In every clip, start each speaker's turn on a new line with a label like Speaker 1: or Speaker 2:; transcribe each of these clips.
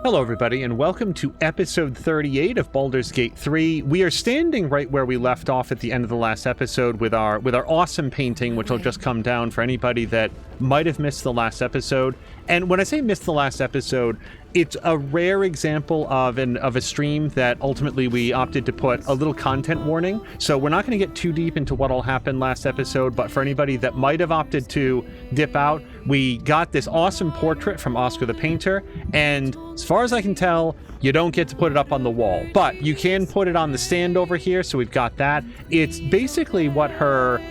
Speaker 1: Hello everybody, and welcome to episode 38 of Baldur's Gate 3. We are standing right where we left off at the end of the last episode with our awesome painting, which will just come down for anybody that might have missed the last episode. And when I say missed the last episode, it's a rare example of a stream that ultimately we opted to put a little content warning. So we're not going to get too deep into what all happened last episode, but for anybody that might have opted to dip out, we got this awesome portrait from Oscar the Painter, and as far as I can tell, you don't get to put it up on the wall, but you can put it on the stand over here, so we've got that. It's basically what her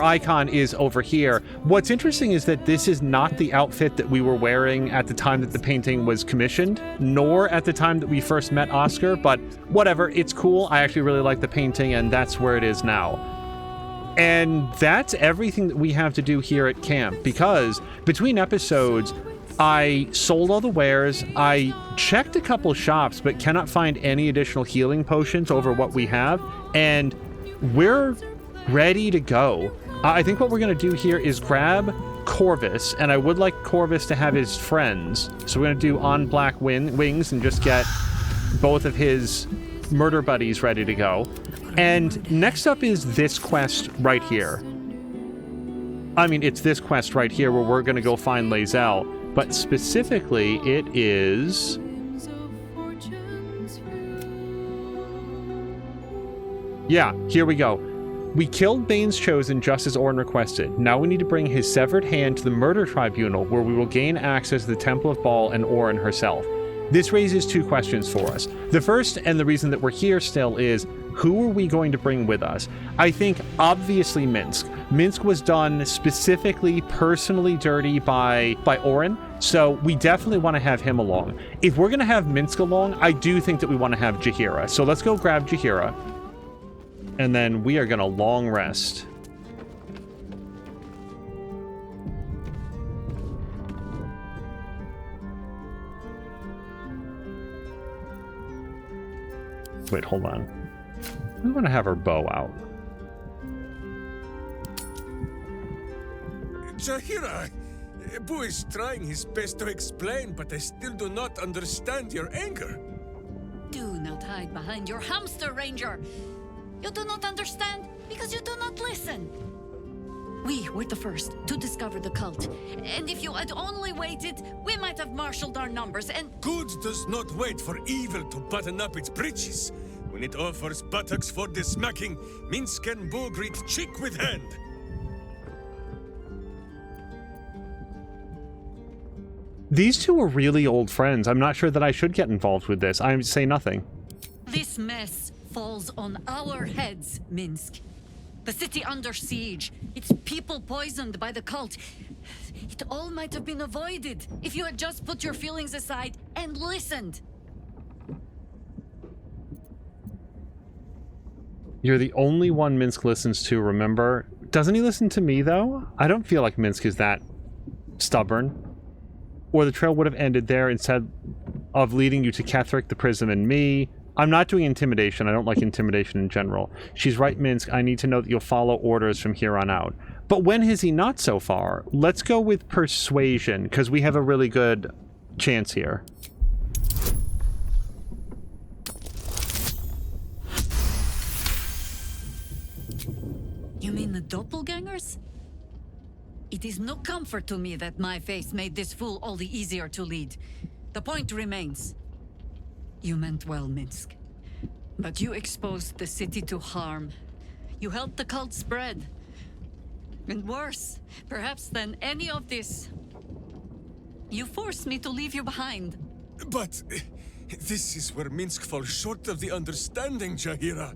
Speaker 1: icon is over here. What's interesting is that this is not the outfit that we were wearing at the time that the painting was commissioned, nor at the time that we first met Oscar, but whatever, it's cool. I actually really like the painting, and that's where it is now. And that's everything that we have to do here at camp, because between episodes, I sold all the wares, I checked a couple shops, but cannot find any additional healing potions over what we have, and we're ready to go. I think what we're going to do here is grab Corvus, and I would like Corvus to have his friends. So we're going to do On Black Wings and just get both of his murder buddies ready to go. And next up is this quest right here. I mean, it's this quest right here where we're going to go find Lae'zel, but specifically it is... Yeah, here we go. We killed Bane's Chosen just as Orn requested. Now we need to bring his severed hand to the Murder Tribunal, where we will gain access to the Temple of Baal and Orn herself. This raises two questions for us. The first, and the reason that we're here still, is who are we going to bring with us? I think obviously Minsc. Minsc was done specifically personally dirty by Orin, so we definitely want to have him along. If we're going to have Minsc along, I do think that we want to have Jaheira. So let's go grab Jaheira. And then we are going to long rest. Wait, hold on. We want to have our bow out.
Speaker 2: Jaheira! Boo is trying his best to explain, but I still do not understand your anger.
Speaker 3: Do not hide behind your hamster, Ranger. You do not understand because you do not listen. We were the first to discover the cult, and if you had only waited, we might have marshaled our numbers and...
Speaker 2: Good does not wait for evil to button up its breeches. When it offers buttocks for the smacking, Minsc and Boo greet cheek with hand.
Speaker 1: These two are really old friends. I'm not sure that I should get involved with this. I say nothing.
Speaker 3: This mess falls on our heads, Minsc. The city under siege, its people poisoned by the cult. It all might have been avoided if you had just put your feelings aside and listened.
Speaker 1: You're the only one Minsc listens to, remember? Doesn't he listen to me, though? I don't feel like Minsc is that stubborn. Or the trail would have ended there instead of leading you to Ketheric, the Prism, and me. I'm not doing intimidation. I don't like intimidation in general. She's right, Minsc. I need to know that you'll follow orders from here on out. But when has he not so far? Let's go with persuasion, because we have a really good chance here.
Speaker 3: You mean the doppelgangers? It is no comfort to me that my face made this fool all the easier to lead. The point remains. You meant well, Minsc. But you exposed the city to harm. You helped the cult spread. And worse, perhaps than any of this, you forced me to leave you behind.
Speaker 2: But this is where Minsc falls short of the understanding, Jaheira.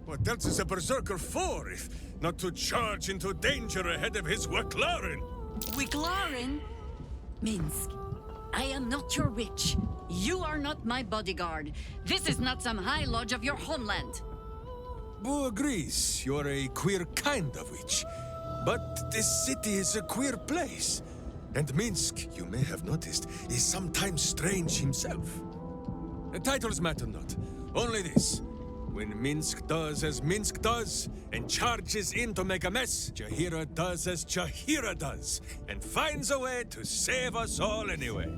Speaker 2: What else is a berserker for, if not to charge into danger ahead of his Waclaren?
Speaker 3: Waclaren? Minsc, I am not your witch. You are not my bodyguard. This is not some high lodge of your homeland.
Speaker 2: Boo agrees you're a queer kind of witch. But this city is a queer place. And Minsc, you may have noticed, is sometimes strange himself. The titles matter not. Only this. When Minsc does as Minsc does, and charges in to make a mess, Jaheira does as Jaheira does, and finds a way to save us all anyway.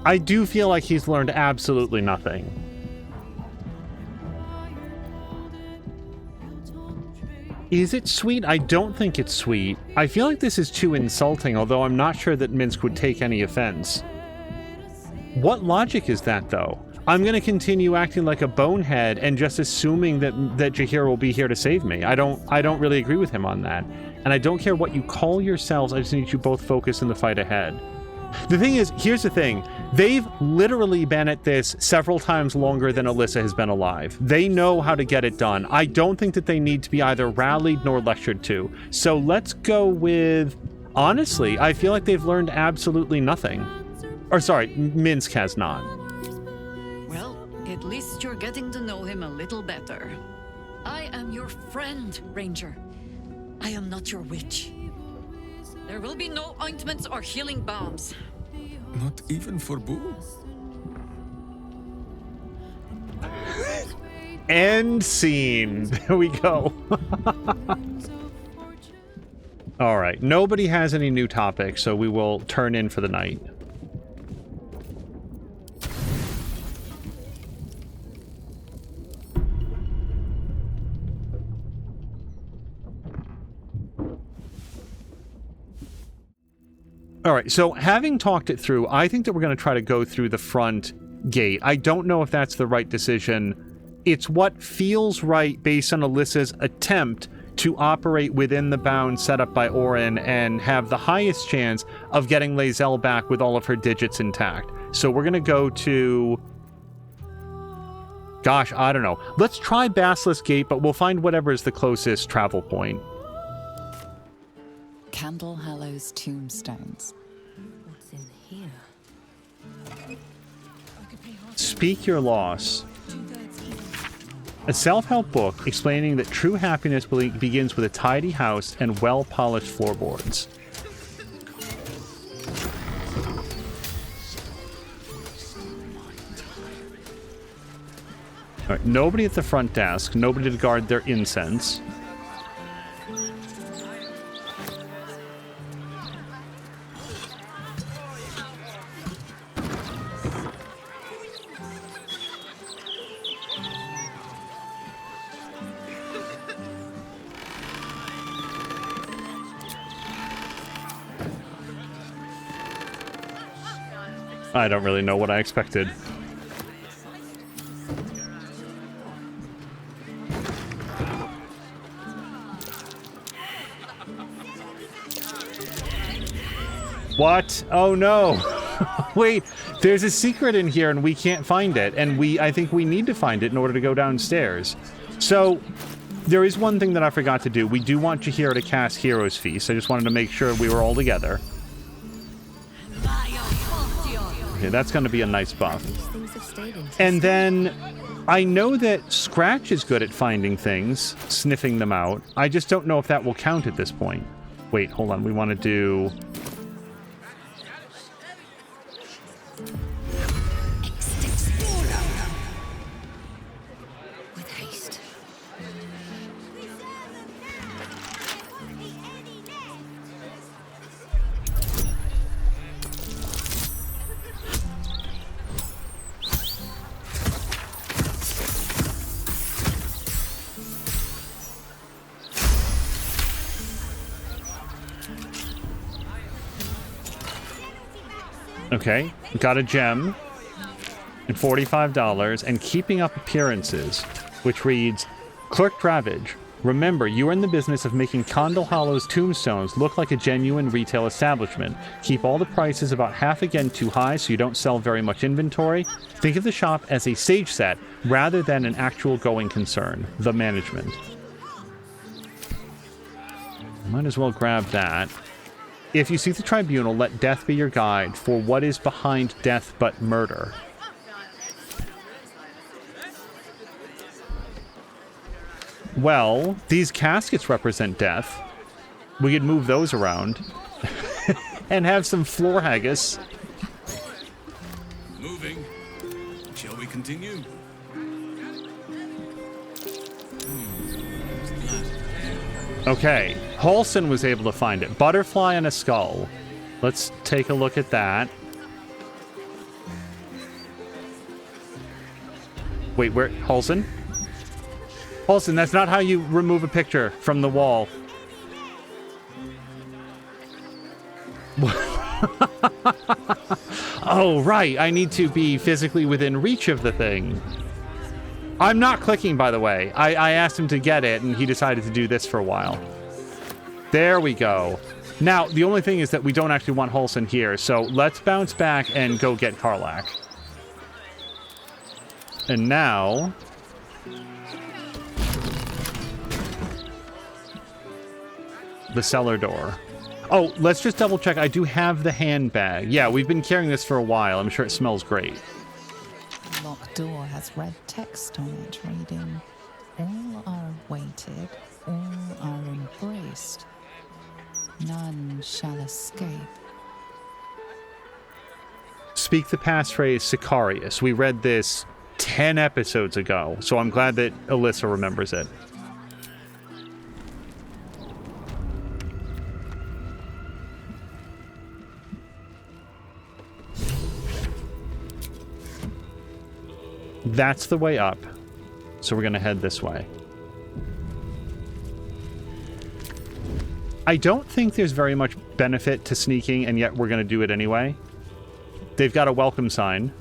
Speaker 1: I do feel like he's learned absolutely nothing. Is it sweet? I don't think it's sweet. I feel like this is too insulting, although I'm not sure that Minsk would take any offense. What logic is that, though? I'm going to continue acting like a bonehead and just assuming that Jaheira will be here to save me. I don't really agree with him on that. And I don't care what you call yourselves, I just need you both focused in the fight ahead. The thing is, here's the thing. They've literally been at this several times longer than Alyssa has been alive. They know how to get it done. I don't think that they need to be either rallied nor lectured to. So let's go with... Honestly, I feel like they've learned absolutely nothing. Or sorry, Minsk has not.
Speaker 3: Well, at least you're getting to know him a little better. I am your friend, Ranger. I am not your witch. There will be no ointments or healing balms.
Speaker 2: Not even for Boo?
Speaker 1: End scene. There we go. All right. Nobody has any new topics, so we will turn in for the night. All right, so having talked it through, I think that we're going to try to go through the front gate. I don't know if that's the right decision. It's what feels right based on Alyssa's attempt to operate within the bounds set up by Orin and have the highest chance of getting Lae'zel back with all of her digits intact. So we're going to go to... Gosh, I don't know. Let's try Basilisk Gate, but we'll find whatever is the closest travel point.
Speaker 4: Candulhallow's Tombstones.
Speaker 5: What's in here?
Speaker 1: Speak Your Loss. A self-help book explaining that true happiness begins with a tidy house and well-polished floorboards. All right, nobody at the front desk, nobody to guard their incense. I don't really know what I expected. What? Oh no. Wait, there's a secret in here and we can't find it. And I think we need to find it in order to go downstairs. So, there is one thing that I forgot to do. We do want Jaheira to cast Hero's Feast. I just wanted to make sure we were all together. Okay, that's going to be a nice buff. And then, I know that Scratch is good at finding things, sniffing them out. I just don't know if that will count at this point. Wait, hold on. We want to do... Okay, got a gem and $45 and keeping up appearances, which reads, Clerk Dravage, remember you are in the business of making Candulhallow's Tombstones look like a genuine retail establishment. Keep all the prices about half again too high so you don't sell very much inventory. Think of the shop as a stage set rather than an actual going concern. The management. Might as well grab that. If you seek the tribunal, let death be your guide, for what is behind death but murder? Well, these caskets represent death. We could move those around. And have some floor haggis.
Speaker 2: Moving. Shall we continue?
Speaker 1: Okay, Halson was able to find it. Butterfly and a skull. Let's take a look at that. Wait, where? Halsin? Halsin, that's not how you remove a picture from the wall. Oh, right. I need to be physically within reach of the thing. I'm not clicking, by the way. I asked him to get it, and he decided to do this for a while. There we go. Now, the only thing is that we don't actually want Halsin here, so let's bounce back and go get Karlach. And now... the cellar door. Oh, let's just double check. I do have the handbag. Yeah, we've been carrying this for a while. I'm sure it smells great.
Speaker 4: The locked door has red text on it reading, "All are awaited, all are embraced. None shall escape."
Speaker 1: Speak the passphrase Sicarius. We read this 10 episodes ago, so I'm glad that Alyssa remembers it. That's the way up, so we're gonna head this way. I don't think there's very much benefit to sneaking, and yet we're gonna do it anyway. They've got a welcome sign.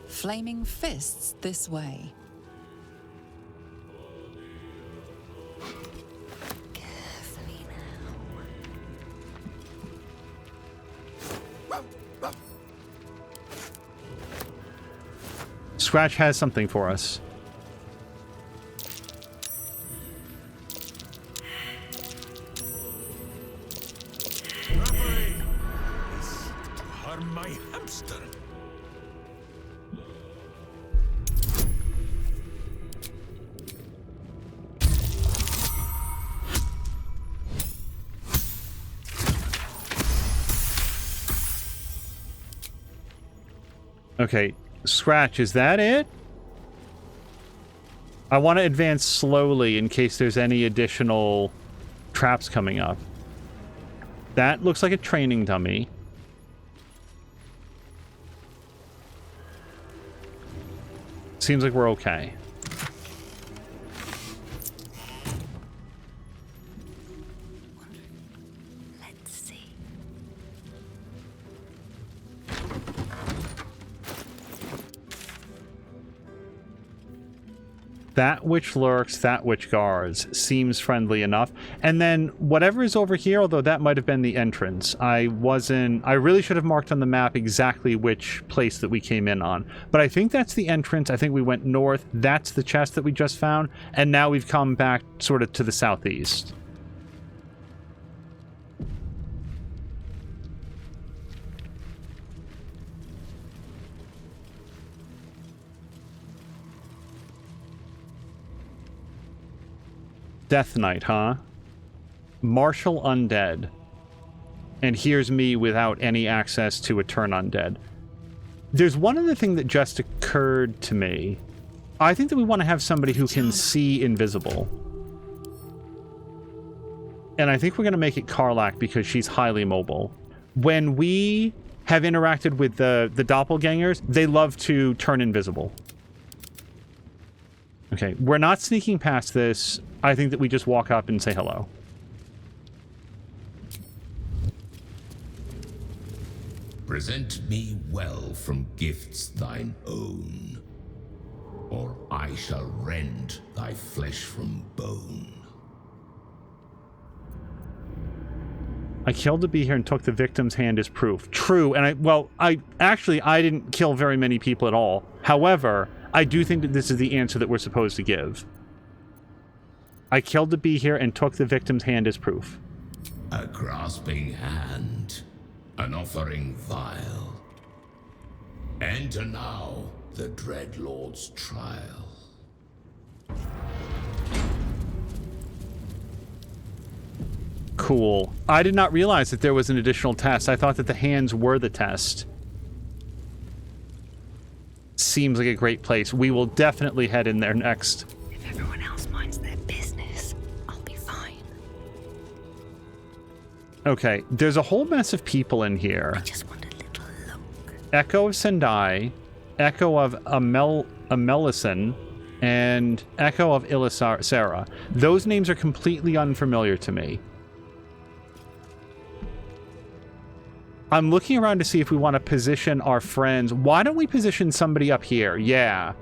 Speaker 4: Flaming fists this way.
Speaker 5: Carefully now.
Speaker 1: Scratch has something for us.
Speaker 2: Harm my hamster.
Speaker 1: Okay, Scratch, is that it? I want to advance slowly in case there's any additional traps coming up. That looks like a training dummy. Seems like we're okay.
Speaker 5: Let's see.
Speaker 1: That which lurks, that which guards, seems friendly enough. And then whatever is over here, although that might have been the entrance. I really should have marked on the map exactly which place that we came in on. But I think that's the entrance. I think we went north. That's the chest that we just found. And now we've come back sort of to the southeast. Death Knight, huh? Martial Undead. And here's me without any access to a turn undead. There's one other thing that just occurred to me. I think that we want to have somebody who can see invisible. And I think we're going to make it Karlach because she's highly mobile. When we have interacted with the doppelgangers, they love to turn invisible. Okay, we're not sneaking past this. I think that we just walk up and say hello.
Speaker 6: Present me well from gifts thine own, or I shall rend thy flesh from bone.
Speaker 1: I killed to be here and took the victim's hand as proof. True, and I didn't kill very many people at all. However, I do think that this is the answer that we're supposed to give. I killed to be here and took the victim's hand as proof.
Speaker 6: A grasping hand, an offering vile. Enter now the Dread Lord's trial.
Speaker 1: Cool. I did not realize that there was an additional test. I thought that the hands were the test. Seems like a great place. We will definitely head in there next.
Speaker 5: If everyone else minds their business, I'll be fine.
Speaker 1: Okay, there's a whole mess of people in here.
Speaker 5: I just want a little look.
Speaker 1: Echo of Sendai, Echo of Amelison, and Echo of Ilisara. Those names are completely unfamiliar to me. I'm looking around to see if we want to position our friends. Why don't we position somebody up here? Yeah.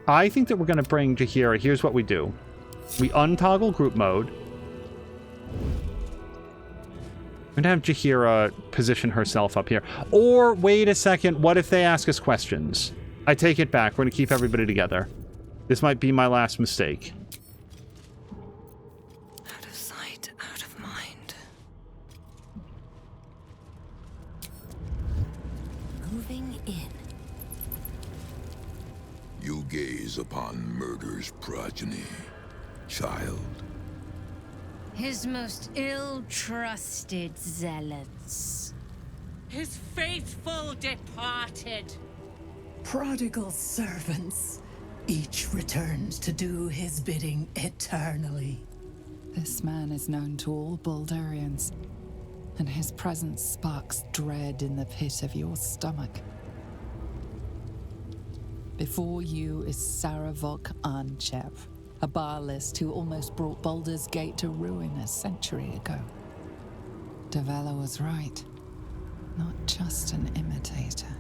Speaker 1: I think that we're going to bring Jaheira. Here's what we do. We untoggle group mode. I'm going to have Jaheira position herself up here. Or, wait a second, what if they ask us questions? I take it back. We're going to keep everybody together. This might be my last mistake.
Speaker 5: Out of sight, out of mind. Moving in.
Speaker 2: You gaze upon murder's progeny, child.
Speaker 7: His most ill-trusted zealots.
Speaker 8: His faithful departed.
Speaker 9: Prodigal servants, each returned to do his bidding eternally.
Speaker 4: This man is known to all Baldurians, and his presence sparks dread in the pit of your stomach. Before you is Saravok Arnchev, a Baalist who almost brought Baldur's Gate to ruin a century ago. Davella was right. Not just an imitator,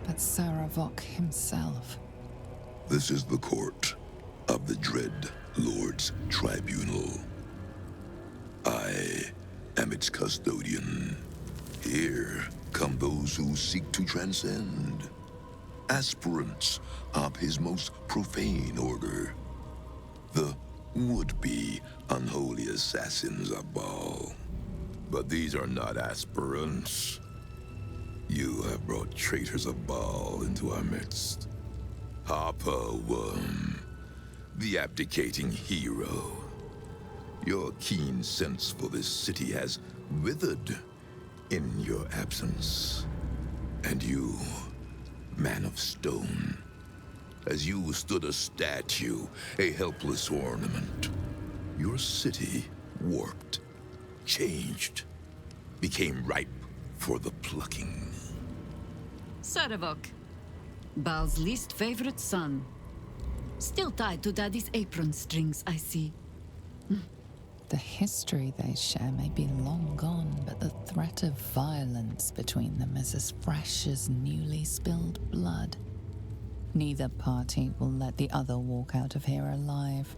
Speaker 4: but Saravok himself.
Speaker 2: This is the court of the Dread Lord's Tribunal. I am its custodian. Here come those who seek to transcend. Aspirants of his most profane order. The would-be unholy assassins of Baal. But these are not aspirants. You have brought traitors of Baal into our midst. Harper Worm, the abdicating hero. Your keen sense for this city has withered in your absence. And you, man of stone, as you stood a statue, a helpless ornament. Your city warped, changed, became ripe for the plucking.
Speaker 3: Saravok, Baal's least favorite son. Still tied to Daddy's apron strings, I see.
Speaker 4: The history they share may be long gone, but the threat of violence between them is as fresh as newly spilled blood. Neither party will let the other walk out of here alive.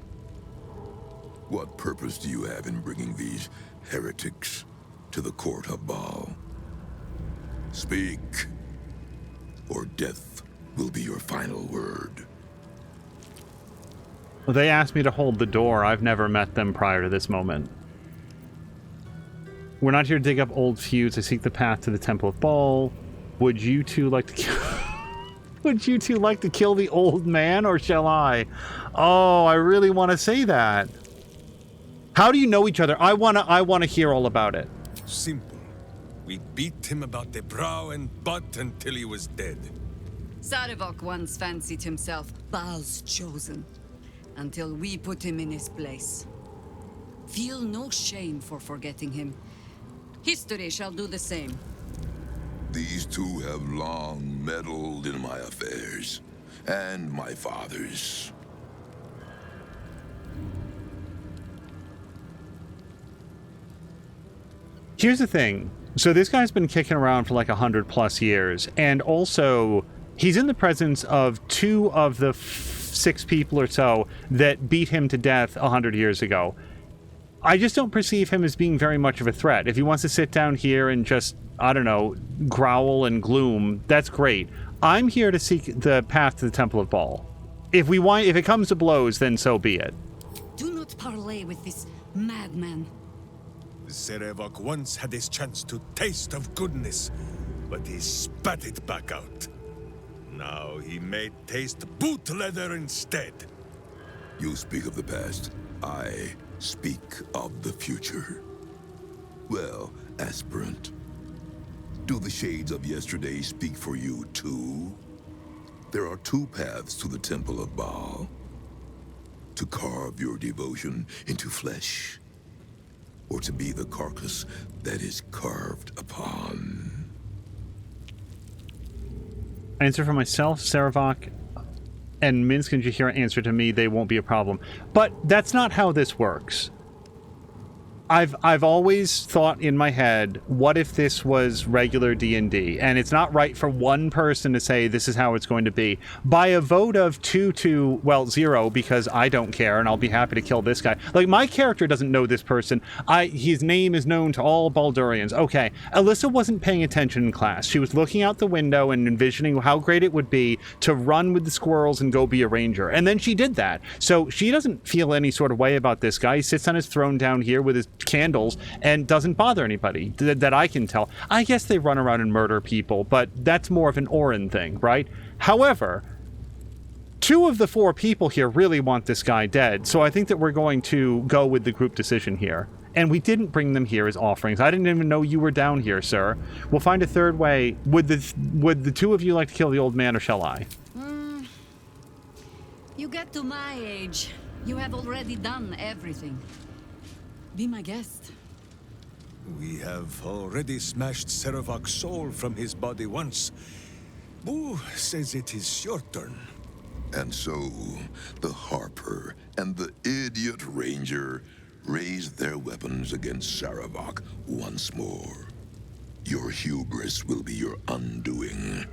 Speaker 2: What purpose do you have in bringing these heretics to the court of Baal? Speak, or death will be your final word.
Speaker 1: Well, they asked me to hold the door. I've never met them prior to this moment. We're not here to dig up old feuds. I seek the path to the Temple of Baal. Would you two like to kill... Would you two like to kill the old man, or shall I? Oh, I really want to say that. How do you know each other? I want to hear all about it.
Speaker 2: Simple. We beat him about the brow and butt until he was dead.
Speaker 3: Saravok once fancied himself Baal's chosen, until we put him in his place. Feel no shame for forgetting him. History shall do the same.
Speaker 2: These two have long meddled in my affairs, and my father's.
Speaker 1: Here's the thing. So this guy's been kicking around for like 100+ years, and also he's in the presence of two of the 6 people or so that beat him to death 100 years ago. I just don't perceive him as being very much of a threat. If he wants to sit down here and just, I don't know, growl and gloom, that's great. I'm here to seek the path to the Temple of Baal. If it comes to blows, then so be it.
Speaker 3: Do not parley with this madman.
Speaker 2: Saravok once had his chance to taste of goodness, but he spat it back out. Now he may taste boot leather instead. You speak of the past. I speak of the future. Well, aspirant, do the shades of yesterday speak for you too? There are 2 paths to the Temple of Baal. To carve your devotion into flesh, or to be the carcass that is carved upon.
Speaker 1: Answer for myself, Saravok, and Minsk and Jahira answer to me, they won't be a problem. But that's not how this works. I've always thought in my head, what if this was regular D&D? And it's not right for one person to say this is how it's going to be. By a vote of 2 to, well, 0, because I don't care and I'll be happy to kill this guy. Like, my character doesn't know this person. His name is known to all Baldurians. Okay, Alyssa wasn't paying attention in class. She was looking out the window and envisioning how great it would be to run with the squirrels and go be a ranger. And then she did that. So she doesn't feel any sort of way about this guy. He sits on his throne down here with his candles and doesn't bother anybody that I can tell. I guess they run around and murder people, but that's more of an Orin thing, right? However, 2 of the 4 people here really want this guy dead, so I think that we're going to go with the group decision here. And we didn't bring them here as offerings. I didn't even know you were down here, sir. We'll find a third way. Would the 2 of you like to kill the old man, or shall I?
Speaker 3: You get to my age, you have already done everything. Be my guest.
Speaker 2: We have already smashed Saravok's soul from his body once. Boo says it is your turn.
Speaker 10: And so, the Harper and the idiot Ranger raised their weapons against Saravok once more. Your hubris will be your undoing,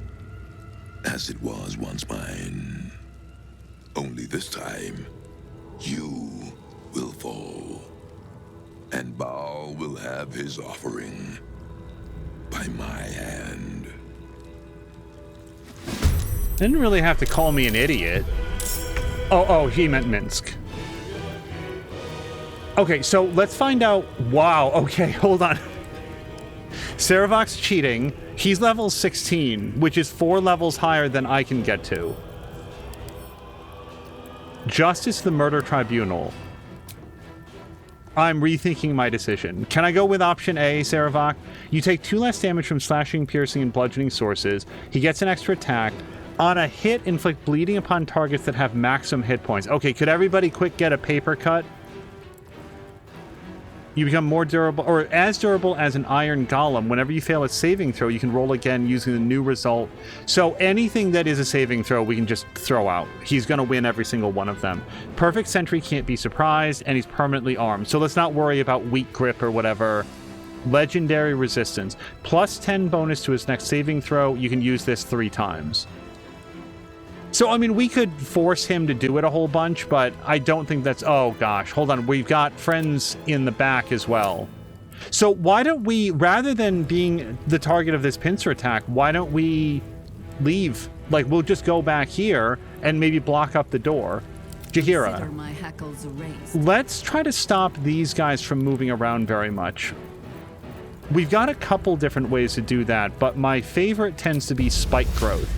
Speaker 10: as it was once mine. Only this time, you will fall. And Baal will have his offering by my hand.
Speaker 1: Didn't really have to call me an idiot. Oh, he meant Minsk. Okay, so let's find out. Wow, okay, hold on. Saravok's cheating. He's level 16, which is 4 levels higher than I can get to. Justice the Murder Tribunal. I'm rethinking my decision. Can I go with option A, Saravok? You take 2 less damage from slashing, piercing, and bludgeoning sources. He gets an extra attack. On a hit, inflict bleeding upon targets that have maximum hit points. Okay, could everybody quick get a paper cut? You become more durable, or as durable as an iron golem. Whenever you fail a saving throw, you can roll again using the new result. So anything that is a saving throw, we can just throw out. He's going to win every single one of them. Perfect Sentry can't be surprised, and he's permanently armed. So let's not worry about weak grip or whatever. Legendary resistance. Plus 10 bonus to his next saving throw. You can use this 3 times. So, I mean, we could force him to do it a whole bunch, but I don't think that's... Oh, gosh. Hold on. We've got friends in the back as well. So why don't we, rather than being the target of this pincer attack, why don't we leave? Like, we'll just go back here and maybe block up the door. Jahira,
Speaker 3: My hackles raised.
Speaker 1: let's try to stop these guys from moving around very much. We've got a couple different ways to do that, but my favorite tends to be spike growth.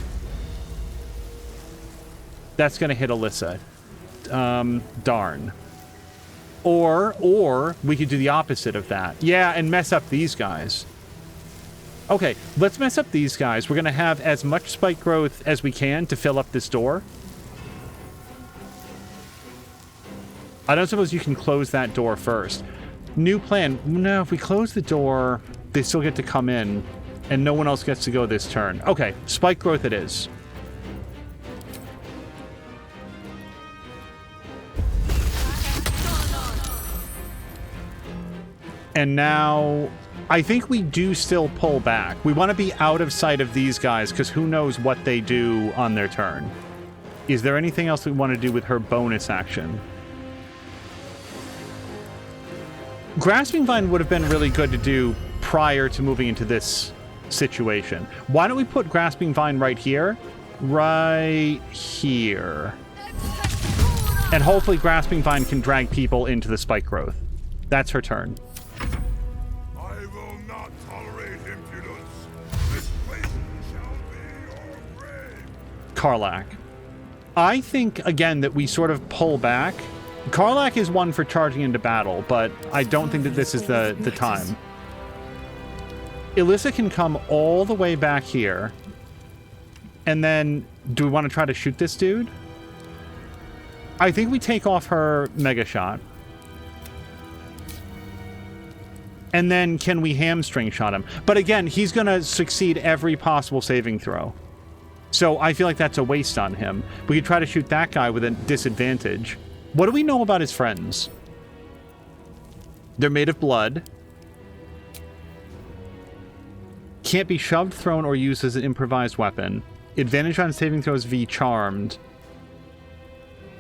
Speaker 1: That's going to hit Alyssa. Darn. Or we could do the opposite of that. Yeah, and mess up these guys. Okay, let's mess up these guys. We're going to have as much spike growth as we can to fill up this door. I don't suppose you can close that door first. New plan. No, if we close the door, they still get to come in, and no one else gets to go this turn. Okay, spike growth it is. And now, I think we do still pull back. We want to be out of sight of these guys, because who knows what they do on their turn. Is there anything else we want to do with her bonus action? Grasping Vine would have been really good to do prior to moving into this situation. Why don't we put Grasping Vine right here? Right here. And hopefully Grasping Vine can drag people into the spike growth. That's her turn. Karlach. I think, again, that we sort of pull back. Karlach is one for charging into battle, but I don't think that this is the time. Alyssa can come all the way back here. And then, do we want to try to shoot this dude? I think we take off her Mega Shot. And then, can we hamstring shot him? But again, he's going to succeed every possible saving throw. So I feel like that's a waste on him. We could try to shoot that guy with a disadvantage. What do we know about his friends? They're made of blood. Can't be shoved, thrown, or used as an improvised weapon. Advantage on saving throws v charmed.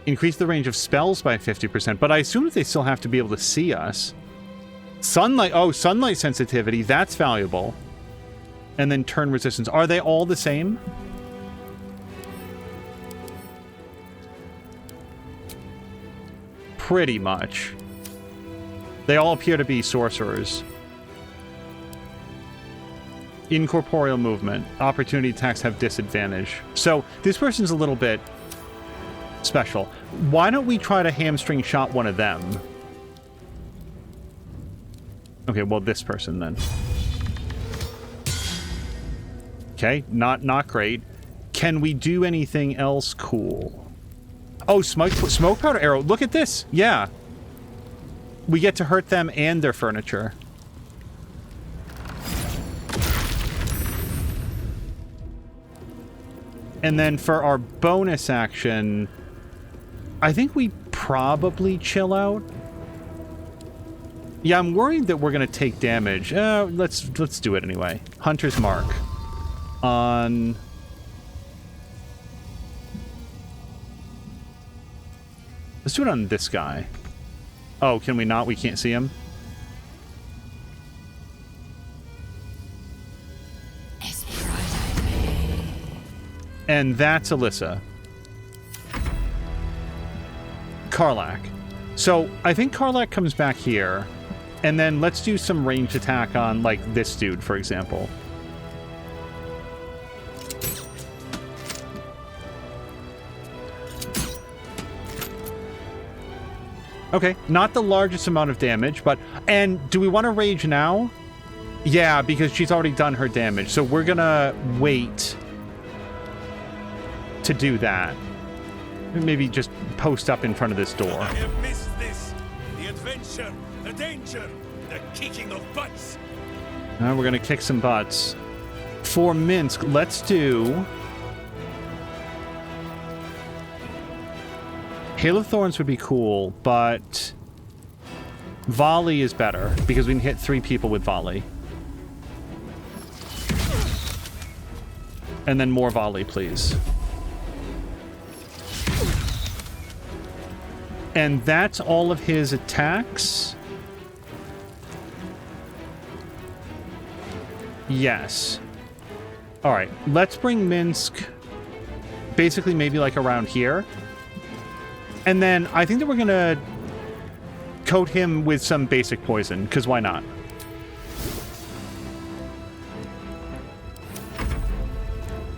Speaker 1: Increase the range of spells by 50%, but I assume that they still have to be able to see us. Sunlight, oh, sunlight sensitivity, that's valuable. And then turn resistance. Are they all the same? Pretty much. They all appear to be sorcerers. Incorporeal movement. Opportunity attacks have disadvantage. So this person's a little bit special. Why don't we try to hamstring shot one of them? Okay, well, this person then. Okay, not great. Can we do anything else cool? Oh, smoke powder arrow. Look at this. Yeah. We get to hurt them and their furniture. And then for our bonus action, I think we probably chill out. Yeah, I'm worried that we're going to take damage. Let's do it anyway. Hunter's Mark. On... Let's do it on this guy. Oh, can we not? We can't see him? And that's Alyssa. Karlach. So I think Karlach comes back here. And then let's do some ranged attack on, like, this dude, for example. Okay, not the largest amount of damage, but... And do we want to rage now? Yeah, because she's already done her damage. So we're gonna wait to do that. Maybe just post up in front of this door.
Speaker 2: I have missed this. The adventure, the danger, the kicking of butts.
Speaker 1: Now we're gonna kick some butts. For Minsk, let's do... Hail of Thorns would be cool, but... Volley is better, because we can hit 3 people with Volley. And then more Volley, please. And that's all of his attacks? Yes. Alright, let's bring Minsk basically maybe like around here. And then I think that we're gonna coat him with some basic poison, because why not?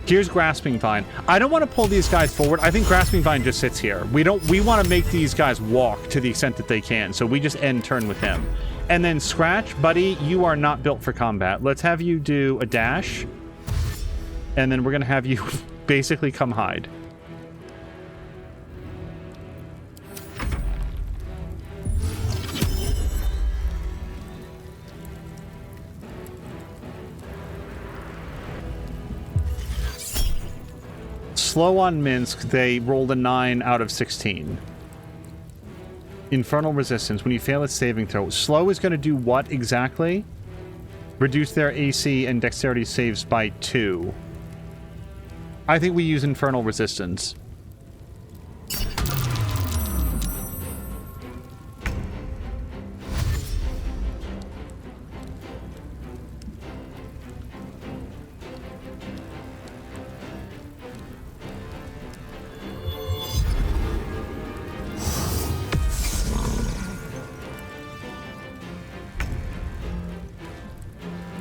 Speaker 1: Here's Grasping Vine. I don't want to pull these guys forward. I think Grasping Vine just sits here. We want to make these guys walk to the extent that they can, so we just end turn with him. And then Scratch, buddy, you are not built for combat. Let's have you do a dash. And then we're going to have you basically come hide. Slow on Minsk, they rolled a 9 out of 16. Infernal Resistance, when you fail its saving throw. Slow is going to do what exactly? Reduce their AC and Dexterity saves by 2. I think we use Infernal Resistance.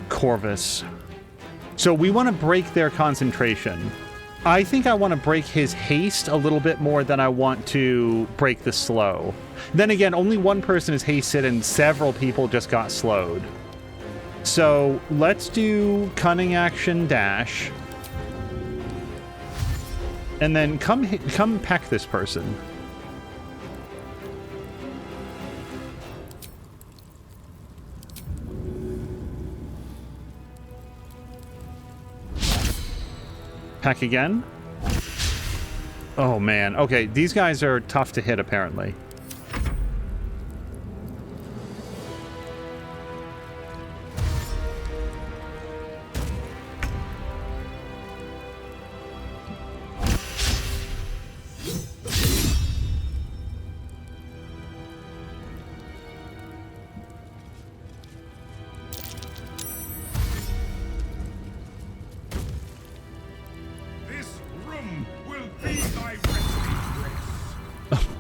Speaker 1: Corvus. So we want to break their concentration. I think I want to break his haste a little bit more than I want to break the slow. Then again, only one person is hasted and several people just got slowed. So let's do Cunning Action Dash. And then come peck this person. Attack again. Oh, man. Okay, these guys are tough to hit, apparently.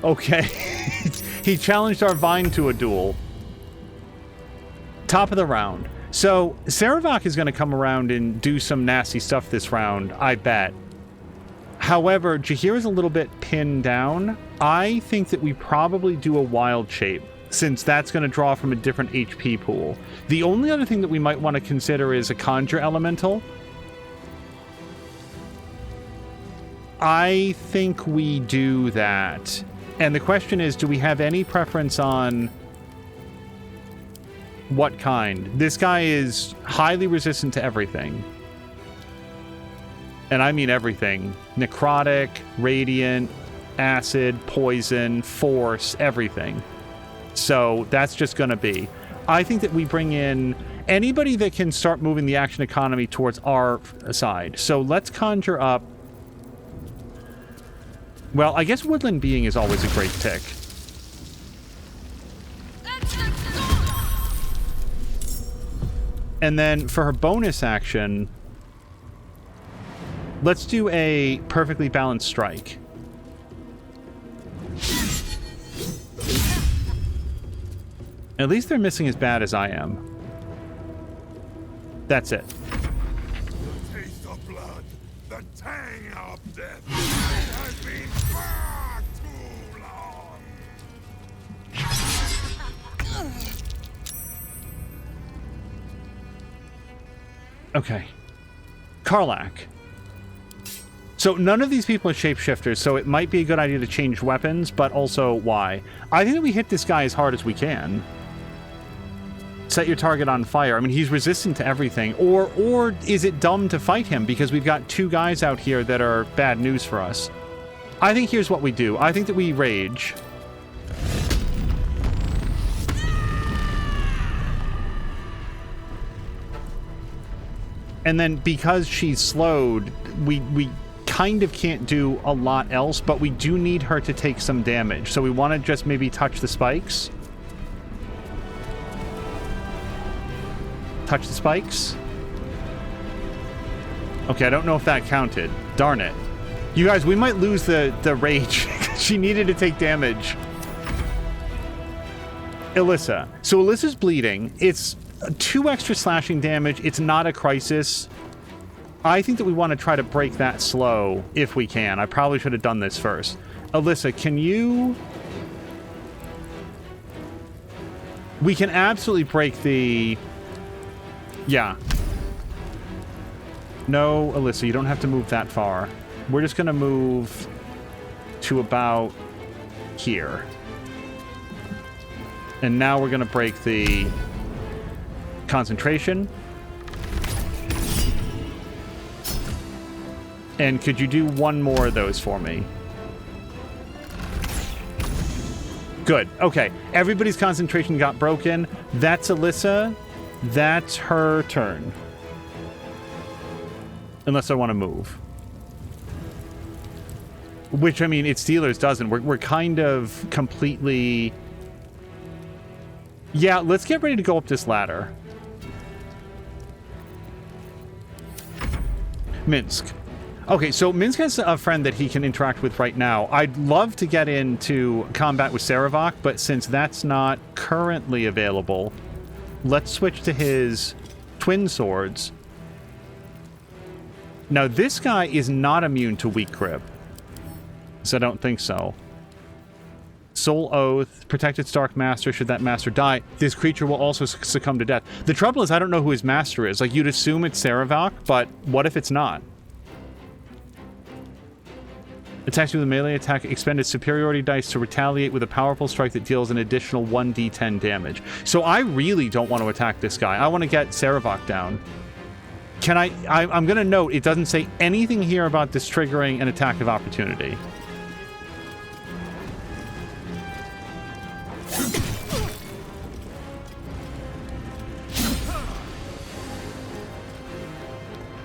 Speaker 1: Okay. He challenged our Vine to a duel. Top of the round. So, Saravok is going to come around and do some nasty stuff this round, I bet. However, Jaheir is a little bit pinned down. I think that we probably do a Wild Shape, since that's going to draw from a different HP pool. The only other thing that we might want to consider is a Conjure Elemental. I think we do that. And the question is, do we have any preference on what kind? This guy is highly resistant to everything. And I mean everything. Necrotic, Radiant, Acid, Poison, Force, everything. So that's just going to be. I think that we bring in anybody that can start moving the action economy towards our side. So let's conjure up. Well, I guess Woodland Being is always a great pick. And then for her bonus action, let's do a Perfectly Balanced Strike. At least they're missing as bad as I am. That's it.
Speaker 10: The taste of blood, the tang of death. It has been far too long.
Speaker 1: Okay. Karlach. So none of these people are shapeshifters, so it might be a good idea to change weapons, but also why? I think that we hit this guy as hard as we can. Set your target on fire. I mean, he's resistant to everything. Or is it dumb to fight him because we've got two guys out here that are bad news for us? I think here's what we do. I think that we rage. And then because she's slowed, we kind of can't do a lot else, but we do need her to take some damage. So we want to just maybe touch the spikes. Touch the spikes. Okay, I don't know if that counted. Darn it. You guys, we might lose the rage. She needed to take damage. Alyssa. So Alyssa's bleeding. It's 2 extra slashing damage. It's not a crisis. I think that we want to try to break that slow if we can. I probably should have done this first. Alyssa, can you... We can absolutely break the... Yeah. No, Alyssa, you don't have to move that far. We're just going to move to about here. And now we're going to break the concentration. And could you do one more of those for me? Good. Okay. Everybody's concentration got broken. That's Alyssa. That's her turn. Unless I want to move. Which, I mean, it Steelers doesn't. We're kind of completely... Yeah, let's get ready to go up this ladder. Minsk. Okay, so Minsk has a friend that he can interact with right now. I'd love to get into combat with Saravok, but since that's not currently available, let's switch to his twin swords. Now, this guy is not immune to weak grip. So I don't think so. Soul Oath, protect its Dark Master should that master die. This creature will also succumb to death. The trouble is I don't know who his master is. Like, you'd assume it's Saravok, but what if it's not? Attacks you with a melee attack, expend its superiority dice to retaliate with a powerful strike that deals an additional 1d10 damage. So I really don't want to attack this guy. I want to get Saravok down. Can I'm going to note, it doesn't say anything here about this triggering an attack of opportunity.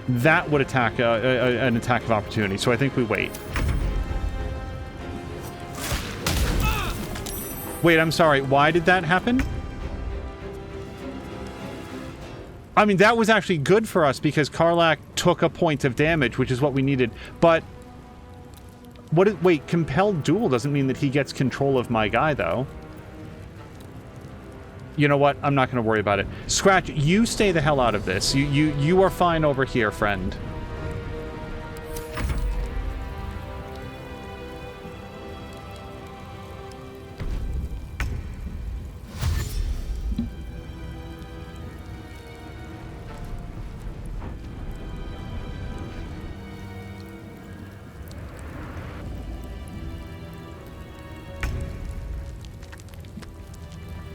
Speaker 1: That would attack an attack of opportunity, so I think we wait. Wait, I'm sorry. Why did that happen? I mean, that was actually good for us because Karlach took a point of damage, which is what we needed. But wait, compelled duel doesn't mean that he gets control of my guy, though. You know what? I'm not going to worry about it. Scratch, you stay the hell out of this. You are fine over here, friend.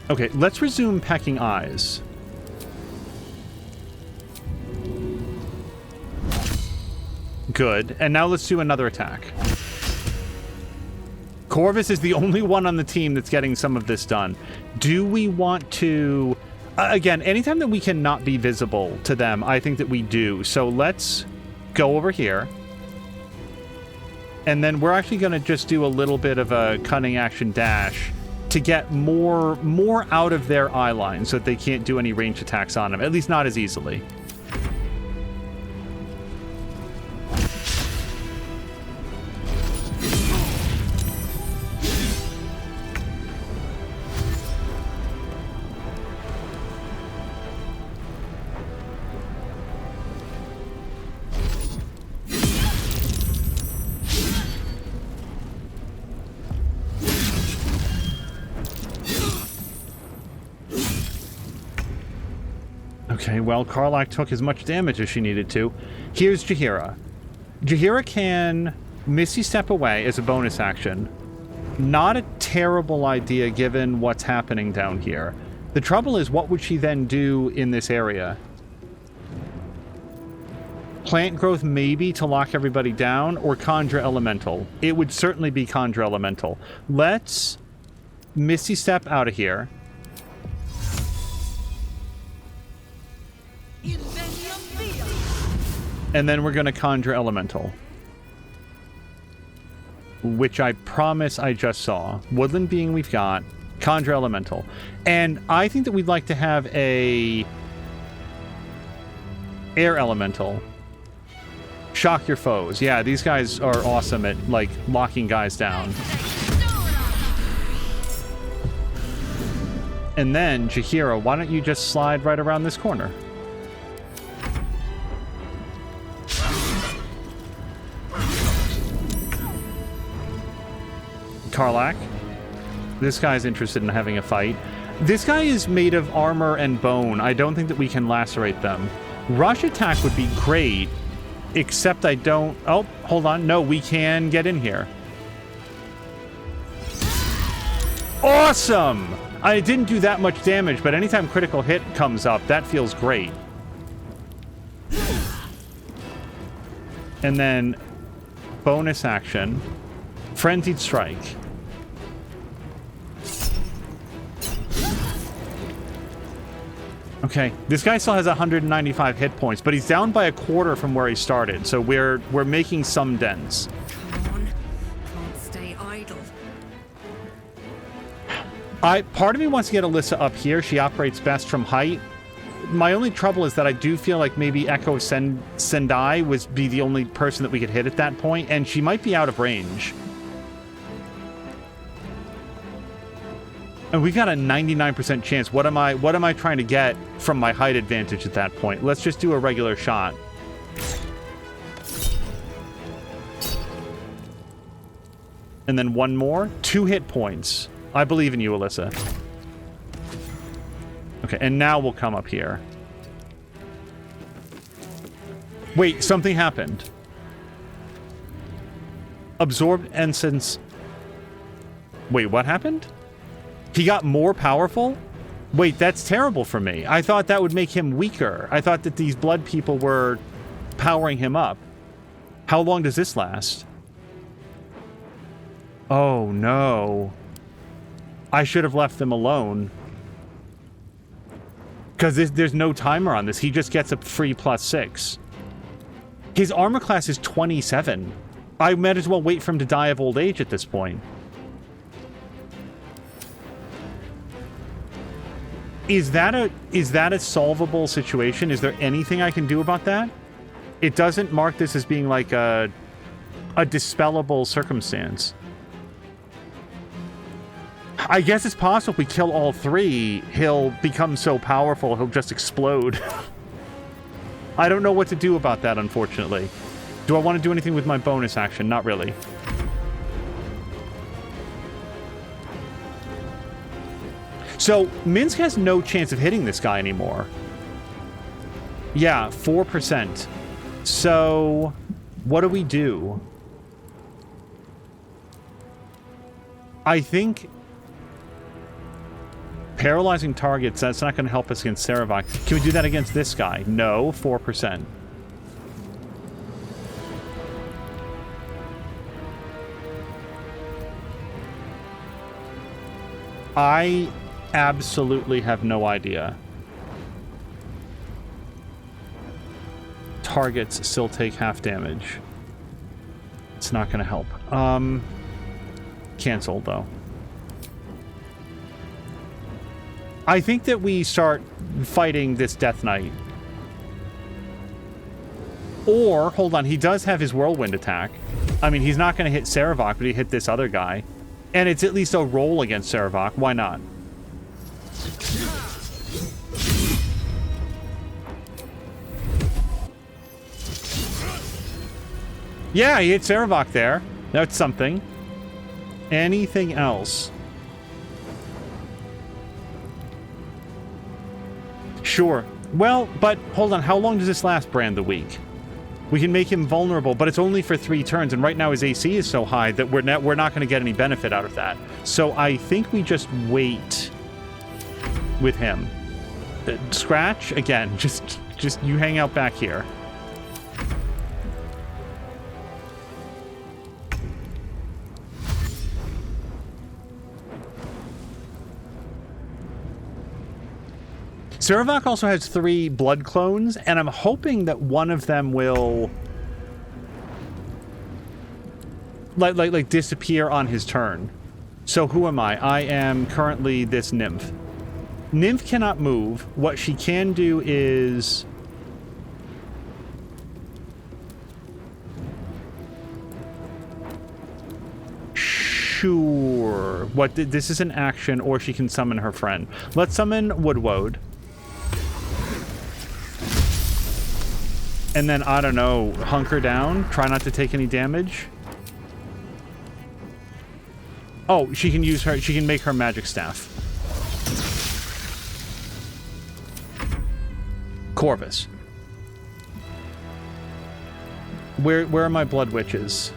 Speaker 1: Okay, let's resume pecking eyes. Good. And now let's do another attack. Corvus is the only one on the team that's getting some of this done. Do we want to... again, anytime that we cannot be visible to them, I think that we do. So let's go over here. And then we're actually going to just do a little bit of a cunning action dash to get more out of their eye line so that they can't do any ranged attacks on them, at least not as easily. Okay, well, Karlach took as much damage as she needed to. Here's Jaheira. Jaheira can Misty Step away as a bonus action. Not a terrible idea given what's happening down here. The trouble is, what would she then do in this area? Plant growth maybe to lock everybody down, or Conjure Elemental. It would certainly be Conjure Elemental. Let's Misty Step out of here. And then we're going to Conjure Elemental. Which I promise I just saw. Woodland Being we've got. Conjure Elemental. And I think that we'd like to have a... Air Elemental. Shock your foes. Yeah, these guys are awesome at, like, locking guys down. And then, Jaheira, why don't you just slide right around this corner? Karlach. This guy's interested in having a fight. This guy is made of armor and bone. I don't think that we can lacerate them. Rush attack would be great, except I don't... Oh, hold on. No, we can get in here. Awesome! I didn't do that much damage, but anytime critical hit comes up, that feels great. And then bonus action. Frenzied Strike. Okay, this guy still has 195 hit points, but he's down by a quarter from where he started, so we're making some dents.
Speaker 3: Come on, can't stay idle.
Speaker 1: Part of me wants to get Alyssa up here. She operates best from height. My only trouble is that I do feel like maybe Echo Sendai would be the only person that we could hit at that point, and she might be out of range. And we've got a 99% chance. What am I trying to get from my height advantage at that point? Let's just do a regular shot. And then one more. 2 hit points. I believe in you, Alyssa. Okay, and now we'll come up here. Wait, something happened. Absorbed Essence. Wait, what happened? He got more powerful? Wait, that's terrible for me. I thought that would make him weaker. I thought that these blood people were powering him up. How long does this last? Oh, no. I should have left them alone. Because there's no timer on this. He just gets a free +6. His armor class is 27. I might as well wait for him to die of old age at this point. Is that a solvable situation? Is there anything I can do about that? It doesn't mark this as being like a dispellable circumstance. I guess it's possible if we kill all three, he'll become so powerful he'll just explode. I don't know what to do about that, unfortunately. Do I want to do anything with my bonus action? Not really. So, Minsk has no chance of hitting this guy anymore. Yeah, 4%. So, what do we do? I think paralyzing targets, that's not going to help us against Saravok. Can we do that against this guy? No, 4%. I absolutely have no idea. Targets still take half damage. It's not going to help. Cancel, though. I think that we start fighting this Death Knight. Or, hold on, he does have his whirlwind attack. I mean, he's not going to hit Saravok, but he hit this other guy. And it's at least a roll against Saravok. Why not? Yeah, he hit Saravok there. That's something. Anything else? Sure. Well, but hold on. How long does this last, Brand the Weak? We can make him vulnerable, but it's only for 3 turns, and right now his AC is so high that we're not going to get any benefit out of that. So I think we just wait with him. Scratch again. Just you hang out back here. Saravok also has 3 blood clones, and I'm hoping that one of them will like disappear on his turn. So who am I? I am currently this nymph. Nymph cannot move. What she can do is sure. This is an action, or she can summon her friend. Let's summon Woodwode. And then, I don't know, hunker down? Try not to take any damage? Oh, she can use her... She can make her magic staff. Corvus. Where are my blood witches?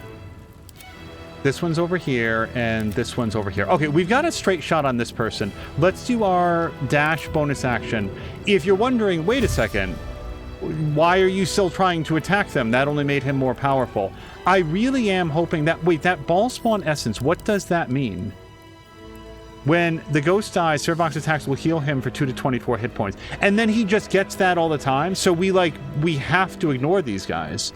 Speaker 1: This one's over here, and this one's over here. Okay, we've got a straight shot on this person. Let's do our dash bonus action. If you're wondering, wait a second... Why are you still trying to attack them? That only made him more powerful. I really am hoping that... Wait, that ball spawn essence, what does that mean? When the ghost dies, Saravok's attacks will heal him for 2 to 24 hit points. And then he just gets that all the time? So we have to ignore these guys.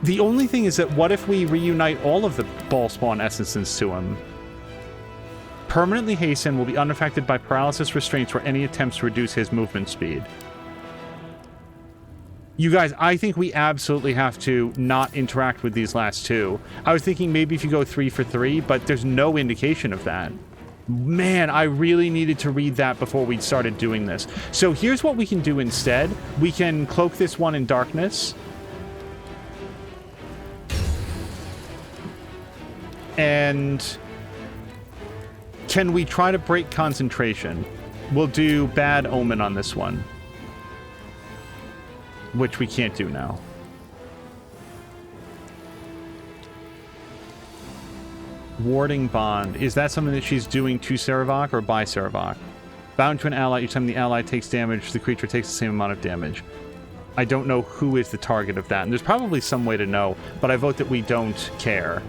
Speaker 1: The only thing is that what if we reunite all of the ball spawn essences to him? Permanently hasten, will be unaffected by paralysis restraints or any attempts to reduce his movement speed. You guys, I think we absolutely have to not interact with these last 2. I was thinking maybe if you go 3 for 3, but there's no indication of that. Man, I really needed to read that before we started doing this. So here's what we can do instead. We can cloak this one in darkness. And... can we try to break concentration? We'll do Bad Omen on this one. Which we can't do now. Warding Bond. Is that something that she's doing to Saravok or by Saravok? Bound to an ally. Each time the ally takes damage, the creature takes the same amount of damage. I don't know who is the target of that, and there's probably some way to know, but I vote that we don't care.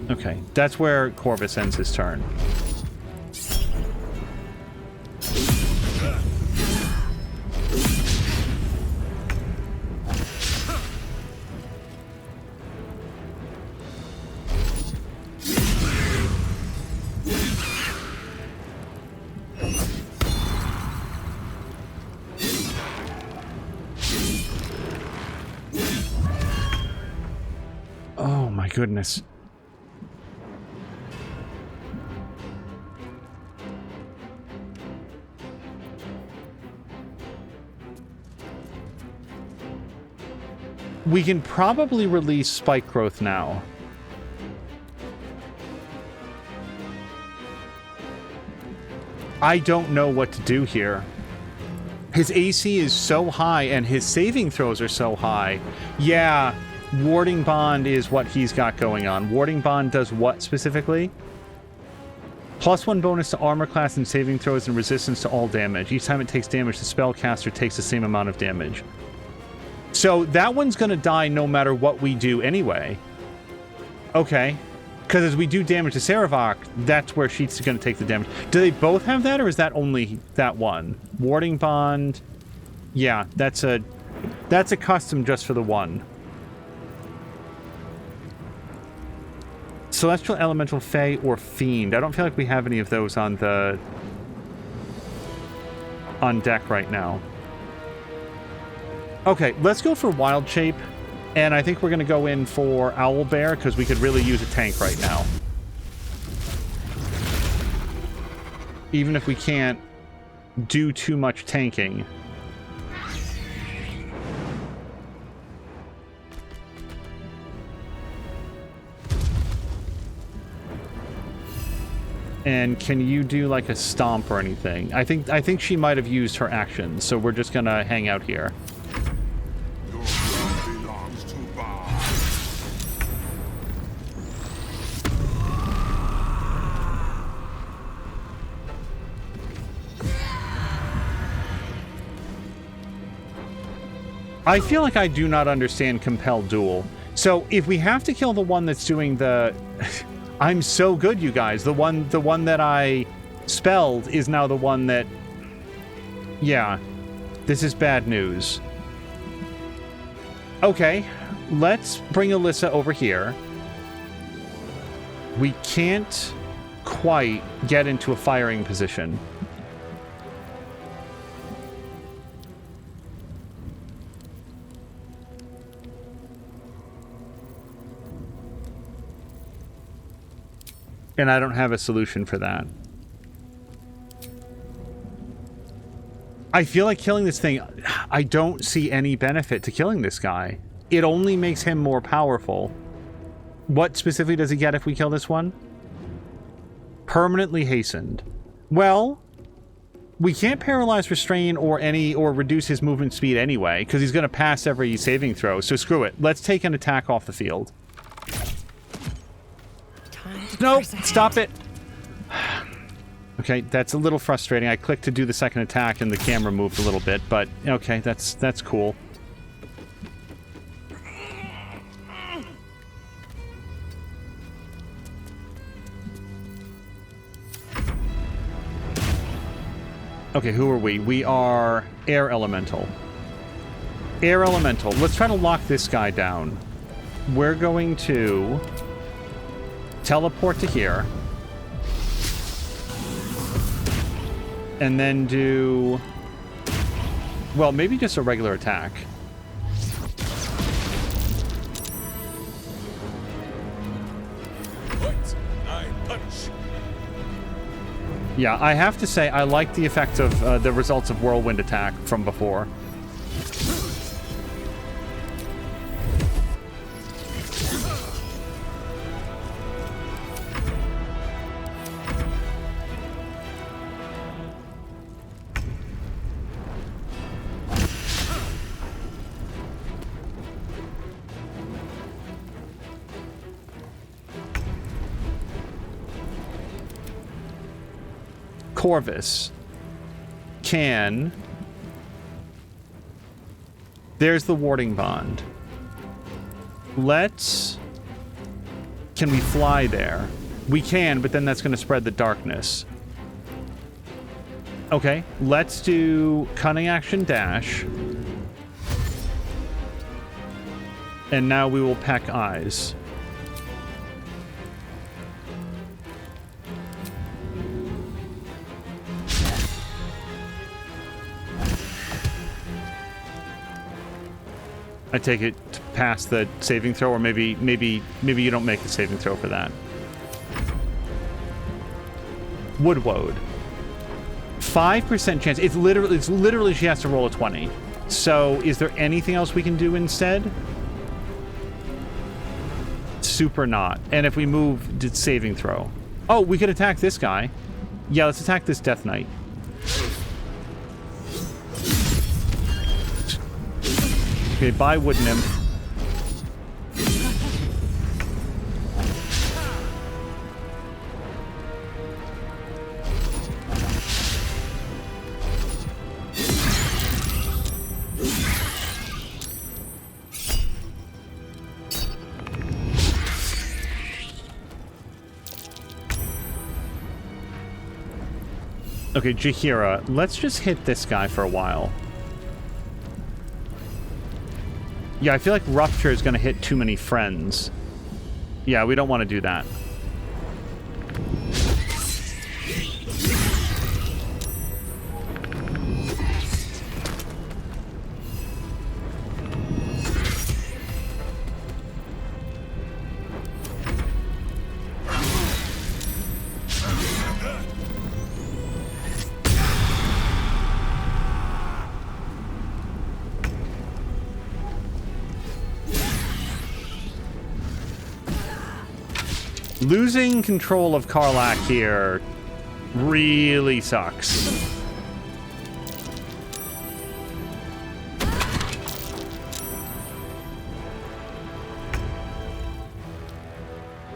Speaker 1: Okay, that's where Corvus ends his turn. Oh my goodness. We can probably release Spike Growth now. I don't know what to do here. His AC is so high and his saving throws are so high. Yeah, Warding Bond is what he's got going on. Warding Bond does what specifically? +1 bonus to armor class and saving throws and resistance to all damage. Each time it takes damage, the spellcaster takes the same amount of damage. So that one's going to die no matter what we do anyway. Okay. Because as we do damage to Saravok, that's where she's going to take the damage. Do they both have that, or is that only that one? Warding Bond. Yeah, that's a custom just for the one. Celestial, Elemental, Fey, or Fiend. I don't feel like we have any of those on deck right now. Okay, let's go for Wild Shape. And I think we're going to go in for Owlbear, because we could really use a tank right now. Even if we can't do too much tanking. And can you do like a stomp or anything? I think she might have used her action, so we're just going to hang out here. I feel like I do not understand Compel Duel. So if we have to kill the one that's doing the... I'm so good, you guys. The one that I spelled is now the one that... Yeah. This is bad news. Okay. Let's bring Alyssa over here. We can't quite get into a firing position. And I don't have a solution for that. I feel like killing this thing... I don't see any benefit to killing this guy. It only makes him more powerful. What specifically does he get if we kill this one? Permanently hastened. Well, we can't paralyze, restrain, or reduce his movement speed anyway, because he's going to pass every saving throw, so screw it. Let's take an attack off the field. Nope, stop it. Okay, that's a little frustrating. I clicked to do the second attack and the camera moved a little bit, but okay, that's cool. Okay, who are we? We are Air Elemental. Air Elemental. Let's try to lock this guy down. We're going to teleport to here. And then do... Well, maybe just a regular attack. Yeah, I have to say, I like the effect of the results of Whirlwind Attack from before. Corvus can... There's the warding bond. Let's... Can we fly there? We can, but then that's going to spread the darkness. Okay, let's do cunning action dash. And now we will peck eyes. I take it to pass the saving throw, or maybe you don't make the saving throw for that. Woodwode. 5% chance. It's literally she has to roll a 20. So is there anything else we can do instead? Super not. And if we move, did saving throw. Oh, we could attack this guy. Yeah, let's attack this Death Knight. Okay, bye, Wood Nymph. Okay, Jaheira, let's just hit this guy for a while. Yeah, I feel like Rupture is going to hit too many friends. Yeah, we don't want to do that. Losing control of Karlach here really sucks.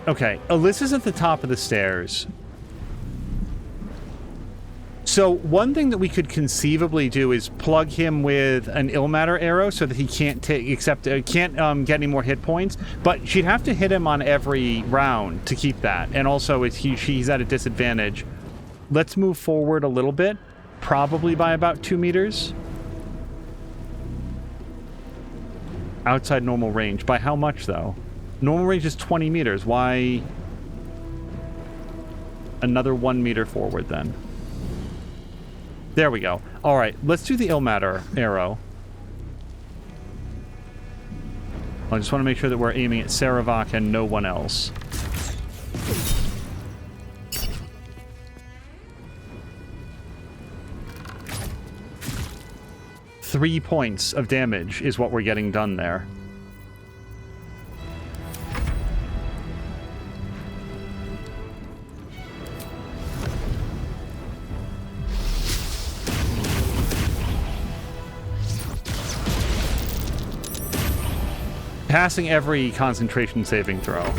Speaker 1: Okay, Alyssa's at the top of the stairs. So one thing that we could conceivably do is plug him with an Illmatter arrow so that he can't get any more hit points. But she'd have to hit him on every round to keep that. And also, she's at a disadvantage. Let's move forward a little bit, probably by about 2 meters. Outside normal range. By how much, though? Normal range is 20 meters. Why another 1 meter forward, then? There we go. All right, let's do the Illmatter arrow. I just want to make sure that we're aiming at Sarevok and no one else. Three points of damage is what we're getting done there. Passing every concentration saving throw.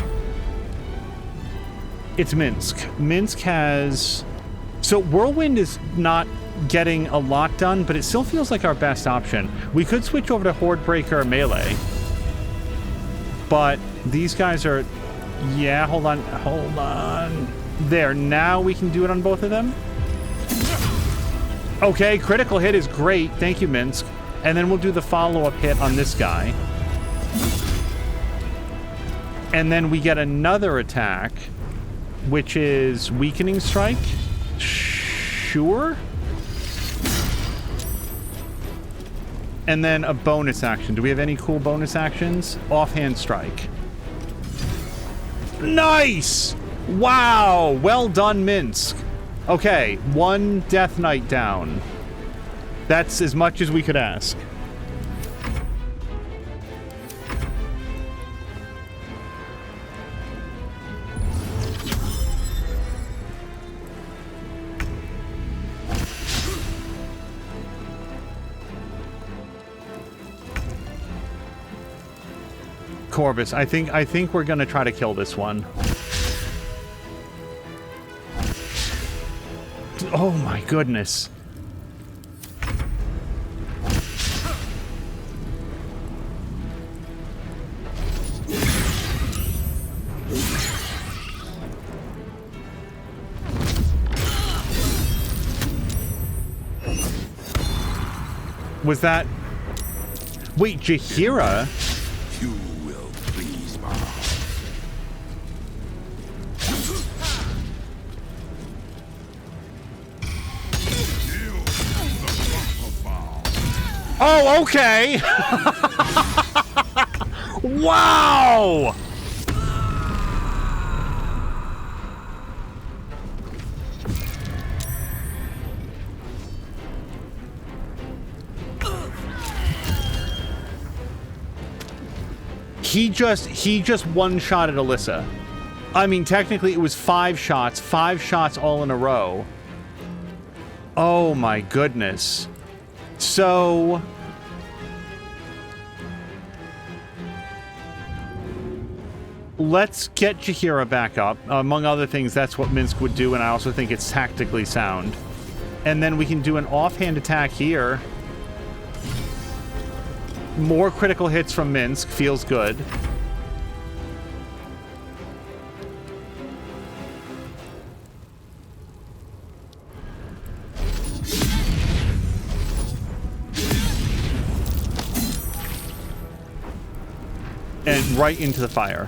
Speaker 1: It's Minsk. Minsk has... So Whirlwind is not getting a lot done, but it still feels like our best option. We could switch over to Hordebreaker melee. But these guys are... Yeah, hold on. Hold on. There, now we can do it on both of them. Okay, critical hit is great. Thank you, Minsk. And then we'll do the follow-up hit on this guy. And then we get another attack, which is Weakening Strike. Sure. And then a bonus action. Do we have any cool bonus actions? Offhand Strike. Nice! Wow! Well done, Minsk. Okay, 1 Death Knight down. That's as much as we could ask. Corvus, I think we're gonna try to kill this one. Oh my goodness. Was that... Wait, Jaheira?
Speaker 10: You will please me.
Speaker 1: Oh, okay! Wow! He just one-shotted Alyssa. I mean, technically it was 5 shots all in a row. Oh my goodness. So... let's get Jaheira back up. Among other things, that's what Minsc would do, and I also think it's tactically sound. And then we can do an offhand attack here. More critical hits from Minsc. Feels good. And right into the fire.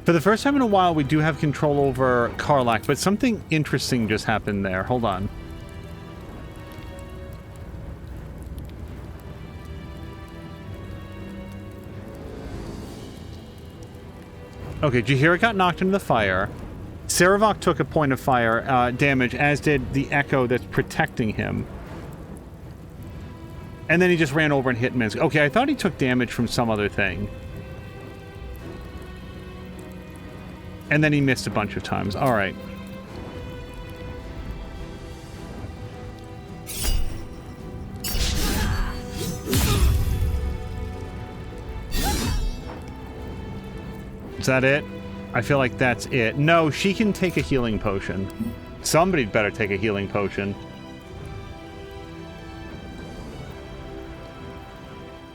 Speaker 1: For the first time in a while, we do have control over Karlach, but something interesting just happened there. Hold on. Okay, Jaheira got knocked into the fire. Saravok took a point of fire damage, as did the Echo that's protecting him. And then he just ran over and hit Minsc. Okay, I thought he took damage from some other thing. And then he missed a bunch of times. All right. Is that it? I feel like that's it. No, she can take a healing potion. Somebody'd better take a healing potion.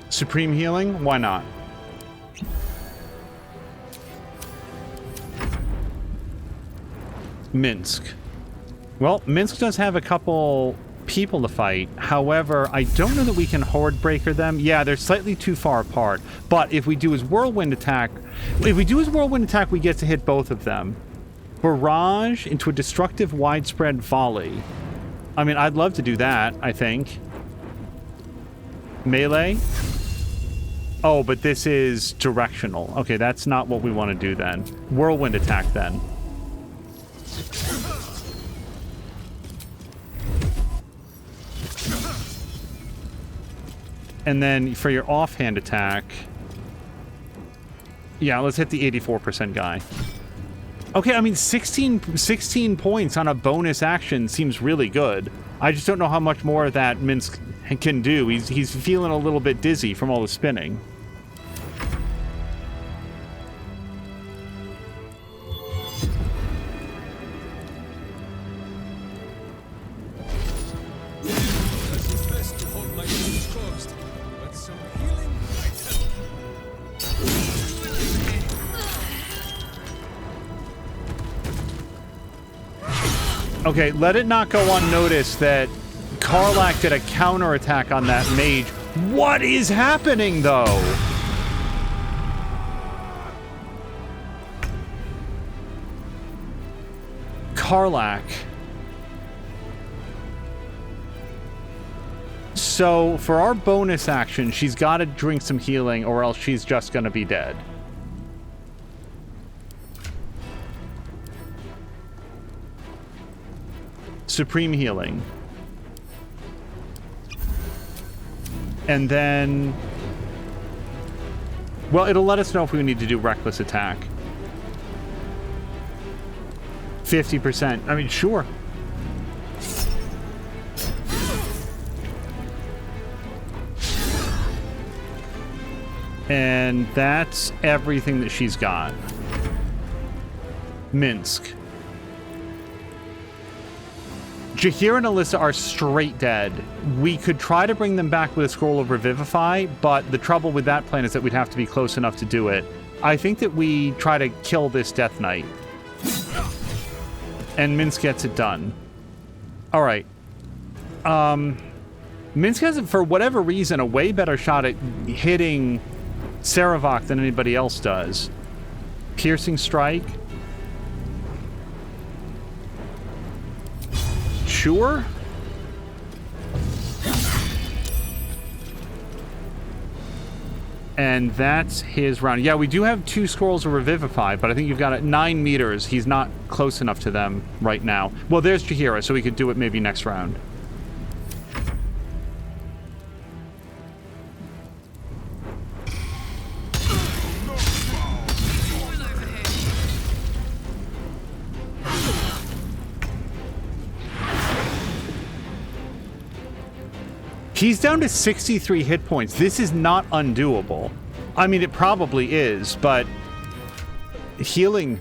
Speaker 1: Supreme healing? Why not? Minsc. Well, Minsc does have a couple people to fight. However, I don't know that we can horde breaker them. Yeah, they're slightly too far apart. But if we do his whirlwind attack, we get to hit both of them. Barrage into a destructive widespread volley. I mean, I'd love to do that, I think. Melee? Oh, but this is directional. Okay, that's not what we want to do then. Whirlwind attack then. And then for your offhand attack... yeah, let's hit the 84% guy. Okay, I mean, 16 points on a bonus action seems really good. I just don't know how much more of that Minsc can do. He's feeling a little bit dizzy from all the spinning. Okay, let it not go unnoticed that Karlach did a counterattack on that mage. What is happening, though? Karlach. So, for our bonus action, she's got to drink some healing or else she's just going to be dead. Supreme healing. And then... well, it'll let us know if we need to do reckless attack. 50%. I mean, sure. And that's everything that she's got. Minsk. Jahir and Alyssa are straight dead. We could try to bring them back with a scroll of Revivify, but the trouble with that plan is that we'd have to be close enough to do it. I think that we try to kill this Death Knight. And Minsk gets it done. Alright. Minsk has, for whatever reason, a way better shot at hitting Saravok than anybody else does. Piercing Strike. Sure. And that's his round. Yeah, we do have 2 scrolls of Revivify, but I think you've got it 9 meters. He's not close enough to them right now. Well, there's Jahira, so we could do it maybe next round. He's down to 63 hit points. This is not undoable. I mean, it probably is, but healing.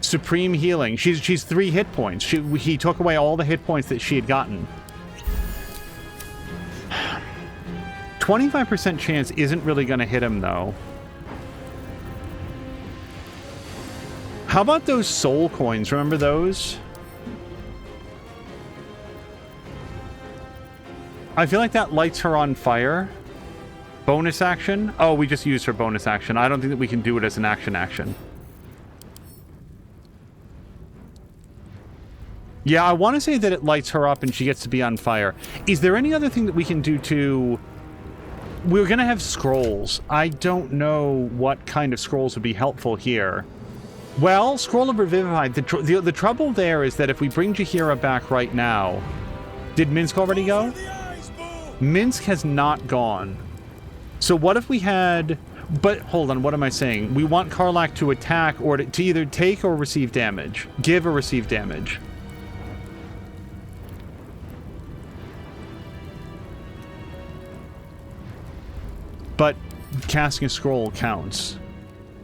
Speaker 1: Supreme healing. She's 3 hit points. He took away all the hit points that she had gotten. 25% chance isn't really going to hit him, though. How about those soul coins? Remember those? I feel like that lights her on fire. Bonus action? Oh, we just used her bonus action. I don't think that we can do it as an action. Yeah, I want to say that it lights her up and she gets to be on fire. Is there any other thing that we can do to... We're going to have scrolls. I don't know what kind of scrolls would be helpful here. Well, Scroll of Revivify. The trouble there is that if we bring Jahira back right now... Did Minsk already go? Minsk has not gone. So what if we had... But hold on, what am I saying? We want Karlach to attack or to either take or receive damage. Give or receive damage. But casting a scroll counts.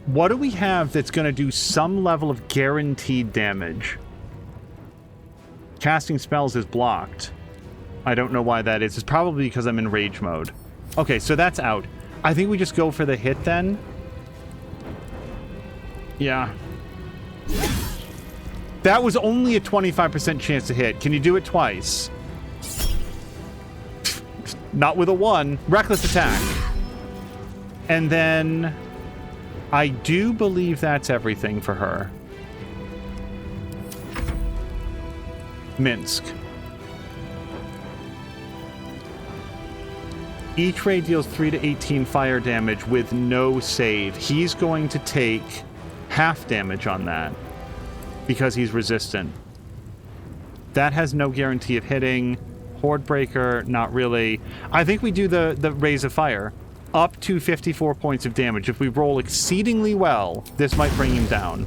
Speaker 1: What do we have that's going to do some level of guaranteed damage? Casting spells is blocked. I don't know why that is. It's probably because I'm in rage mode. Okay, so that's out. I think we just go for the hit then. Yeah. That was only a 25% chance to hit. Can you do it twice? Not with a 1. Reckless attack. And then I do believe that's everything for her. Minsk. Each ray deals 3 to 18 fire damage with no save. He's going to take half damage on that because he's resistant. That has no guarantee of hitting. Horde Breaker, not really. I think we do the Rays of Fire. Up to 54 points of damage. If we roll exceedingly well, this might bring him down.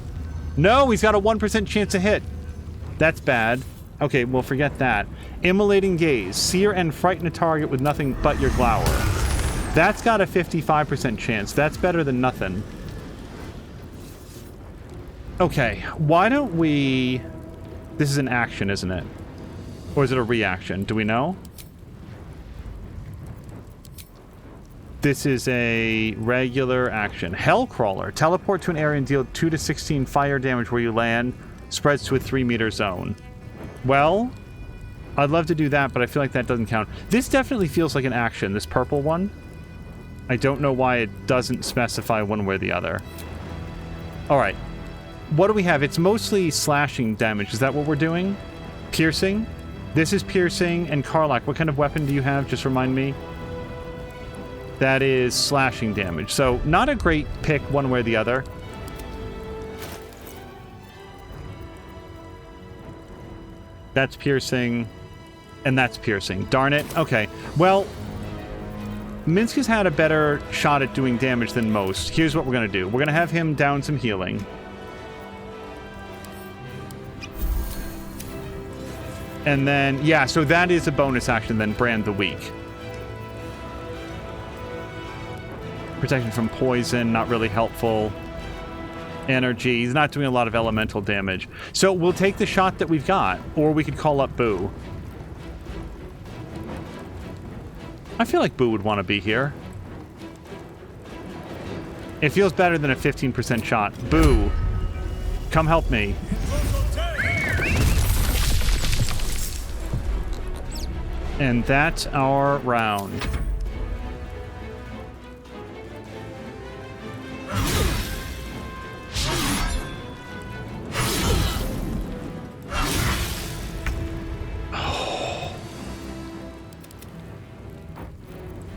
Speaker 1: No, he's got a 1% chance to hit. That's bad. Okay, well, forget that. Immolating Gaze. Sear and frighten a target with nothing but your glower. That's got a 55% chance. That's better than nothing. Okay, why don't we... This is an action, isn't it? Or is it a reaction? Do we know? This is a regular action. Hellcrawler. Teleport to an area and deal 2 to 16 fire damage where you land. Spreads to a 3-meter zone. Well, I'd love to do that, but I feel like that doesn't count. This definitely feels like an action, this purple one. I don't know why it doesn't specify one way or the other. Alright. What do we have? It's mostly slashing damage. Is that what we're doing? Piercing? This is piercing. And Karlach, what kind of weapon do you have? Just remind me. That is slashing damage. So, not a great pick one way or the other. That's piercing. And that's piercing. Darn it. Okay. Well, Minsk has had a better shot at doing damage than most. Here's what we're going to do. We're going to have him down some healing. And then, yeah, so that is a bonus action then, Brand the Weak. Protection from poison, not really helpful. Energy, he's not doing a lot of elemental damage. So we'll take the shot that we've got, or we could call up Boo. I feel like Boo would want to be here. It feels better than a 15% shot. Boo, come help me. And that's our round.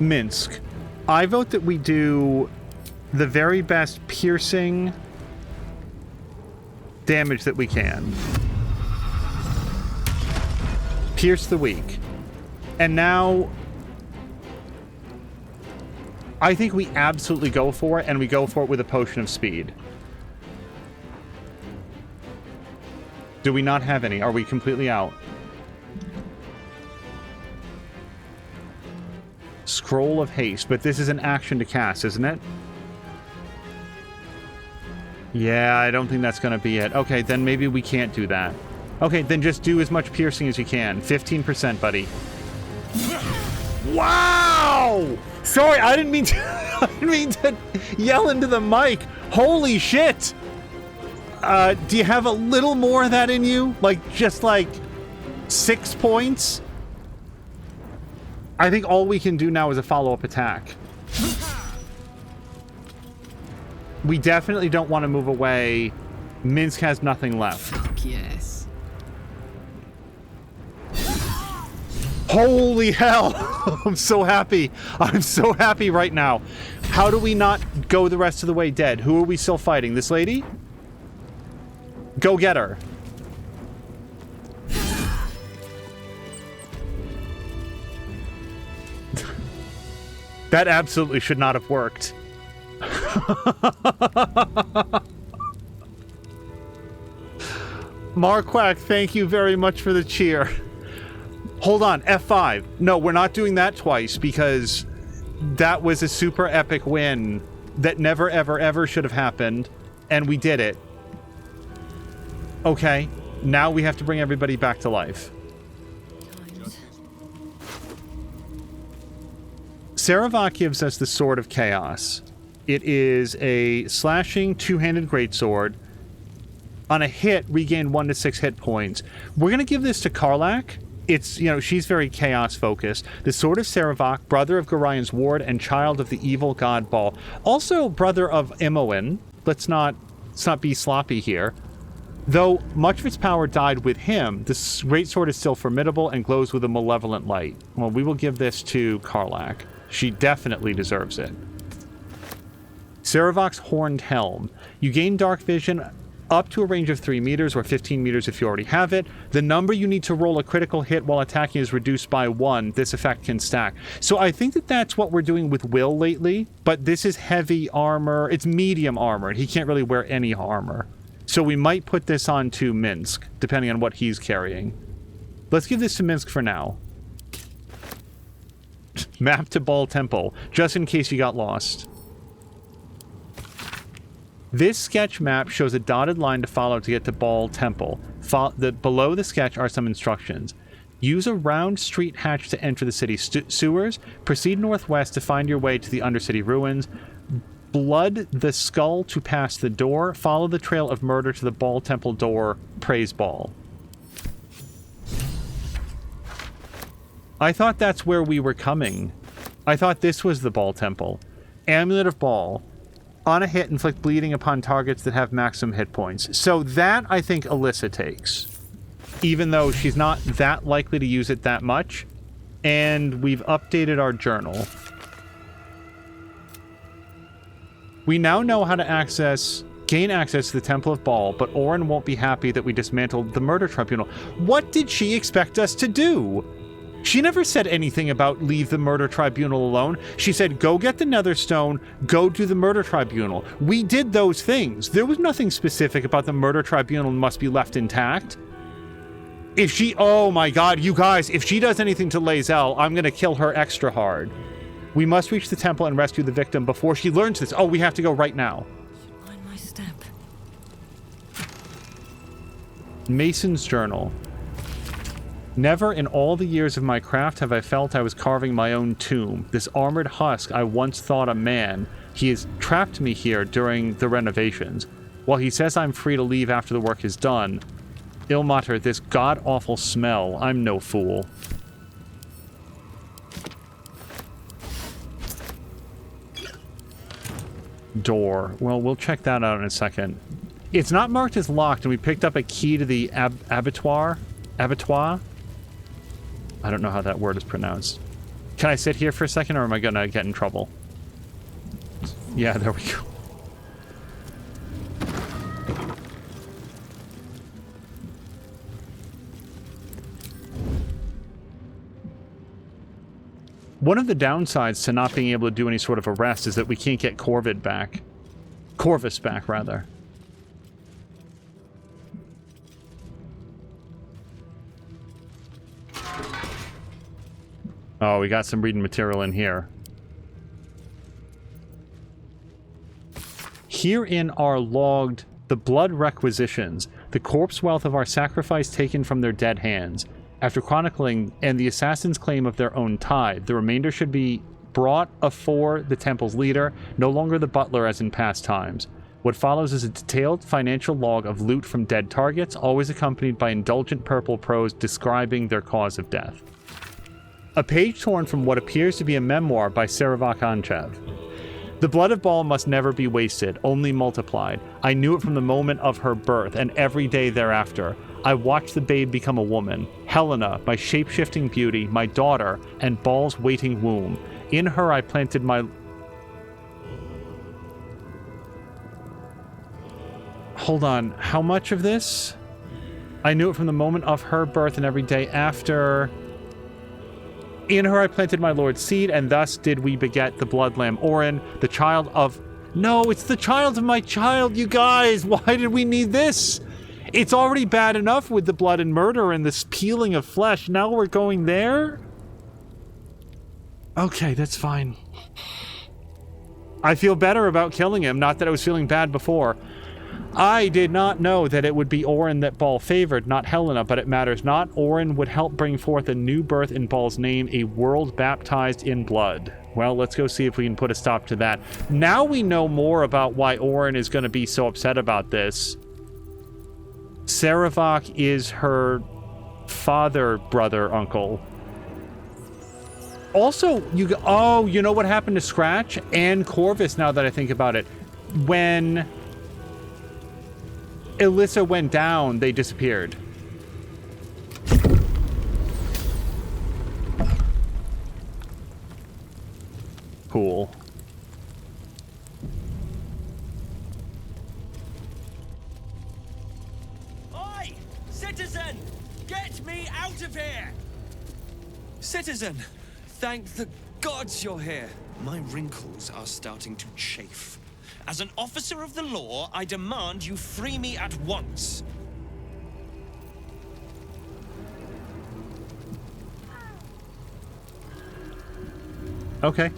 Speaker 1: Minsk. I vote that we do the very best piercing damage that we can. Pierce the weak. And now I think we absolutely go for it, and we go for it with a potion of speed. Do we not have any? Are we completely out? Scroll of Haste, but this is an action to cast, isn't it? Yeah, I don't think that's going to be it. Okay, then maybe we can't do that. Okay, then just do as much piercing as you can. 15%, buddy. Wow! Sorry, I didn't mean to, I didn't mean to yell into the mic. Holy shit! Do you have a little more of that in you? Like, just like 6 points? I think all we can do now is a follow-up attack. We definitely don't want to move away. Minsk has nothing left.
Speaker 4: Fuck yes.
Speaker 1: Holy hell! I'm so happy. I'm so happy right now. How do we not go the rest of the way dead? Who are we still fighting? This lady? Go get her. That absolutely should not have worked. Marquack, thank you very much for the cheer. Hold on, F5. No, we're not doing that twice because that was a super epic win that never, ever, ever should have happened, and we did it. Okay, now we have to bring everybody back to life. Saravok gives us the Sword of Chaos. It is a slashing two-handed greatsword. On a hit, regain 1 to 6 hit points. We're going to give this to Karlach. It's, you know, she's very chaos-focused. The Sword of Saravok, brother of Gorian's ward and child of the evil god Baal. Also brother of Imoen. Let's not be sloppy here. Though much of its power died with him, this greatsword is still formidable and glows with a malevolent light. Well, we will give this to Karlach. She definitely deserves it. Saravok's Horned Helm. You gain dark vision up to a range of 3 meters or 15 meters if you already have it. The number you need to roll a critical hit while attacking is reduced by 1. This effect can stack. So I think that that's what we're doing with Will lately, but this is heavy armor. It's medium armor. He can't really wear any armor. So we might put this on to Minsk, depending on what he's carrying. Let's give this to Minsk for now. Map to Baal Temple, just in case you got lost. This sketch map shows a dotted line to follow to get to Baal Temple. Below the sketch are some instructions. Use a round street hatch to enter the city sewers. Proceed northwest to find your way to the Undercity ruins. Blood the skull to pass the door. Follow the trail of murder to the Baal Temple door. Praise Baal. I thought that's where we were coming. I thought this was the Baal Temple. Amulet of Baal. On a hit, inflict bleeding upon targets that have maximum hit points. So that, I think, Alyssa takes. Even though she's not that likely to use it that much. And we've updated our journal. We now know how to gain access to the Temple of Baal, but Orin won't be happy that we dismantled the Murder Tribunal. What did she expect us to do? She never said anything about leave the Murder Tribunal alone. She said, go get the Netherstone, go do the Murder Tribunal. We did those things. There was nothing specific about the Murder Tribunal must be left intact. If she... Oh my god, you guys, if she does anything to Lae'zel, I'm gonna kill her extra hard. We must reach the temple and rescue the victim before she learns this. Oh, we have to go right now.
Speaker 3: Mind my step.
Speaker 1: Mason's Journal. Never in all the years of my craft have I felt I was carving my own tomb. This armored husk I once thought a man. He has trapped me here during the renovations. While he says I'm free to leave after the work is done, Ilmater, this god-awful smell, I'm no fool. Door. Well, we'll check that out in a second. It's not marked as locked, and we picked up a key to the abattoir? Abattoir? I don't know how that word is pronounced. Can I sit here for a second, or am I gonna get in trouble? Yeah, there we go. One of the downsides to not being able to do any sort of arrest is that we can't get Corvus back, rather. Oh, we got some reading material in here. Herein are logged the blood requisitions, the corpse wealth of our sacrifice taken from their dead hands. After chronicling and the assassin's claim of their own tithe, the remainder should be brought afore the temple's leader, no longer the butler as in past times. What follows is a detailed financial log of loot from dead targets, always accompanied by indulgent purple prose describing their cause of death. A page torn from what appears to be a memoir by Saravok Anchev. The blood of Baal must never be wasted, only multiplied. I knew it from the moment of her birth, and every day thereafter. I watched the babe become a woman. Helena, my shape-shifting beauty, my daughter, and Baal's waiting womb. In her I planted my... Hold on, how much of this? I knew it from the moment of her birth and every day after... In her I planted my Lord's seed, and thus did we beget the blood lamb Orin, the child of... No, it's the child of my child, you guys! Why did we need this? It's already bad enough with the blood and murder and this peeling of flesh. Now we're going there? Okay, that's fine. I feel better about killing him, not that I was feeling bad before. I did not know that it would be Orin that Baal favored, not Helena, but it matters not. Orin would help bring forth a new birth in Baal's name, a world baptized in blood. Well, let's go see if we can put a stop to that. Now we know more about why Orin is going to be so upset about this. Saravok is her father, brother, uncle. Also, you know what happened to Scratch and Corvus, now that I think about it? When Alyssa went down, they disappeared. Cool.
Speaker 11: Oi! Citizen! Get me out of here! Citizen! Thank the gods you're here. My wrinkles are starting to chafe. As an officer of the law, I demand you free me at once.
Speaker 1: Okay.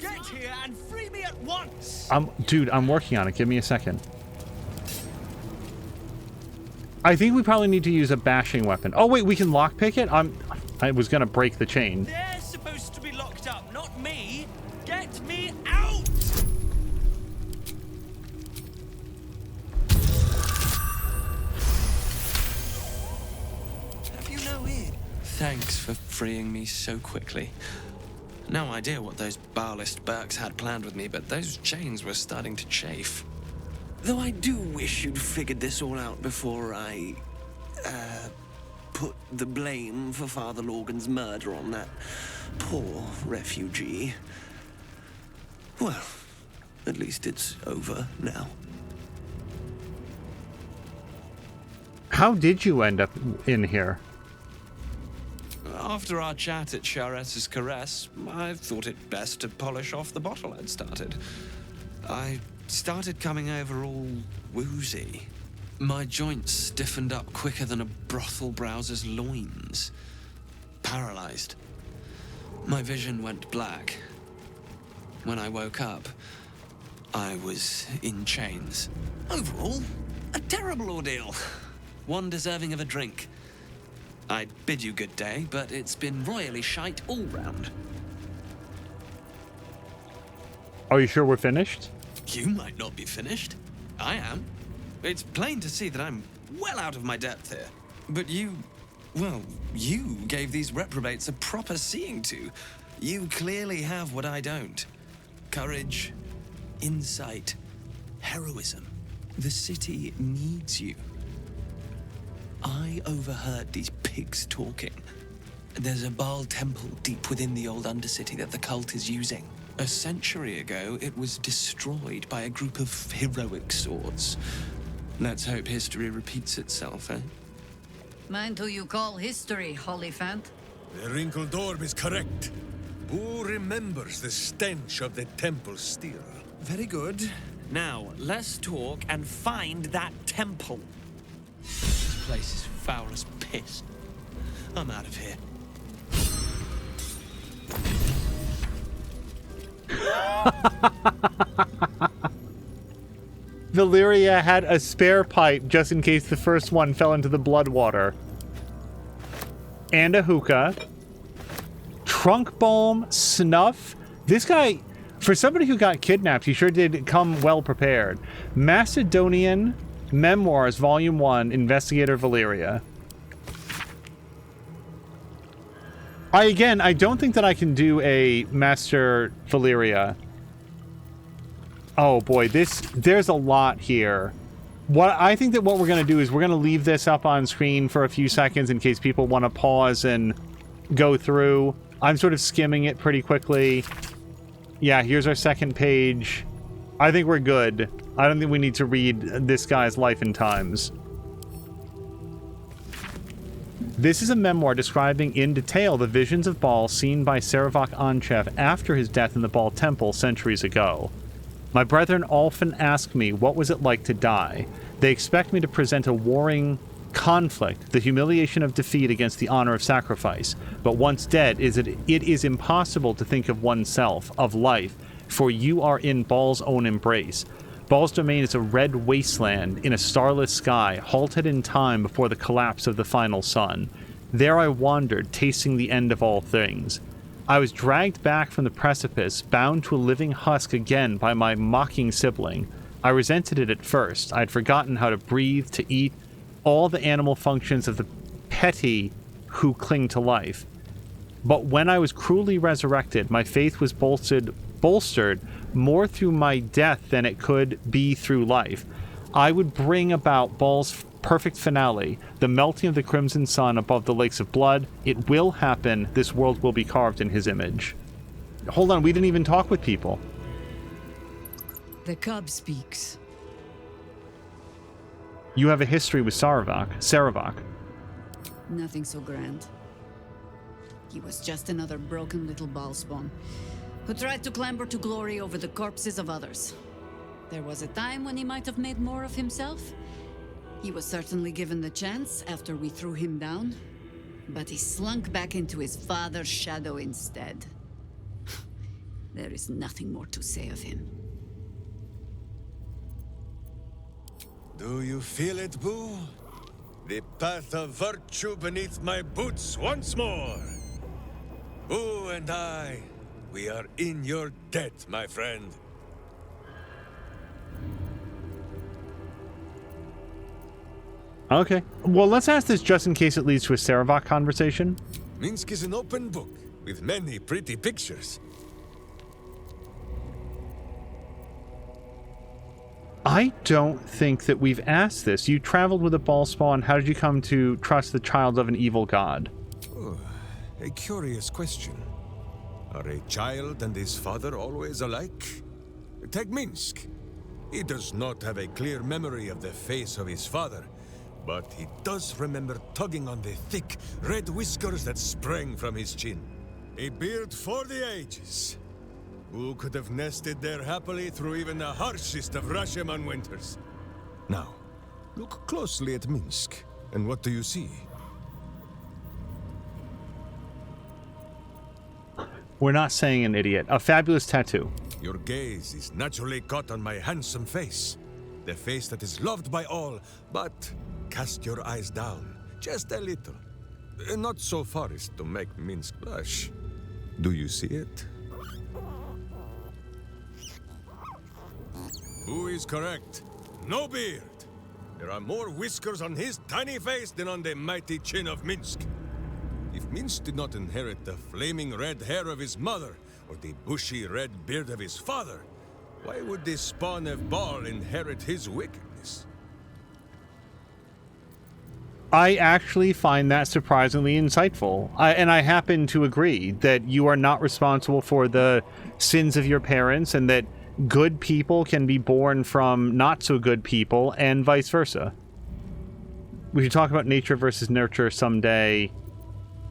Speaker 11: Get here and free me at once!
Speaker 1: Dude, I'm working on it. Give me a second. I think we probably need to use a bashing weapon. Oh, wait, we can lockpick it? I was gonna break the chain.
Speaker 11: They're supposed to be locked up, not me! Get me out! Have you no ear? Thanks for freeing me so quickly. No idea what those Baalist Burks had planned with me, but those chains were starting to chafe. Though I do wish you'd figured this all out before I, put the blame for Father Lorgan's murder on that poor refugee. Well, at least it's over now.
Speaker 1: How did you end up in here?
Speaker 11: After our chat at Charessa's Caress, I thought it best to polish off the bottle I'd started. I started coming over all woozy. My joints stiffened up quicker than a brothel browser's loins. Paralyzed. My vision went black. When I woke up, I was in chains. Overall, a terrible ordeal. One deserving of a drink. I'd bid you good day, but it's been royally shite all round.
Speaker 1: Are you sure we're finished?
Speaker 11: You might not be finished. I am. It's plain to see that I'm well out of my depth here. But you gave these reprobates a proper seeing to. You clearly have what I don't. Courage, insight, heroism. The city needs you. I overheard these pigs talking. There's a Baal temple deep within the old Undercity that the cult is using. A century ago, it was destroyed by a group of heroic sorts. Let's hope history repeats itself, eh?
Speaker 3: Mind who you call history, Hollyphant.
Speaker 2: The wrinkled orb is correct. Who remembers the stench of the temple steel?
Speaker 11: Very good. Now, let's talk and find that temple. This place is foul as piss. I'm out of here.
Speaker 1: Valyria had a spare pipe just in case the first one fell into the blood water. And a hookah. Trunk balm, snuff. This guy, for somebody who got kidnapped, he sure did come well prepared. Macedonian Memoirs, Volume 1, Investigator Valyria. I don't think that I can do a Master Valyria. Oh boy, there's a lot here. I think that what we're going to do is we're going to leave this up on screen for a few seconds in case people want to pause and go through. I'm sort of skimming it pretty quickly. Yeah, here's our second page. I think we're good. I don't think we need to read this guy's life and times. This is a memoir describing in detail the visions of Baal seen by Saravok Anchev after his death in the Baal Temple centuries ago. My brethren often ask me what was it like to die. They expect me to present a warring conflict, the humiliation of defeat against the honor of sacrifice. But once dead, it is impossible to think of oneself, of life, for you are in Baal's own embrace. Baal's domain is a red wasteland in a starless sky, halted in time before the collapse of the final sun. There I wandered, tasting the end of all things. I was dragged back from the precipice, bound to a living husk again by my mocking sibling. I resented it at first. I had forgotten how to breathe, to eat, all the animal functions of the petty who cling to life. But when I was cruelly resurrected, my faith was bolstered more through my death than it could be through life. I would bring about Baal's perfect finale, the melting of the crimson sun above the lakes of blood. It will happen. This world will be carved in his image. Hold on, we didn't even talk with people.
Speaker 3: The cub speaks.
Speaker 1: You have a history with Saravok.
Speaker 3: Nothing so grand. He was just another broken little ball spawn who tried to clamber to glory over the corpses of others. There was a time when he might have made more of himself. He was certainly given the chance after we threw him down, but he slunk back into his father's shadow instead. There is nothing more to say of him.
Speaker 2: Do you feel it, Boo? The path of virtue beneath my boots once more. Boo and I, we are in your debt, my friend.
Speaker 1: Okay. Well, let's ask this just in case it leads to a Saravok conversation.
Speaker 2: Minsk is an open book with many pretty pictures.
Speaker 1: I don't think that we've asked this. You traveled with a ball spawn. How did you come to trust the child of an evil god?
Speaker 2: Oh, a curious question. Are a child and his father always alike? Take Minsk. He does not have a clear memory of the face of his father, but he does remember tugging on the thick, red whiskers that sprang from his chin. A beard for the ages. Who could have nested there happily through even the harshest of Rashomon winters? Now, Look closely at Minsk, and what do you see?
Speaker 1: We're not saying an idiot. A fabulous tattoo.
Speaker 2: Your gaze is naturally caught on my handsome face. The face that is loved by all, but cast your eyes down, just a little. Not so far as to make Minsk blush. Do you see it? Who is correct? No beard! There are more whiskers on his tiny face than on the mighty chin of Minsk. If Minsk did not inherit the flaming red hair of his mother, or the bushy red beard of his father, why would the spawn of Baal inherit his wickedness?
Speaker 1: I actually find that surprisingly insightful. And I happen to agree that you are not responsible for the sins of your parents, and that good people can be born from not so good people, and vice versa. We should talk about nature versus nurture someday.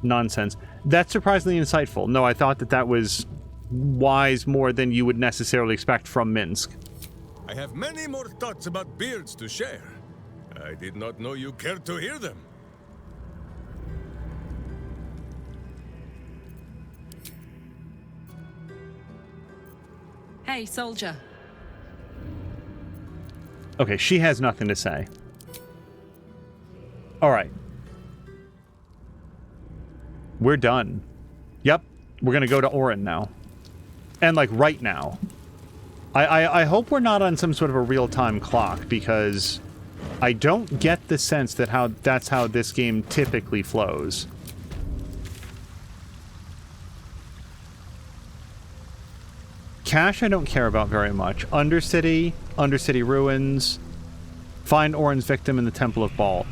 Speaker 1: Nonsense. That's surprisingly insightful. No, I thought that was wise more than you would necessarily expect from Minsk.
Speaker 2: I have many more thoughts about beards to share. I did not know you cared to hear them.
Speaker 12: Hey, soldier.
Speaker 1: Okay, she has nothing to say. All right. We're done. Yep, we're gonna go to Orin now. And, like, right now. I hope we're not on some sort of a real-time clock, because I don't get the sense that that's how this game typically flows. Cash I don't care about very much. Undercity, Undercity Ruins. Find Orin's victim in the Temple of Baal.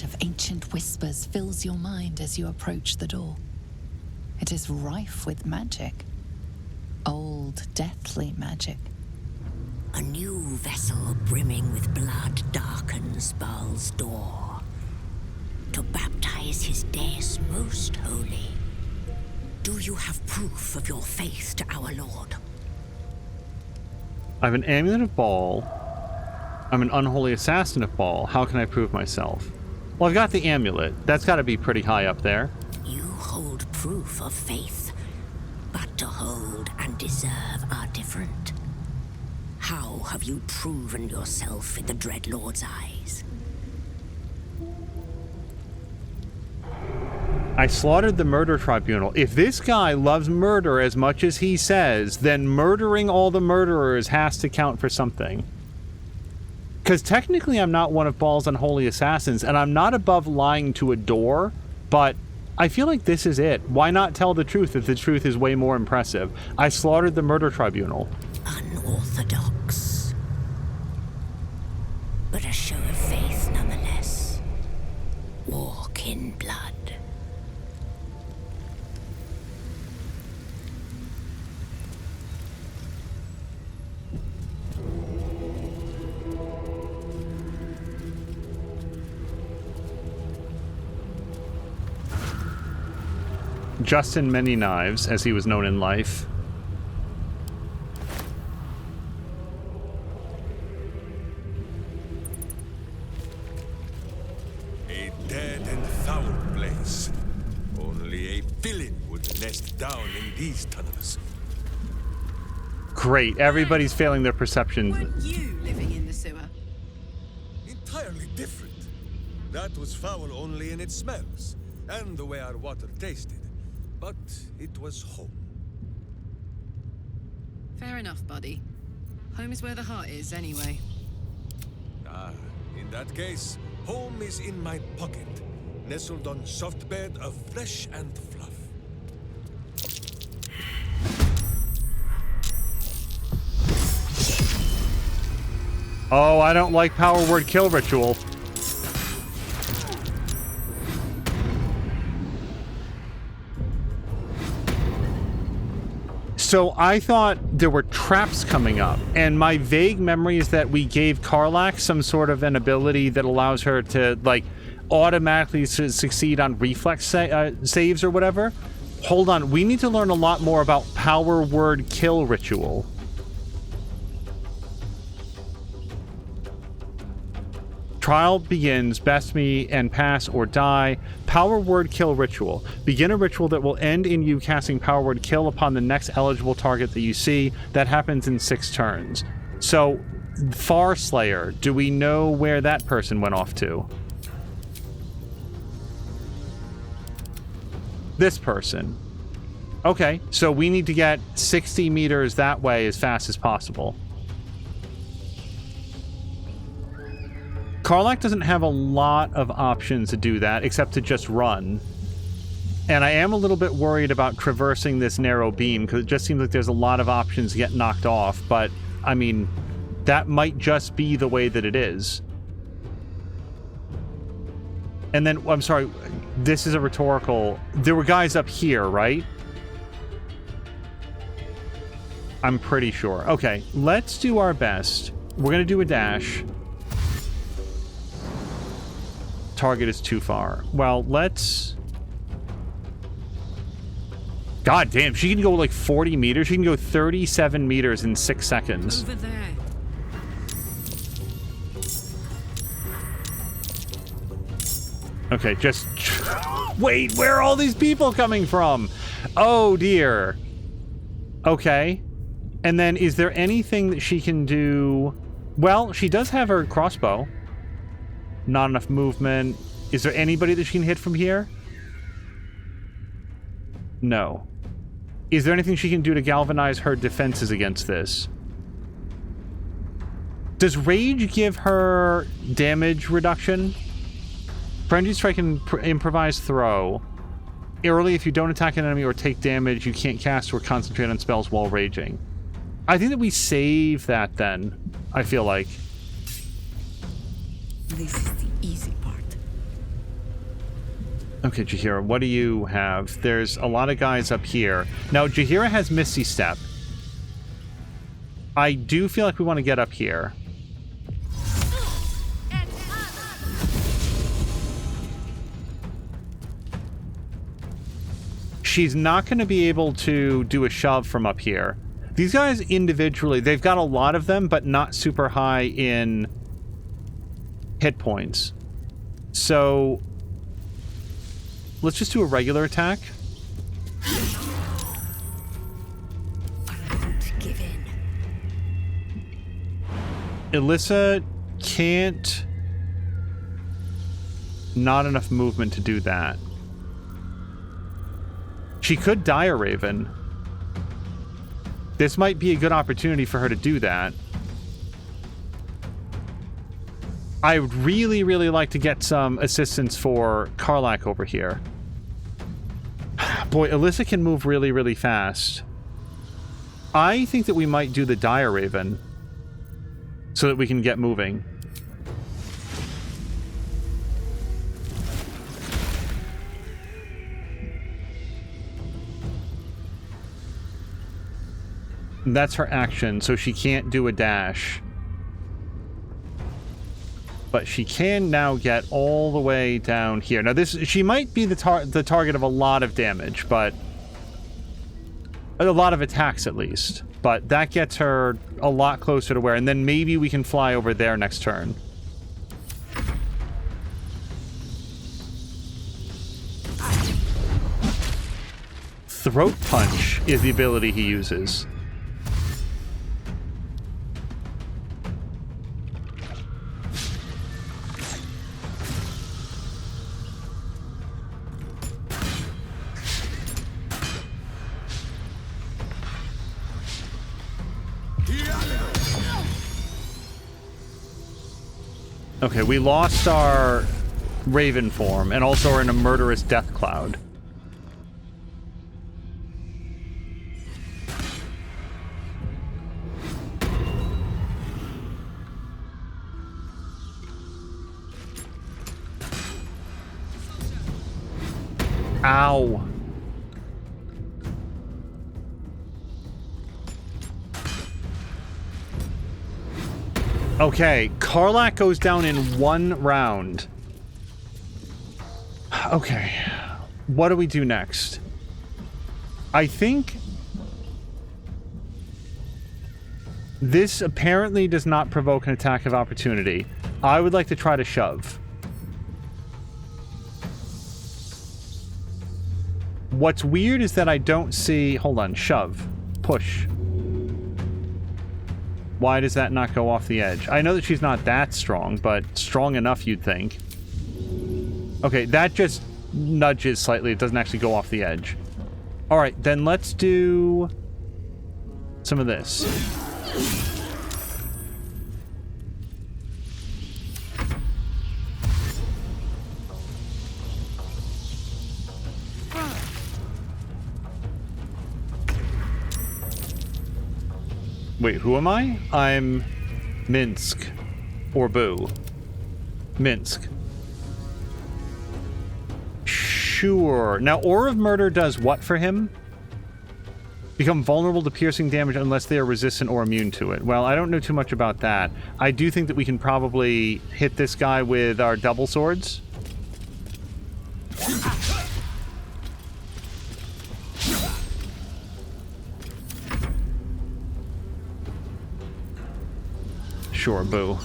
Speaker 4: Of ancient whispers fills your mind as you approach the door. It is rife with magic. Old, deathly magic.
Speaker 5: A new vessel brimming with blood darkens Baal's door to baptize his deus most holy. Do you have proof of your faith to our Lord?
Speaker 1: I have an amulet of Baal. I'm an unholy assassin of Baal. How can I prove myself? Well, I've got the amulet. That's got to be pretty high up there.
Speaker 5: You hold proof of faith, but to hold and deserve are different. How have you proven yourself in the Dreadlord's eyes?
Speaker 1: I slaughtered the Murder Tribunal. If this guy loves murder as much as he says, then murdering all the murderers has to count for something. Because technically I'm not one of Baal's unholy assassins, and I'm not above lying to a door, but I feel like this is it. Why not tell the truth if the truth is way more impressive? I slaughtered the Murder Tribunal.
Speaker 5: Unorthodox. But a show of faith nonetheless. Walk in blood.
Speaker 1: Justin Many Knives, as he was known in life.
Speaker 2: A dead and foul place. Only a villain would nest down in these tunnels.
Speaker 1: Great, everybody's failing their perception.
Speaker 12: Weren't you living in the sewer?
Speaker 2: Entirely different. That was foul only in its smells, and the way our water tasted. But it was home.
Speaker 12: Fair enough, buddy. Home is where the heart is, anyway.
Speaker 2: Ah, in that case, home is in my pocket, nestled on soft bed of flesh and fluff.
Speaker 1: Oh, I don't like power word kill ritual. So I thought there were traps coming up, and my vague memory is that we gave Karlach some sort of an ability that allows her to, like, automatically succeed on reflex saves or whatever. Hold on, we need to learn a lot more about power word kill ritual. Trial begins, best me and pass or die. Power word kill ritual. Begin a ritual that will end in you casting power word kill upon the next eligible target that you see. That happens in 6 turns. So, Farslayer, do we know where that person went off to? This person. Okay, so we need to get 60 meters that way as fast as possible. Karlach doesn't have a lot of options to do that, except to just run. And I am a little bit worried about traversing this narrow beam, because it just seems like there's a lot of options to get knocked off, but, I mean, that might just be the way that it is. And then, I'm sorry, this is a rhetorical... There were guys up here, right? I'm pretty sure. Okay, let's do our best. We're going to do a dash. Target is too far. Well, let's... God damn, she can go like 40 meters. She can go 37 meters in 6 seconds.
Speaker 12: Over there.
Speaker 1: Okay, just... Wait, where are all these people coming from? Oh, dear. Okay. And then, is there anything that she can do... Well, she does have her crossbow. Not enough movement. Is there anybody that she can hit from here? No. Is there anything she can do to galvanize her defenses against this? Does Rage give her damage reduction? Frenzy Strike and Improvise Throw. Early, if you don't attack an enemy or take damage, you can't cast or concentrate on spells while raging. I think that we save that then, I feel like.
Speaker 3: This is the easy part.
Speaker 1: Okay, Jaheira, what do you have? There's a lot of guys up here. Now, Jaheira has Misty Step. I do feel like we want to get up here. She's not going to be able to do a shove from up here. These guys individually, they've got a lot of them, but not super high in hit points. So let's just do a regular attack.
Speaker 5: Don't give in.
Speaker 1: Alyssa can't... Not enough movement to do that. She could Dire Raven. This might be a good opportunity for her to do that. I would really, really like to get some assistance for Karlach over here. Boy, Alyssa can move really, really fast. I think that we might do the Dire Raven so that we can get moving. That's her action, so she can't do a dash. But she can now get all the way down here. Now this, she might be the target of a lot of damage, but... A lot of attacks at least. But that gets her a lot closer to where, and then maybe we can fly over there next turn. Throat Punch is the ability he uses. Okay, we lost our Raven form, and also are in a murderous death cloud. Ow. Okay, Karlach goes down in 1 round. Okay. What do we do next? I think this apparently does not provoke an attack of opportunity. I would like to try to shove. What's weird is that I don't see... Hold on. Shove. Push. Why does that not go off the edge? I know that she's not that strong, but strong enough, you'd think. Okay, that just nudges slightly. It doesn't actually go off the edge. Alright, then let's do some of this. Wait, who am I? I'm Minsk. Or Boo. Minsk. Sure. Now, Aura of Murder does what for him? Become vulnerable to piercing damage unless they are resistant or immune to it. Well, I don't know too much about that. I do think that we can probably hit this guy with our double swords. Sure, Boo.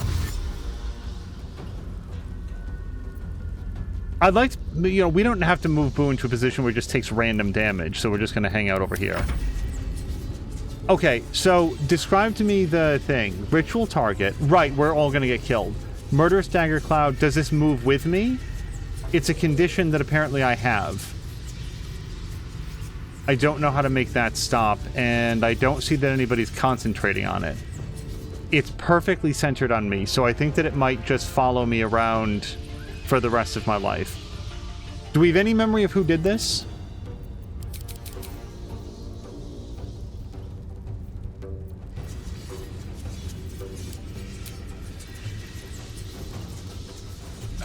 Speaker 1: I'd like to, you know, we don't have to move Boo into a position where it just takes random damage, so we're just going to hang out over here. Okay, so describe to me the thing. Ritual target. Right, we're all going to get killed. Murderous Dagger Cloud. Does this move with me? It's a condition that apparently I have. I don't know how to make that stop, and I don't see that anybody's concentrating on it. It's perfectly centered on me, so I think that it might just follow me around for the rest of my life. Do we have any memory of who did this?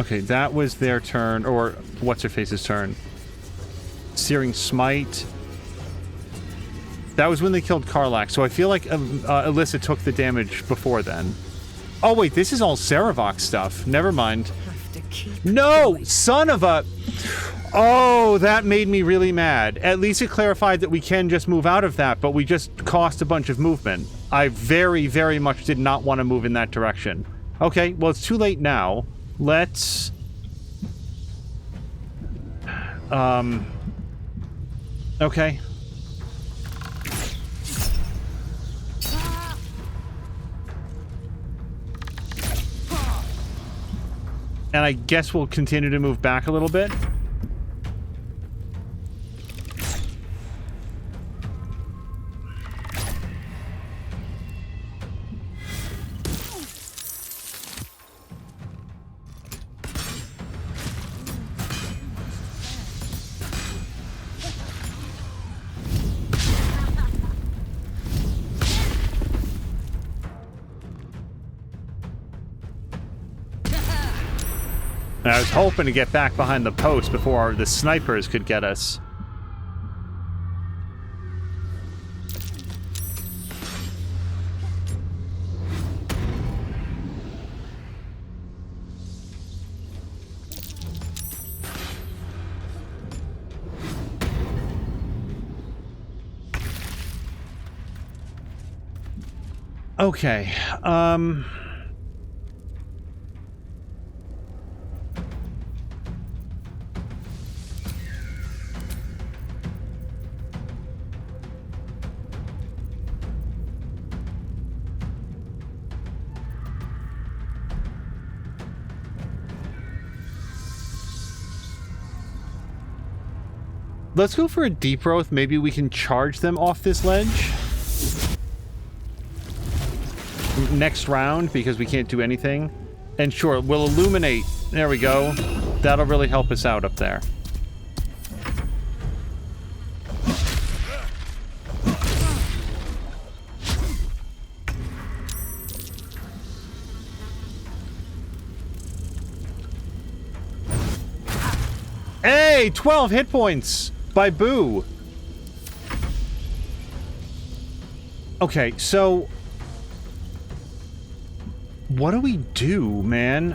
Speaker 1: Okay, that was their turn, or what's-her-face's turn. Searing Smite. That was when they killed Karlach, so I feel like Alyssa took the damage before then. Oh wait, this is all Saravok stuff. Never mind. No! Son of a... Oh, that made me really mad. At least it clarified that we can just move out of that, but we just cost a bunch of movement. I very, very much did not want to move in that direction. Okay, well, it's too late now. Let's... Okay. And I guess we'll continue to move back a little bit. I was hoping to get back behind the post before the snipers could get us. Okay, let's go for a deep growth. Maybe we can charge them off this ledge next round because we can't do anything. And sure, we'll illuminate. There we go. That'll really help us out up there. Hey, 12 hit points by Boo. Okay, so what do we do, man?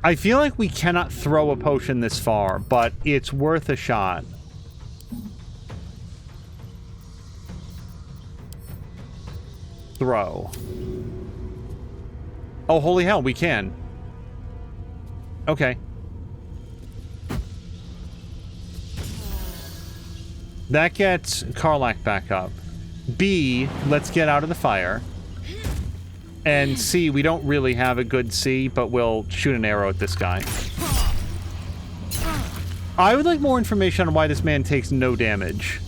Speaker 1: I feel like we cannot throw a potion this far, but it's worth a shot. Throw. Oh, holy hell, we can. Okay. That gets Karlach back up. B, let's get out of the fire. And C, we don't really have a good C, but we'll shoot an arrow at this guy. I would like more information on why this man takes no damage.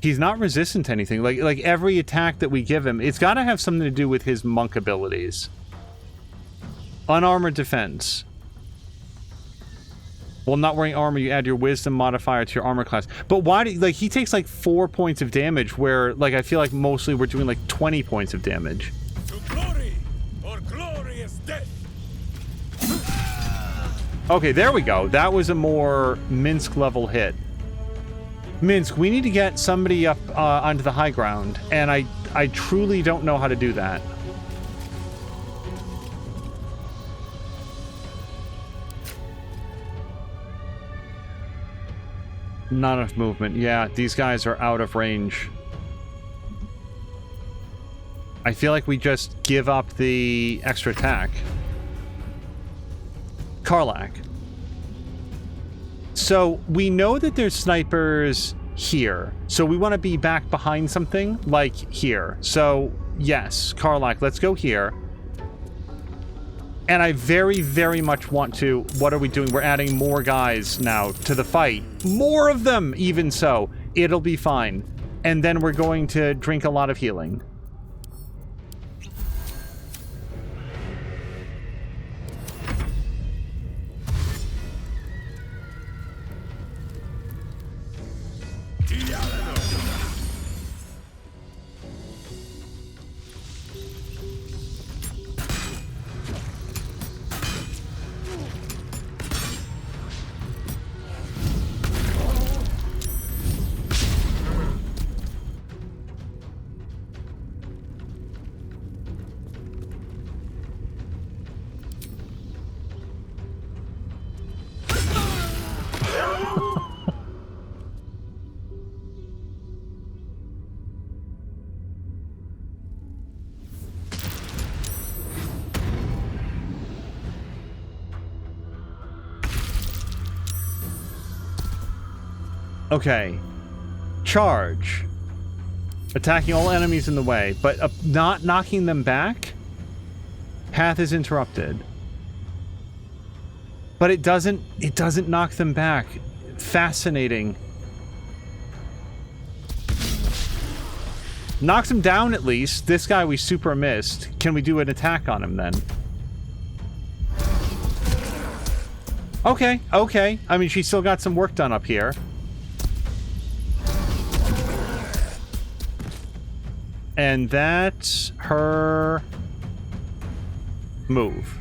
Speaker 1: He's not resistant to anything. Like every attack that we give him, it's got to have something to do with his monk abilities. Unarmored defense. While not wearing armor, you add your wisdom modifier to your armor class. But why do, like, he takes like 4 points of damage where, like, I feel like mostly we're doing like 20 points of damage.
Speaker 2: To glory or glorious death.
Speaker 1: Okay, there we go. That was a more Minsk level hit. Minsk, we need to get somebody up onto the high ground, and I truly don't know how to do that. Not enough movement. Yeah, these guys are out of range. I feel like we just give up the extra attack. Karlach. So, we know that there's snipers here. So, we want to be back behind something, like here. So, yes, Karlach, let's go here. And I very, very much want to... What are we doing? We're adding more guys now to the fight. More of them, even so. It'll be fine. And then we're going to drink a lot of healing. Okay. Charge. Attacking all enemies in the way, but not knocking them back? Path is interrupted. But it doesn't knock them back. Fascinating. Knocks him down at least. This guy we super missed. Can we do an attack on him then? Okay, okay. I mean, she's still got some work done up here. And that's her move.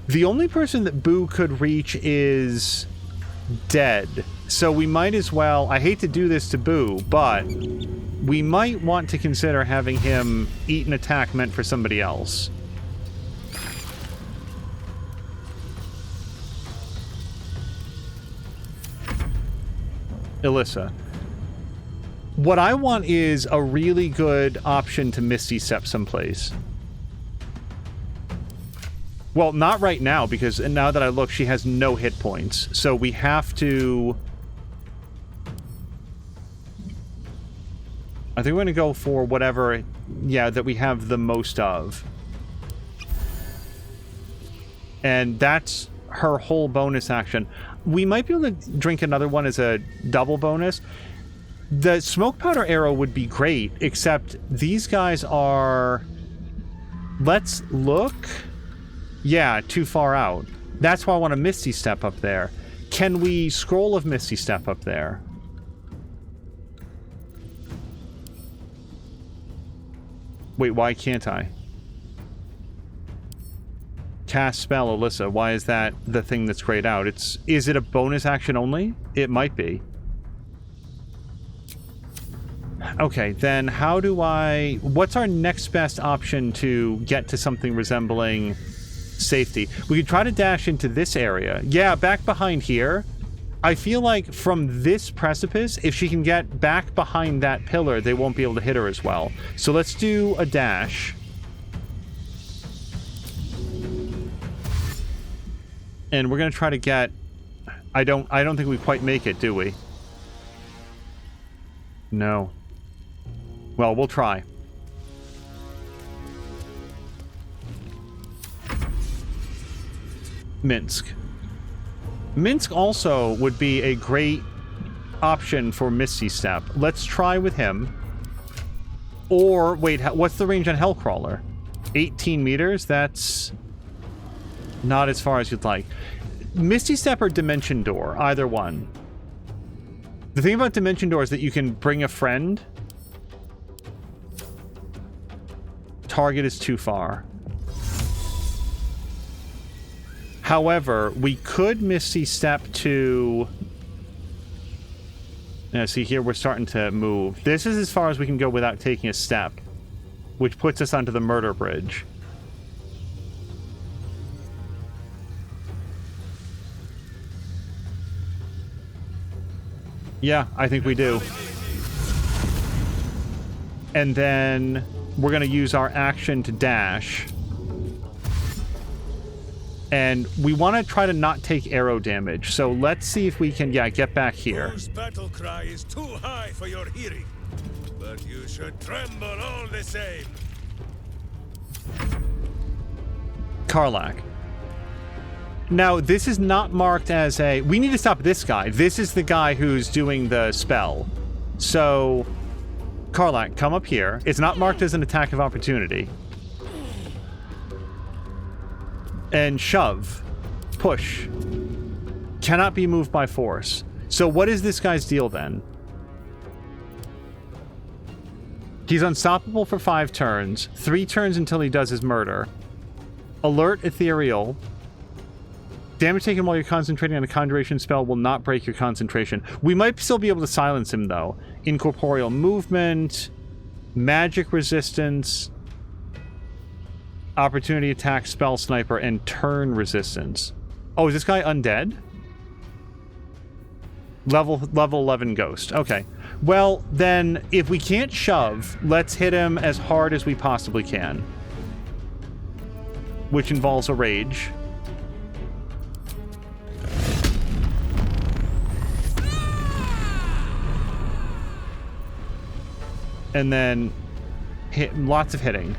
Speaker 1: The only person that Boo could reach is dead. So we might as well... I hate to do this to Boo, but we might want to consider having him eat an attack meant for somebody else. Alyssa. What I want is a really good option to Misty Step someplace. Well, not right now, because now that I look, she has no hit points. So we have to... I think we're going to go for whatever, yeah, that we have the most of. And that's her whole bonus action. We might be able to drink another one as a double bonus. The smoke powder arrow would be great, except these guys are... Let's look... Yeah, too far out. That's why I want a Misty Step up there. Can we scroll of Misty Step up there? Wait, why can't I? Cast spell, Alyssa. Why is that the thing that's grayed out? Is it a bonus action only? It might be. Okay, then how do I... What's our next best option to get to something resembling safety? We could try to dash into this area. Yeah, back behind here. I feel like from this precipice, if she can get back behind that pillar, they won't be able to hit her as well. So let's do a dash. And we're going to try to get... I don't think we quite make it, do we? No. Well, we'll try. Minsk. Minsk also would be a great option for Misty Step. Let's try with him. Or, wait, what's the range on Hellcrawler? 18 meters? That's not as far as you'd like. Misty Step or Dimension Door, either one. The thing about Dimension Door is that you can bring a friend. Target is too far. However, we could Misty Step to... Now, see here, we're starting to move. This is as far as we can go without taking a step, which puts us onto the Murder Bridge. Yeah, I think we do. And then we're going to use our action to dash. And we want to try to not take arrow damage. So let's see if we can, yeah, get back here.
Speaker 2: Whose battle cry is too high for your hearing, but you should tremble all the same.
Speaker 1: Karlach. Now, this is not marked as a... We need to stop this guy. This is the guy who's doing the spell. So, Karlach, come up here. It's not marked as an attack of opportunity. And shove. Push. Cannot be moved by force. So what is this guy's deal then? He's unstoppable for 5 turns. 3 turns until he does his murder. Alert ethereal. Damage taken while you're concentrating on a conjuration spell will not break your concentration. We might still be able to silence him though. Incorporeal movement. Magic resistance. Opportunity attack, spell sniper, and turn resistance. Oh, is this guy undead? Level 11 ghost. Okay. Well, then, if we can't shove, let's hit him as hard as we possibly can. Which involves a rage. And then hit lots of hitting.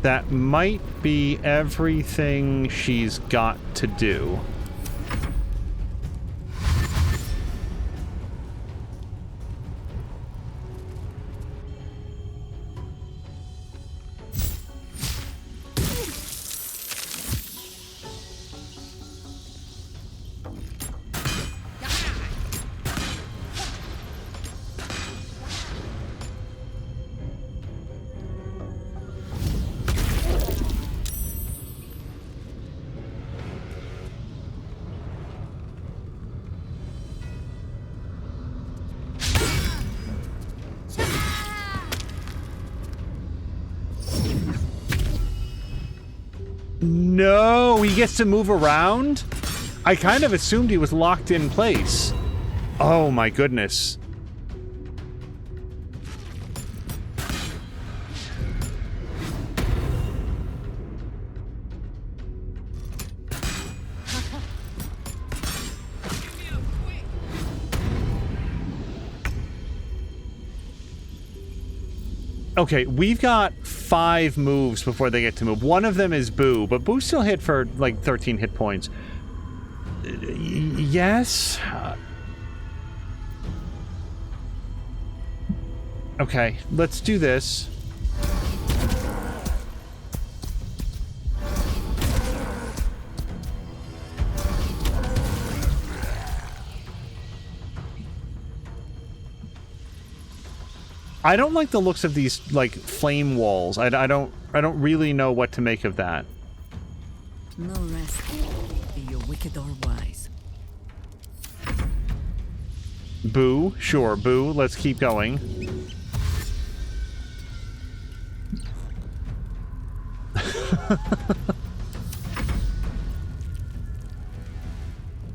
Speaker 1: That might be everything she's got to do. No, he gets to move around? I kind of assumed he was locked in place. Oh my goodness. Okay, we've got 5 moves before they get to move. One of them is Boo, but Boo still hit for like 13 hit points. Yes? Okay, let's do this. I don't like the looks of these, like, flame walls. I don't really know what to make of that.
Speaker 3: No rest, be you wicked or wise.
Speaker 1: Boo. Sure, boo. Let's keep going.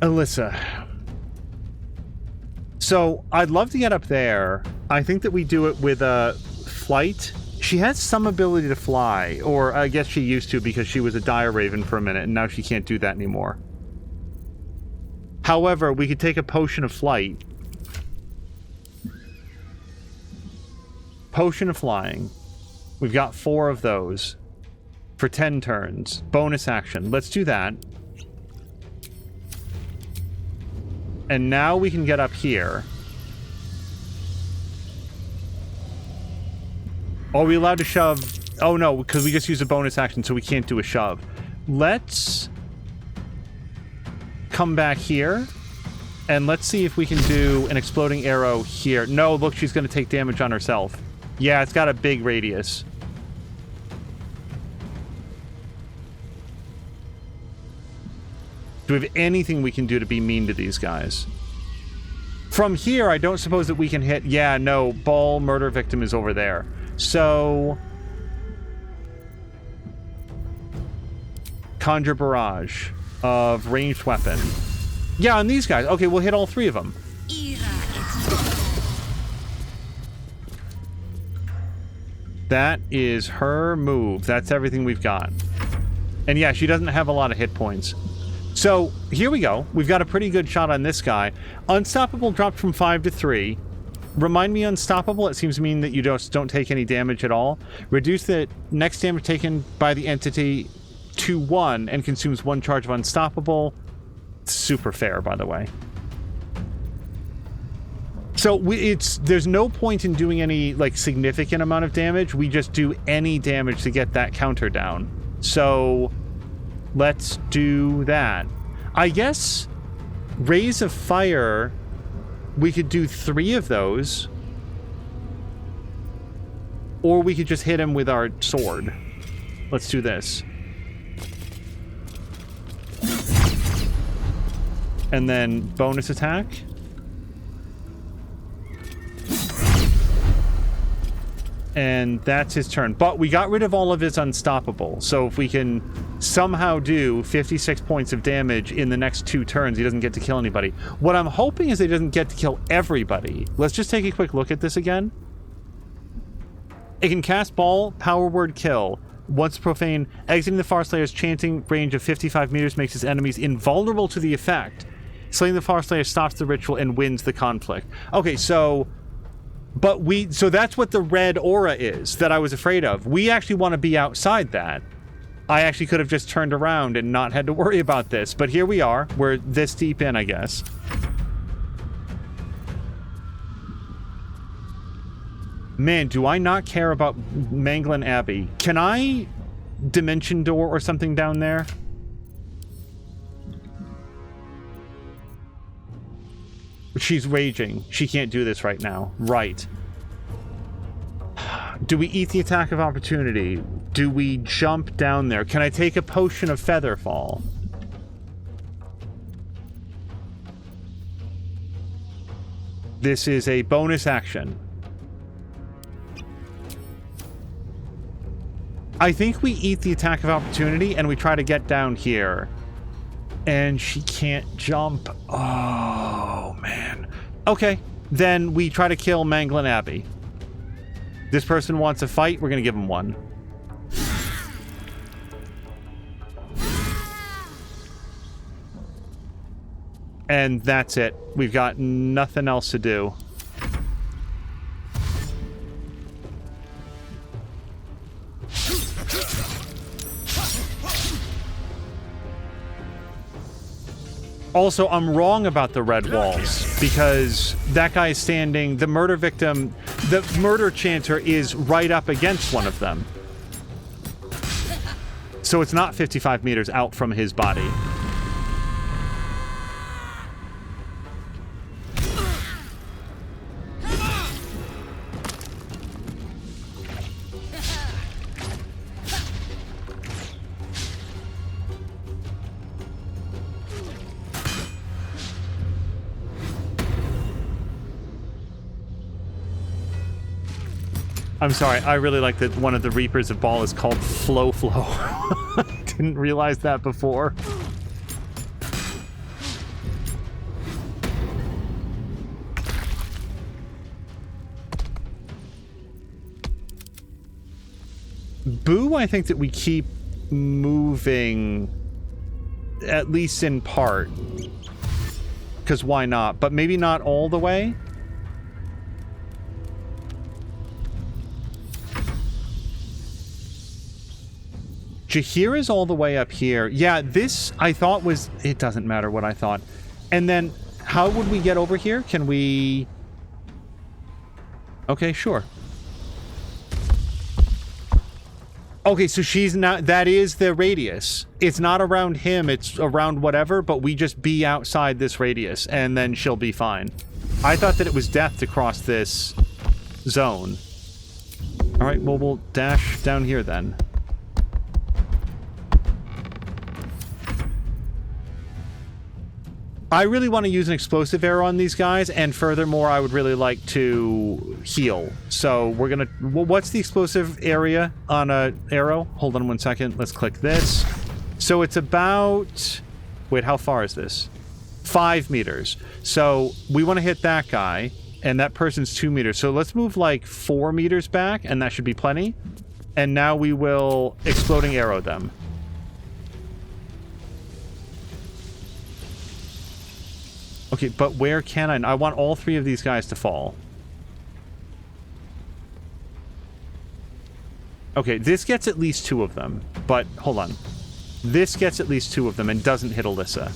Speaker 1: Alyssa. So, I'd love to get up there. I think that we do it with a flight. She has some ability to fly, or I guess she used to because she was a dire raven for a minute, and now she can't do that anymore. However, we could take a potion of flight. Potion of flying. We've got 4 of those for 10 turns. Bonus action. Let's do that. And now we can get up here. Are we allowed to shove? Oh no, because we just used a bonus action, so we can't do a shove. Let's come back here. And let's see if we can do an exploding arrow here. No, look, she's going to take damage on herself. Yeah, it's got a big radius. Do we have anything we can do to be mean to these guys? From here, I don't suppose that we can hit... Yeah, no, ball murder victim is over there. So... Conjure barrage of ranged weapon. Yeah, on these guys. Okay, we'll hit all 3 of them. That is her move. That's everything we've got. And yeah, she doesn't have a lot of hit points. So, here we go. We've got a pretty good shot on this guy. Unstoppable dropped from 5 to 3. Remind me unstoppable. It seems to mean that you don't take any damage at all. Reduce the next damage taken by the entity to 1 and consumes 1 charge of unstoppable. Super fair, by the way. So there's no point in doing any like significant amount of damage. We just do any damage to get that counter down. So let's do that. I guess Rays of Fire, we could do 3 of those. Or we could just hit him with our sword. Let's do this. And then bonus attack. And that's his turn. But we got rid of all of his unstoppable. So if we can somehow do 56 points of damage in the next 2 turns, he doesn't get to kill anybody. What I'm hoping is he doesn't get to kill everybody. Let's just take a quick look at this again. It can cast ball, power word, kill. Once profane, exiting the Farslayer's chanting range of 55 meters makes his enemies invulnerable to the effect. Slaying the Farslayer stops the ritual and wins the conflict. Okay, so... So that's what the red aura is that I was afraid of. We actually want to be outside that. I actually could have just turned around and not had to worry about this. But here we are. We're this deep in, I guess. Man, do I not care about Manglin Abbey. Can I dimension door or something down there? She's raging. She can't do this right now. Right. Do we eat the attack of opportunity? Do we jump down there? Can I take a potion of Featherfall? This is a bonus action. I think we eat the attack of opportunity and we try to get down here. And she can't jump. Oh, man. Okay, then we try to kill Manglin Abbey. This person wants a fight. We're going to give him one. And that's it. We've got nothing else to do. Also, I'm wrong about the red walls, because that guy is standing, the murder victim, the murder chanter is right up against one of them. So it's not 55 meters out from his body. I'm sorry, I really like that one of the Reapers of Ball is called Flow. Didn't realize that before. Boo, I think that we keep moving, at least in part. Because why not? But maybe not all the way? Jahira's all the way up here. Yeah, this I thought was... It doesn't matter what I thought. And then, how would we get over here? Can we... Okay, sure. Okay, so she's not... That is the radius. It's not around him, it's around whatever, but we just be outside this radius, and then she'll be fine. I thought that it was death to cross this zone. Alright, well, we'll dash down here then. I really want to use an explosive arrow on these guys, and furthermore, I would really like to heal. So we're gonna... Well, what's the explosive area on a arrow? Hold on one second. Let's click this. So it's about... Wait, how far is this? 5 meters. So we want to hit that guy, and that person's 2 meters. So let's move like 4 meters back, and that should be plenty. And now we will exploding arrow them. Okay, but where can I... I want all 3 of these guys to fall. Okay, this gets at least 2 of them. But, hold on. This gets at least 2 of them and doesn't hit Alyssa.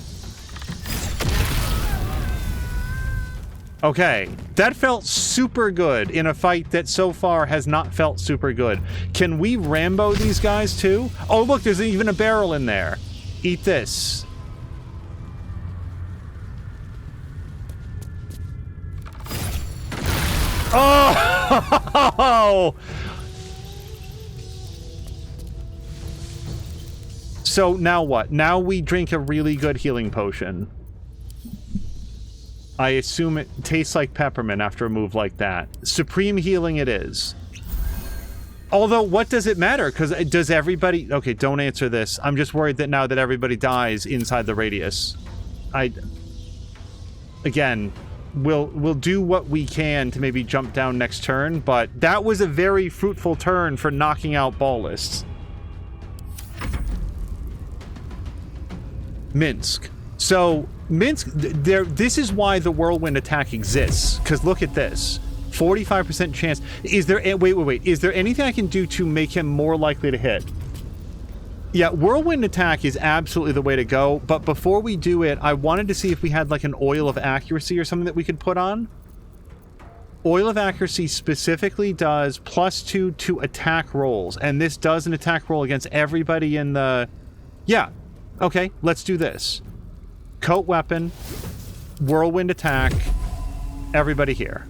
Speaker 1: Okay, that felt super good in a fight that so far has not felt super good. Can we Rambo these guys too? Oh, look, there's even a barrel in there. Eat this. Oh! So now what? Now we drink a really good healing potion. I assume it tastes like peppermint after a move like that. Supreme healing it is. Although, what does it matter? Because does everybody... Okay, don't answer this. I'm just worried that now that everybody dies inside the radius. Again... We'll do what we can to maybe jump down next turn, but that was a very fruitful turn for knocking out ballists. Minsk. So, Minsk, this is why the whirlwind attack exists, because look at this. 45% chance. Is there... Wait. Is there anything I can do to make him more likely to hit? Yeah, whirlwind attack is absolutely the way to go, but before we do it, I wanted to see if we had like an oil of accuracy or something that we could put on. Oil of accuracy specifically does +2 to attack rolls, and this does an attack roll against everybody in the... Yeah, okay, let's do this. Coat weapon, whirlwind attack, everybody here.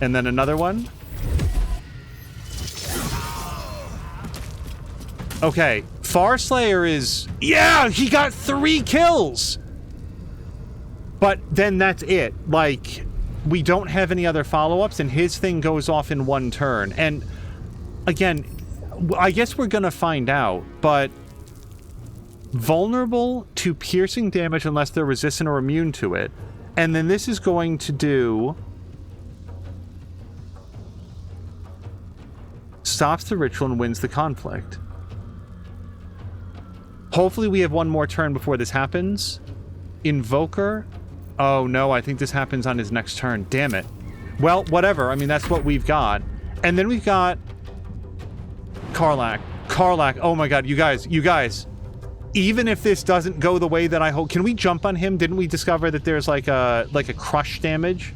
Speaker 1: And then another one. Okay, Farslayer is... Yeah, he got 3 kills! But then that's it. Like, we don't have any other follow-ups, and his thing goes off in 1 turn. And, again, I guess we're gonna find out, but... Vulnerable to piercing damage unless they're resistant or immune to it. And then this is going to do... Stops the ritual and wins the conflict. Hopefully we have 1 more turn before this happens. Invoker. Oh no, I think this happens on his next turn. Damn it. Well, whatever. I mean, that's what we've got. And then we've got... Karlach. Karlach. Oh my god, you guys. Even if this doesn't go the way that I hope... Can we jump on him? Didn't we discover that there's like a crush damage?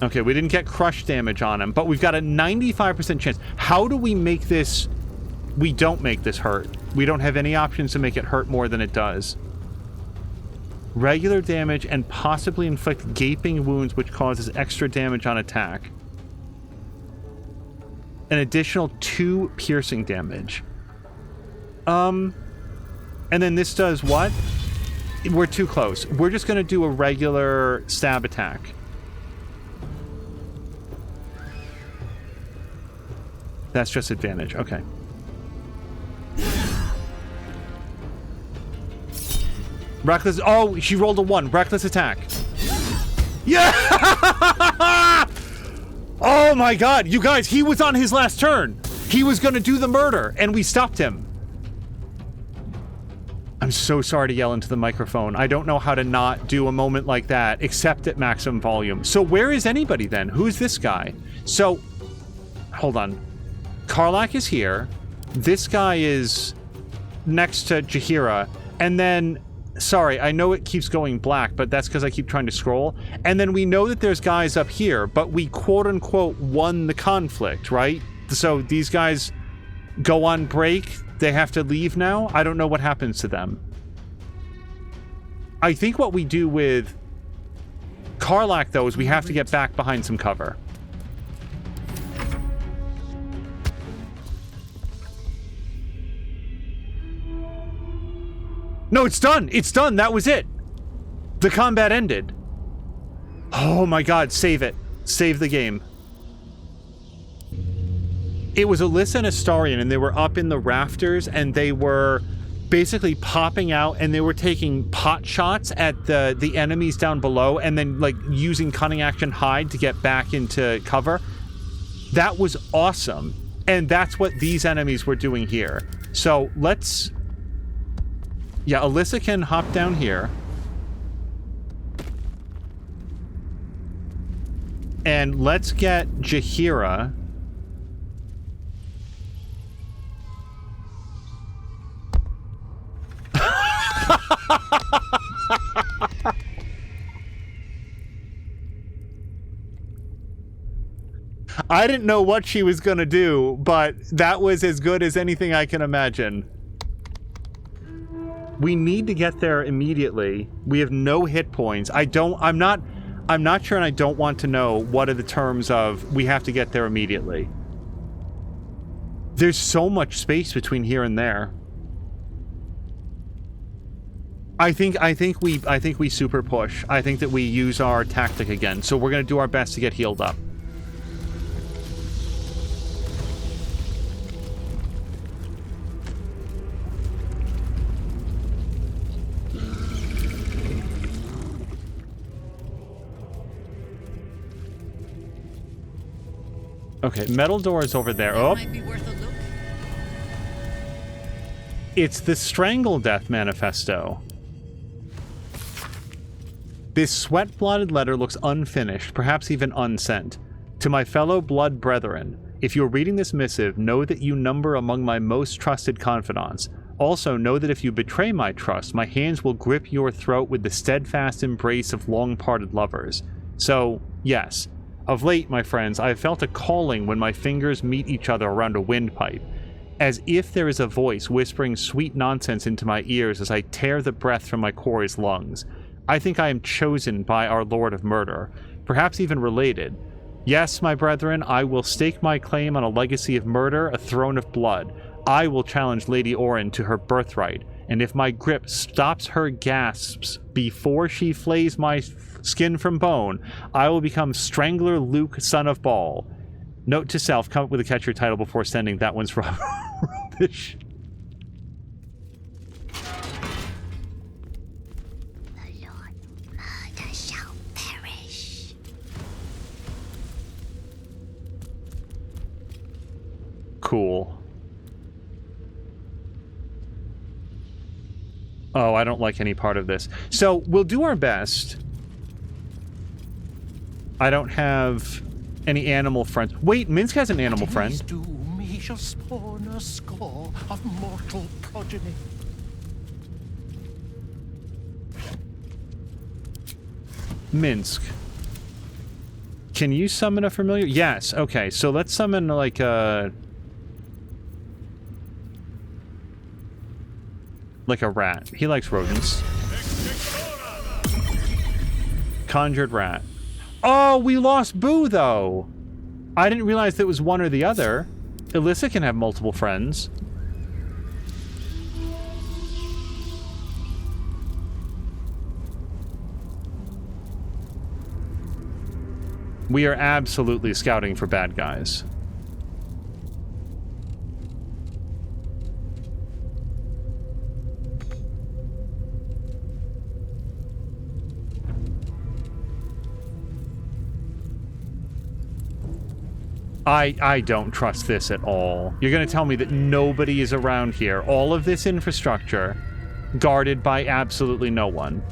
Speaker 1: Okay, we didn't get crush damage on him, but we've got a 95% chance. How do we make this... We don't make this hurt. We don't have any options to make it hurt more than it does. Regular damage and possibly inflict gaping wounds, which causes extra damage on attack. An additional 2 piercing damage. And then this does what? We're too close. We're just going to do a regular stab attack. That's just advantage. Okay. Reckless. Oh, she rolled a 1. Reckless attack. Yeah! Oh my god. You guys, he was on his last turn. He was going to do the murder, and we stopped him. I'm so sorry to yell into the microphone. I don't know how to not do a moment like that, except at maximum volume. So where is anybody then? Who's this guy? So, hold on. Karlach is here. This guy is next to Jaheira. And then, sorry, I know it keeps going black, but that's because I keep trying to scroll. And then we know that there's guys up here, but we quote-unquote won the conflict, right? So these guys go on break. They have to leave now. I don't know what happens to them. I think what we do with Karlach, though, is we have to get back behind some cover. No, it's done. It's done. That was it. The combat ended. Oh my god, save it. Save the game. It was Alyssa and Astarion, and they were up in the rafters, and they were basically popping out, and they were taking pot shots at the enemies down below, and then like using cunning action hide to get back into cover. That was awesome. And that's what these enemies were doing here. So let's... Yeah, Alyssa can hop down here. And let's get Jaheira. I didn't know what she was gonna do, but that was as good as anything I can imagine. We need to get there immediately. We have no hit points. I'm not sure, and I don't want to know what are the terms of we have to get there immediately. There's so much space between here and there. I think we super push. I think that we use our tactic again. So we're gonna do our best to get healed up. Okay, metal door is over there. Oh.
Speaker 3: Might be worth a look.
Speaker 1: It's the Strangle Death Manifesto. This sweat-blotted letter looks unfinished, perhaps even unsent. To my fellow blood brethren, if you are reading this missive, know that you number among my most trusted confidants. Also, know that if you betray my trust, my hands will grip your throat with the steadfast embrace of long-parted lovers. So, yes. Of late, my friends, I have felt a calling when my fingers meet each other around a windpipe, as if there is a voice whispering sweet nonsense into my ears as I tear the breath from my quarry's lungs. I think I am chosen by our Lord of Murder, perhaps even related. Yes, my brethren, I will stake my claim on a legacy of murder, a throne of blood. I will challenge Lady Orin to her birthright, and if my grip stops her gasps before she flays my skin from bone, I will become Strangler Luke, son of Baal. Note to self, come up with a catchier title before sending. That one's rubbish.
Speaker 5: The Lord Murder shall perish.
Speaker 1: Cool. Oh, I don't like any part of this. So, we'll do our best. I don't have any animal friends. Wait, Minsk has an animal friend.
Speaker 13: Doom, he shall spawn a score of mortal progeny.
Speaker 1: Minsk. Can you summon a familiar? Yes, okay. So let's summon like a rat. He likes rodents. Conjured rat. Oh, we lost Boo, though. I didn't realize that it was one or the other. Alyssa can have multiple friends. We are absolutely scouting for bad guys. I don't trust this at all. You're going to tell me that nobody is around here. All of this infrastructure guarded by absolutely no one.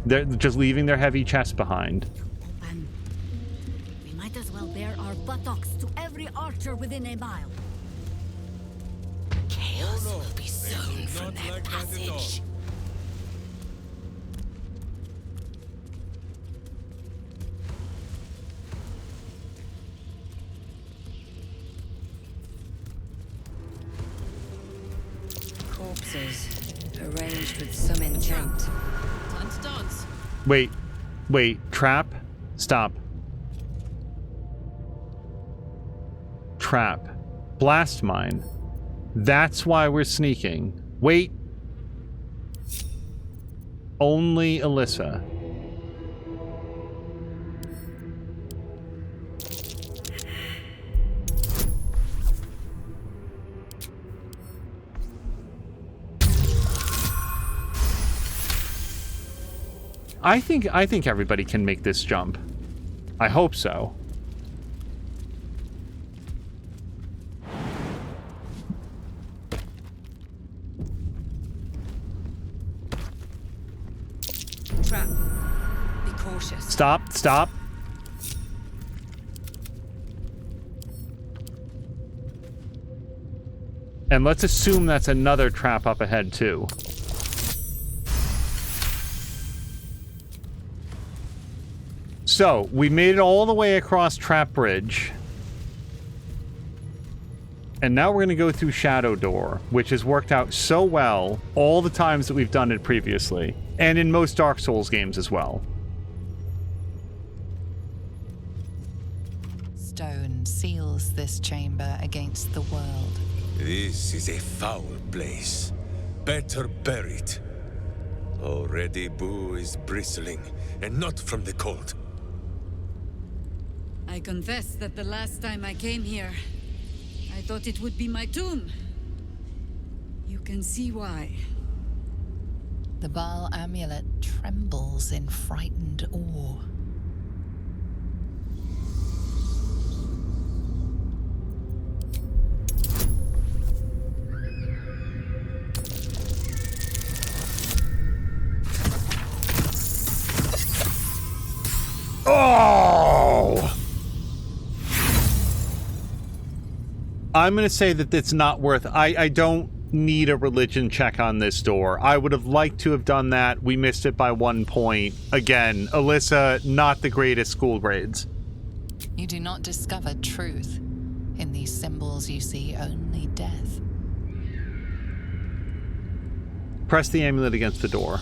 Speaker 1: They're just leaving their heavy chests behind.
Speaker 3: We might as well bare our buttocks to every archer within a mile.
Speaker 5: Chaos will be sown from their passage.
Speaker 7: Corpses, arranged with some intent.
Speaker 12: Time to dance.
Speaker 1: Wait, trap? Stop. Trap. Blast mine. That's why we're sneaking. Wait. Only Alyssa. I think everybody can make this jump. I hope so.
Speaker 7: Trap. Be cautious.
Speaker 1: Stop. And let's assume that's another trap up ahead too. So, we made it all the way across Trap Bridge. And now we're going to go through Shadow Door, which has worked out so well all the times that we've done it previously. And in most Dark Souls games as well.
Speaker 4: Stone seals this chamber against the world.
Speaker 2: This is a foul place. Better buried. Already Boo is bristling, and not from the cold.
Speaker 3: I confess that the last time I came here, I thought it would be my tomb. You can see why.
Speaker 4: The Baal amulet trembles in frightened awe.
Speaker 1: Oh! I'm going to say that it's not worth... I don't need a religion check on this door. I would have liked to have done that. We missed it by 1 point. Again, Alyssa, not the greatest school grades.
Speaker 4: You do not discover truth. In these symbols you see only death.
Speaker 1: Press the amulet against the door.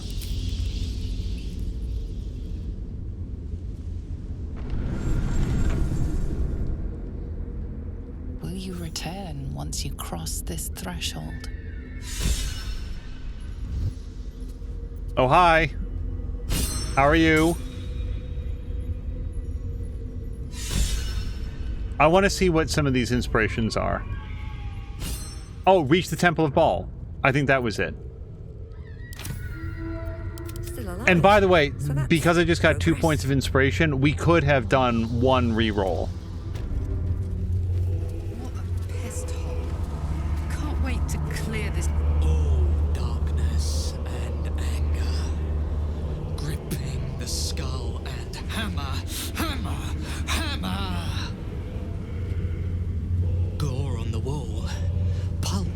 Speaker 4: Will you return once you cross this threshold?
Speaker 1: Oh, hi. How are you? I want to see what some of these inspirations are. Oh, reach the Temple of Baal. I think that was it.
Speaker 7: Still alive.
Speaker 1: And by the way,
Speaker 7: So that's
Speaker 1: because I just got 2
Speaker 7: progress.
Speaker 1: points of inspiration, we could have done one reroll.
Speaker 12: What a pest hole. Can't wait to clear this.
Speaker 11: Oh, darkness and anger, gripping the skull and hammer. Gore on the wall, pulp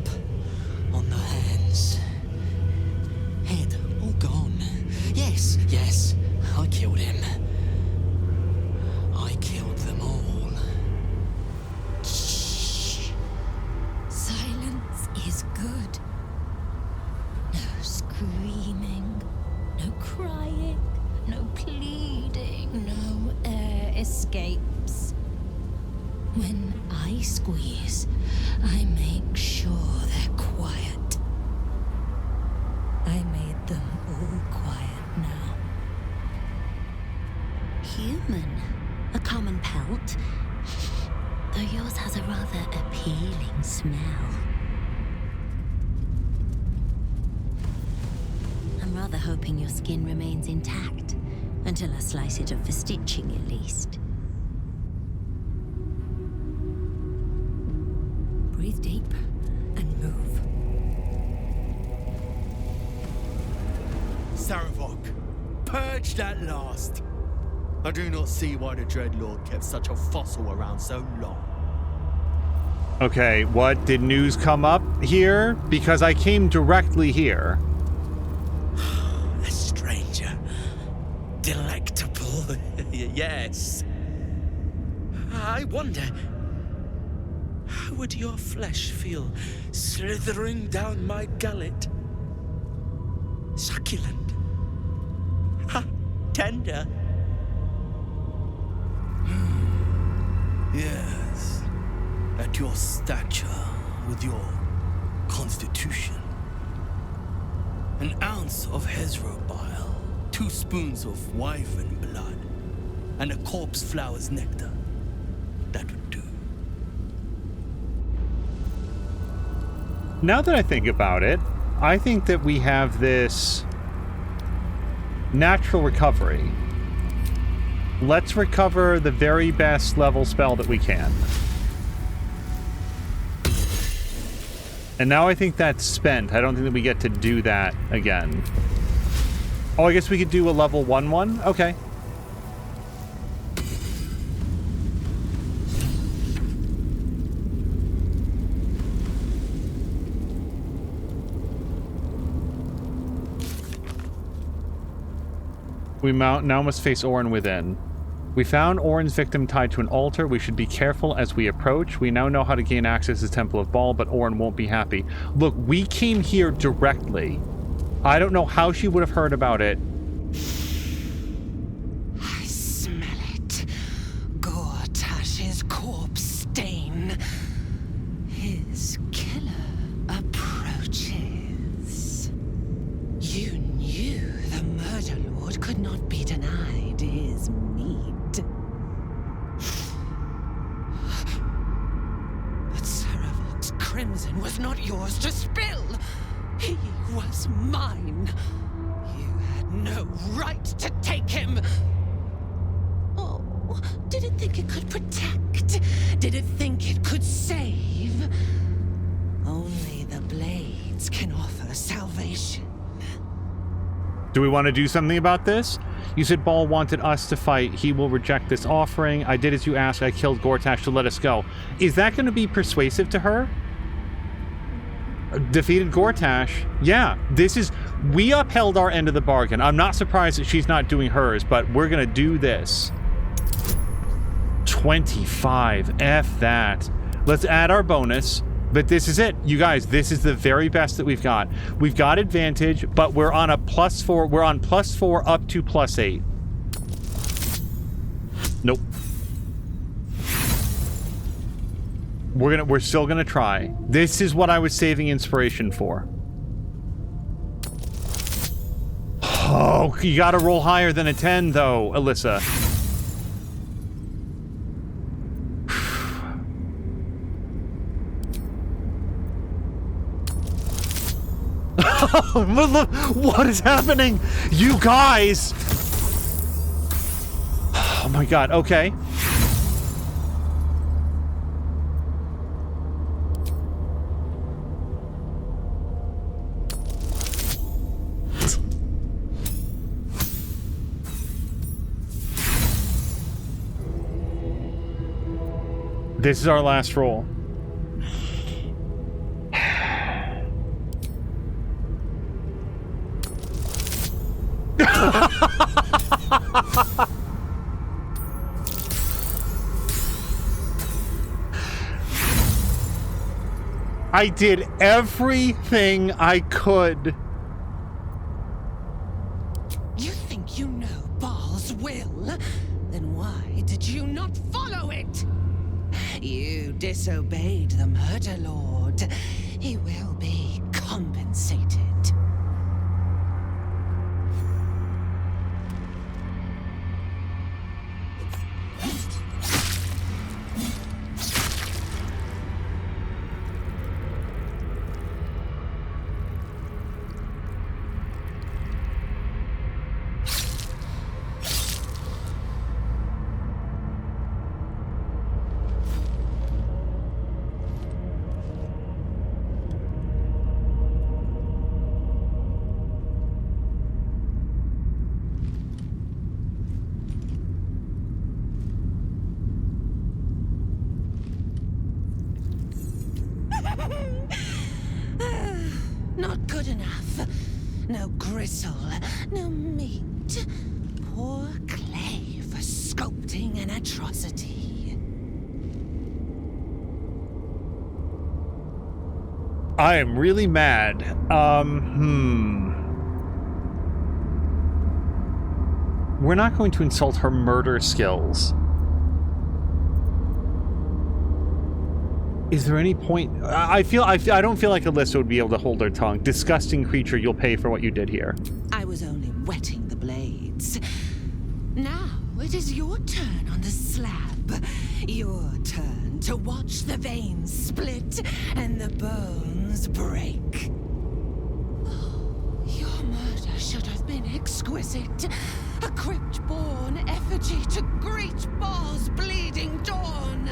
Speaker 11: on the hands, head all gone. Yes, I killed him. I killed them all.
Speaker 5: Shh. Silence is good. No screaming, no crying, no pleading, no air escapes. When I squeeze, I make sure they're quiet. I made them all quiet now. Human, A common pelt, though yours has a rather appealing smell. I'm rather hoping your skin remains intact until I slice it up for stitching at least. Breathe deep and move.
Speaker 14: Saravok, purged at last. I do not see why the Dreadlord kept such a fossil around so long.
Speaker 1: Okay, what? Did news come up here? Because I came directly here.
Speaker 14: A stranger. Delectable. Yes. I wonder, how would your flesh feel slithering down my gullet? Succulent. Ha, tender. Yes. At your stature, with your constitution. An ounce of Hezro bile, 2 spoons of wyvern blood, and a corpse flower's nectar. That would do.
Speaker 1: Now that I think about it, I think that we have this natural recovery. Let's recover the very best level spell that we can. And now I think that's spent. I don't think that we get to do that again. Oh, I guess we could do a level 1/1? Okay. We now must face Orin within. We found Orin's victim tied to an altar. We should be careful as we approach. We now know how to gain access to the Temple of Baal, but Orin won't be happy. Look, we came here directly. I don't know how she would have heard about it.
Speaker 4: I smell it. Gortash's corpse stain. His killer approaches. You knew the Murder Lord could not be denied his meat. But Saravok's crimson was not yours to spill. He was mine. You had no right to take him. Oh, did it think it could protect? Did it think it could save? Only the blades can offer salvation.
Speaker 1: Do we want to do something about this? You said Baal wanted us to fight. He will reject this offering. I did as you asked. I killed Gortash to let us go. Is that going to be persuasive to her? Defeated Gortash. Yeah, this is... We upheld our end of the bargain. I'm not surprised that she's not doing hers, but we're going to do this. 25. F that. Let's add our bonus. But this is it. You guys, this is the very best that we've got. We've got advantage, but we're on a +4. We're on +4 up to +8. Nope. We're still gonna try. This is what I was saving inspiration for. Oh, you gotta roll higher than a 10 though, Alyssa. Look, what is happening? You guys! Oh my god, okay. This is our last roll. I did everything I could.
Speaker 4: You think you know Baal's will? Then why did you not follow it? You disobeyed the Murder Lord. He will be compensated.
Speaker 15: not good enough. No gristle, no meat. Poor clay for sculpting an atrocity.
Speaker 1: I am really mad. We're not going to insult her murder skills. Is there any point? I don't feel like Alyssa would be able to hold her tongue. Disgusting creature, you'll pay for what you did here.
Speaker 15: I was only wetting the blades. Now it is your turn on the slab. Your turn to watch the veins split and the bones break. Your murder should have been exquisite. A crypt-born effigy to greet Baal's bleeding dawn.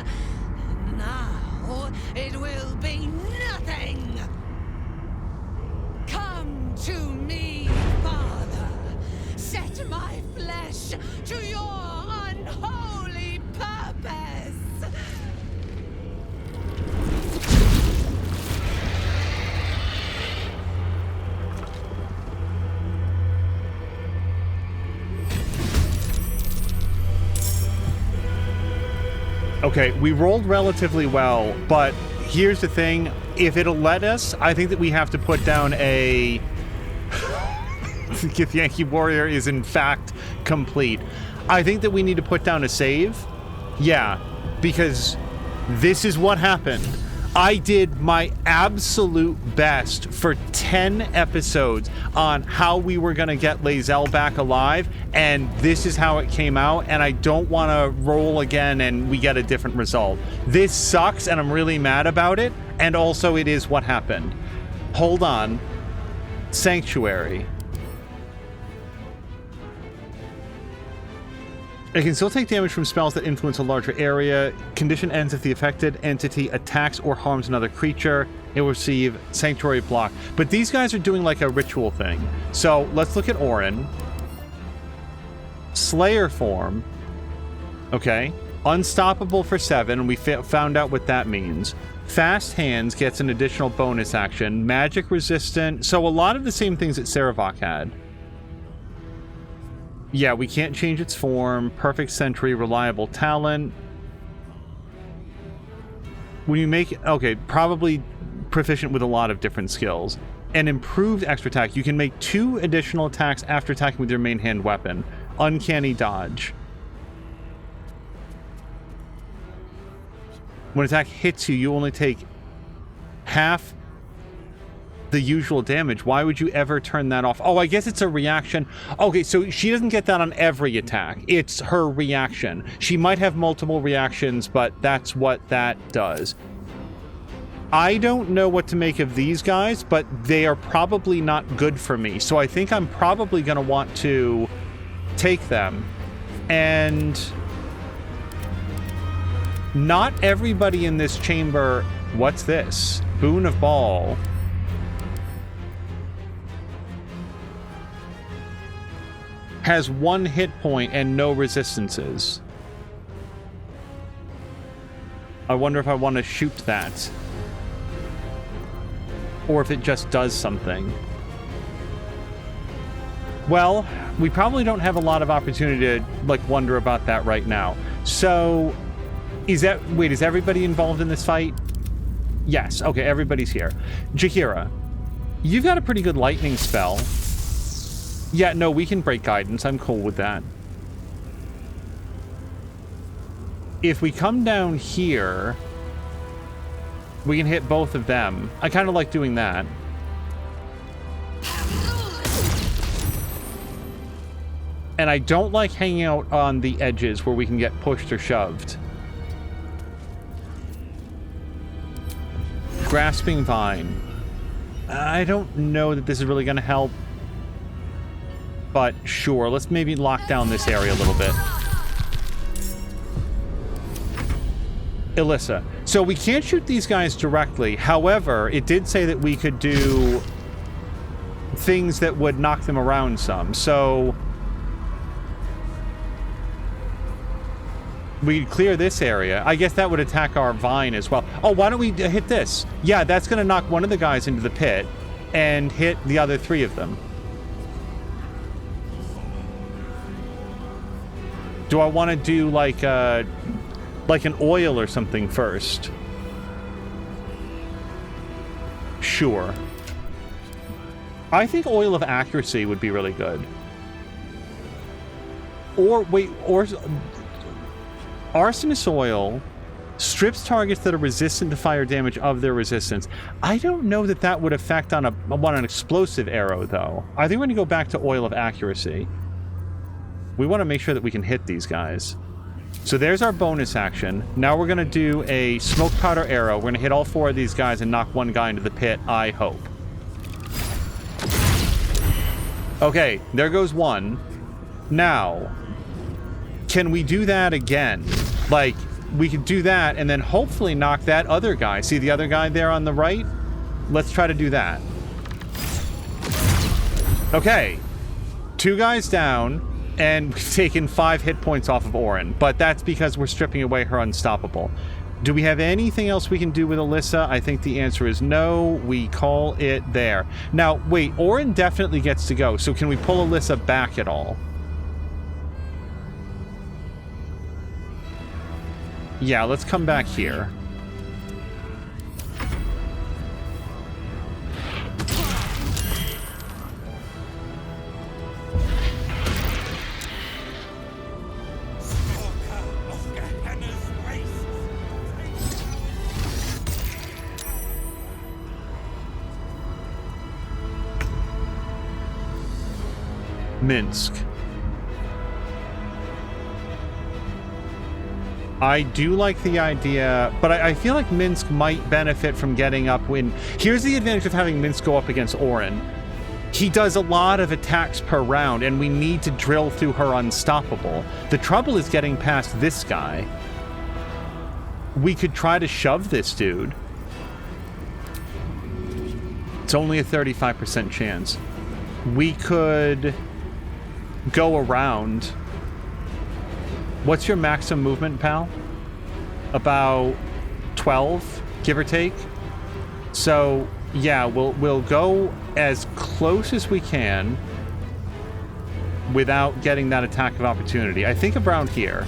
Speaker 15: And now it will be nothing. Come to me, Father. Set my flesh to your unholy purpose.
Speaker 1: Okay, we rolled relatively well, but here's the thing. If it'll let us, I think that we have to put down a... If Yankee Warrior is in fact complete. I think that we need to put down a save. Yeah, because this is what happened. I did my absolute best for 10 episodes on how we were going to get Lae'zel back alive, and this is how it came out, and I don't want to roll again and we get a different result. This sucks, and I'm really mad about it, and also it is what happened. Hold on. Sanctuary. It can still take damage from spells that influence a larger area. Condition ends if the affected entity attacks or harms another creature. It will receive Sanctuary block. But these guys are doing like a ritual thing. So let's look at Orin. Slayer form. Okay. Unstoppable for 7. We found out what that means. Fast Hands gets an additional bonus action. Magic resistant. So a lot of the same things that Saravok had. Yeah, we can't change its form. Perfect Sentry, reliable talent. When you make... Okay, probably proficient with a lot of different skills. An improved extra attack. You can make 2 additional attacks after attacking with your main hand weapon. Uncanny dodge. When attack hits you, you only take half the usual damage. Why would you ever turn that off? Oh, I guess it's a reaction. Okay, so she doesn't get that on every attack. It's her reaction. She might have multiple reactions, but that's what that does. I don't know what to make of these guys, but they are probably not good for me. So I think I'm probably going to want to take them. And not everybody in this chamber... What's this? Boon of Baal. Has 1 hit point and no resistances. I wonder if I want to shoot that. Or if it just does something. Well, we probably don't have a lot of opportunity to, like, wonder about that right now. So, is that... Wait, is everybody involved in this fight? Yes. Okay, everybody's here. Jaheira, you've got a pretty good lightning spell. Yeah, no, we can break guidance. I'm cool with that. If we come down here, we can hit both of them. I kind of like doing that. And I don't like hanging out on the edges where we can get pushed or shoved. Grasping Vine. I don't know that this is really going to help. But sure, let's maybe lock down this area a little bit. Alyssa. So we can't shoot these guys directly. However, it did say that we could do things that would knock them around some. So we clear this area. I guess that would attack our vine as well. Oh, why don't we hit this? Yeah, that's going to knock one of the guys into the pit. and hit the other 3 of them. Do I want to do like an oil or something first? Sure. I think Oil of Accuracy would be really good. Or, wait, or... Arsonist Oil strips targets that are resistant to fire damage of their resistance. I don't know that that would affect on an explosive arrow, though. I think we're going to go back to Oil of Accuracy. We want to make sure that we can hit these guys. So there's our bonus action. Now we're going to do a smoke powder arrow. We're going to hit all 4 of these guys and knock one guy into the pit, I hope. Okay, there goes one. Now, can we do that again? Like, we could do that and then hopefully knock that other guy. See the other guy there on the right? Let's try to do that. Okay. 2 guys down. And we've taken 5 hit points off of Orin, but that's because we're stripping away her unstoppable. Do we have anything else we can do with Alyssa? I think the answer is no. We call it there. Now, wait, Orin definitely gets to go, so can we pull Alyssa back at all? Yeah, let's come back here. Minsk. I do like the idea, but I feel like Minsk might benefit from getting up when... Here's the advantage of having Minsk go up against Orin. He does a lot of attacks per round, and we need to drill through her unstoppable. The trouble is getting past this guy. We could try to shove this dude. It's only a 35% chance. We could... go around. What's your maximum movement, pal? About 12, give or take. So yeah, we'll go as close as we can without getting that attack of opportunity. I think around here.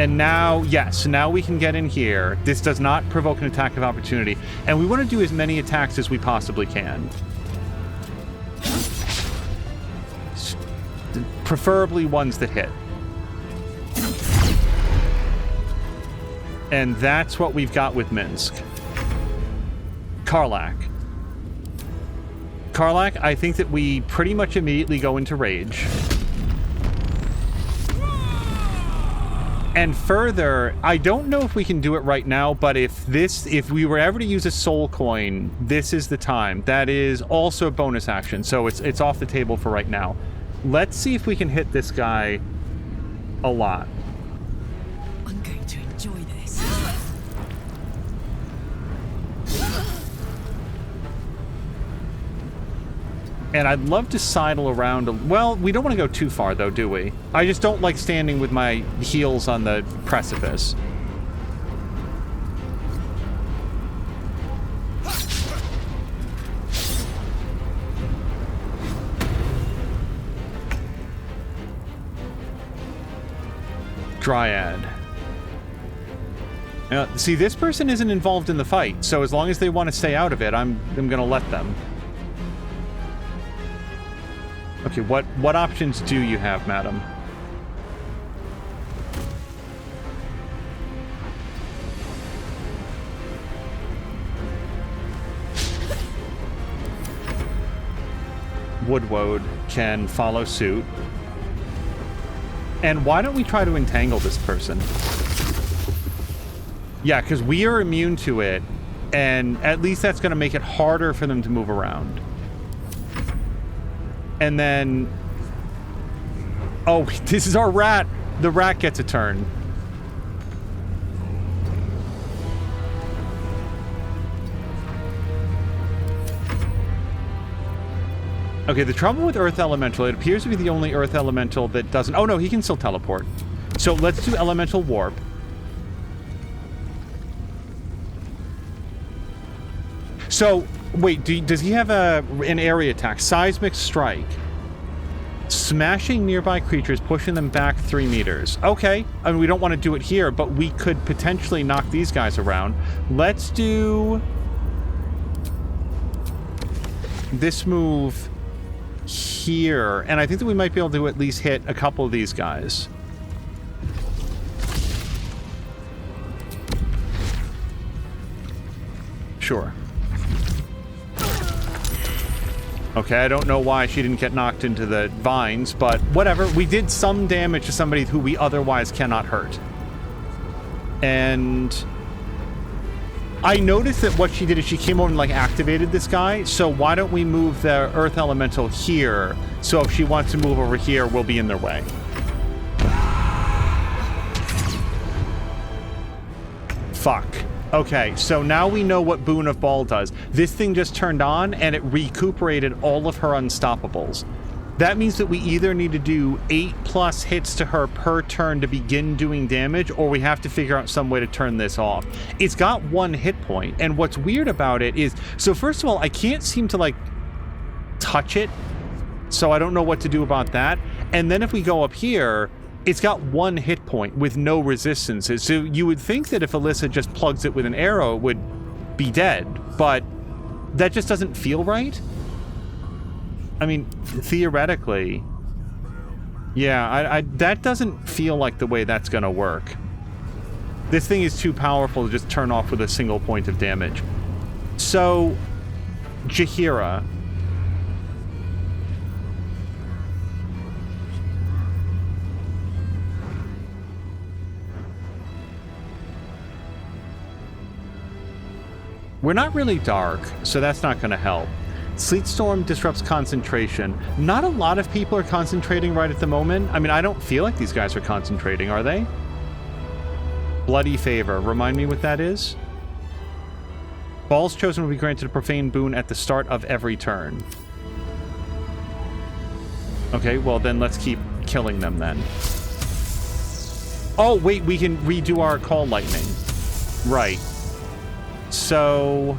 Speaker 1: And now, yes, now we can get in here. This does not provoke an attack of opportunity. And we want to do as many attacks as we possibly can. Preferably ones that hit. And that's what we've got with Minsk. Karlach. Karlach, I think that we pretty much immediately go into rage. And further, I don't know if we can do it right now, but if we were ever to use a soul coin, this is the time. That is also a bonus action, so it's off the table for right now. Let's see if we can hit this guy a lot.
Speaker 15: I'm going to enjoy this.
Speaker 1: And I'd love to sidle around. Well, we don't want to go too far, though, do we? I just don't like standing with my heels on the precipice. Dryad. See, this person isn't involved in the fight, so as long as they want to stay out of it, I'm gonna let them. Okay, what options do you have, madam? Woodwode can follow suit. And why don't we try to entangle this person? Yeah, because we are immune to it, and at least that's going to make it harder for them to move around. And then... Oh, this is our rat! The rat gets a turn. Okay, the trouble with Earth Elemental, it appears to be the only Earth Elemental that doesn't... Oh, no, he can still teleport. So let's do Elemental Warp. So, wait, does he have an area attack? Seismic strike. Smashing nearby creatures, pushing them back 3 meters. Okay, I mean, we don't want to do it here, but we could potentially knock these guys around. Let's do this move here, and I think that we might be able to at least hit a couple of these guys. Sure. Okay, I don't know why she didn't get knocked into the vines, but whatever. We did some damage to somebody who we otherwise cannot hurt. And I noticed that what she did is she came over and, like, activated this guy, so why don't we move the Earth Elemental here, so if she wants to move over here, we'll be in their way. Fuck. Okay, so now we know what Boon of Ball does. This thing just turned on, and it recuperated all of her unstoppables. That means that we either need to do 8+ hits to her per turn to begin doing damage, or we have to figure out some way to turn this off. It's got 1 hit point, and what's weird about it is... So first of all, I can't seem to, like, touch it, so I don't know what to do about that. And then if we go up here... It's got 1 hit point with no resistances, so you would think that if Alyssa just plugs it with an arrow, it would be dead, but that just doesn't feel right. I mean, theoretically, yeah, that doesn't feel like the way that's gonna work. This thing is too powerful to just turn off with a single point of damage. So, Jaheira. We're not really dark, so that's not going to help. Sleet Storm disrupts concentration. Not a lot of people are concentrating right at the moment. I mean, I don't feel like these guys are concentrating, are they? Bloody Favor. Remind me what that is? Balls chosen will be granted a profane boon at the start of every turn. Okay, well then let's keep killing them then. Oh, wait, we can redo our Call Lightning. Right. So,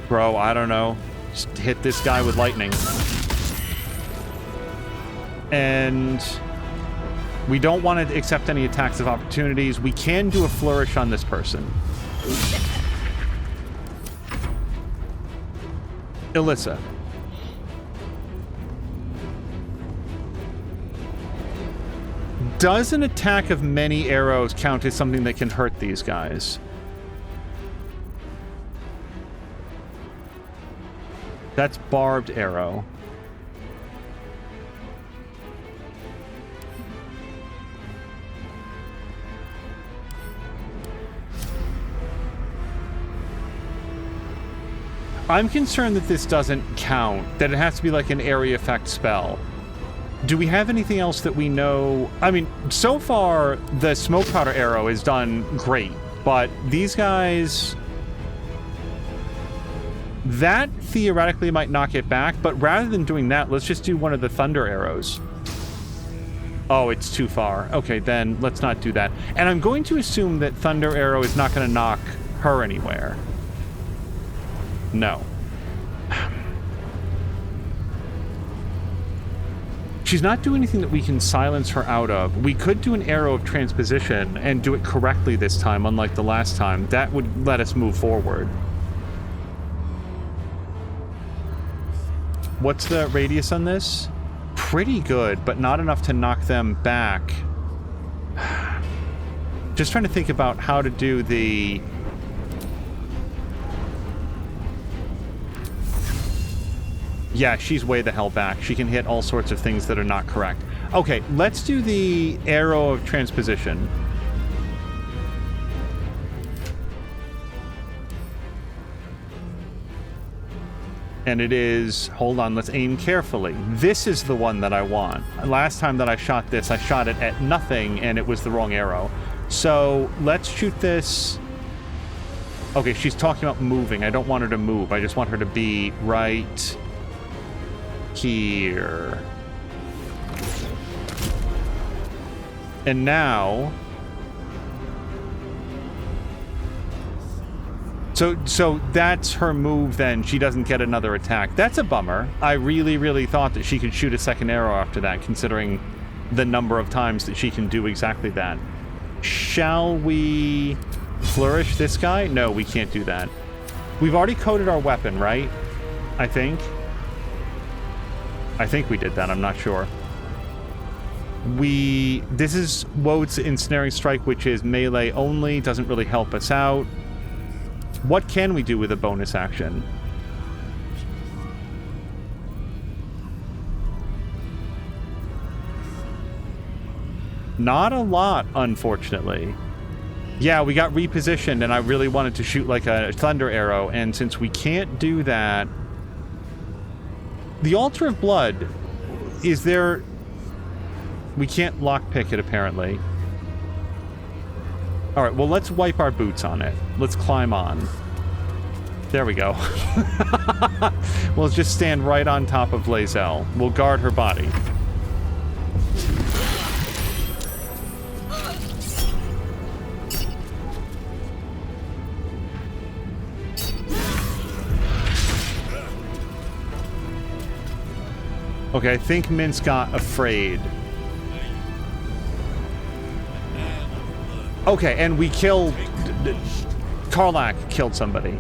Speaker 1: bro, I don't know. Just hit this guy with lightning. And we don't want to accept any attacks of opportunities. We can do a flourish on this person. Alyssa. Does an attack of many arrows count as something that can hurt these guys? That's barbed arrow. I'm concerned that this doesn't count, that it has to be like an area effect spell. Do we have anything else that we know? I mean, so far, the smoke powder arrow has done great, but these guys... That theoretically might knock it back, but rather than doing that, let's just do one of the thunder arrows. Oh, it's too far. Okay, then let's not do that. And I'm going to assume that thunder arrow is not going to knock her anywhere. No. She's not doing anything that we can silence her out of. We could do an arrow of transposition and do it correctly this time, unlike the last time. That would let us move forward. What's the radius on this? Pretty good, but not enough to knock them back. Just trying to think about how to do the... Yeah, she's way the hell back. She can hit all sorts of things that are not correct. Okay, let's do the arrow of transposition. And it is... Hold on, let's aim carefully. This is the one that I want. Last time that I shot this, I shot it at nothing, and it was the wrong arrow. So, let's shoot this... Okay, she's talking about moving. I don't want her to move. I just want her to be right... here. And now So that's her move then. She doesn't get another attack. That's a bummer. I really, really thought that she could shoot a second arrow after that, considering the number of times that she can do exactly that. Shall we flourish this guy? No, we can't do that. We've already coded our weapon, right? I think we did that. I'm not sure. This is Wode's Ensnaring Strike, which is melee only. Doesn't really help us out. What can we do with a bonus action? Not a lot, unfortunately. Yeah, we got repositioned, and I really wanted to shoot like a thunder arrow, and since we can't do that... The Altar of Blood, is there... We can't lockpick it, apparently. Alright, well, let's wipe our boots on it. Let's climb on. There we go. We'll just stand right on top of Lae'zel. We'll guard her body. Okay, I think Mince got afraid. Okay, and we killed... Karlach killed somebody.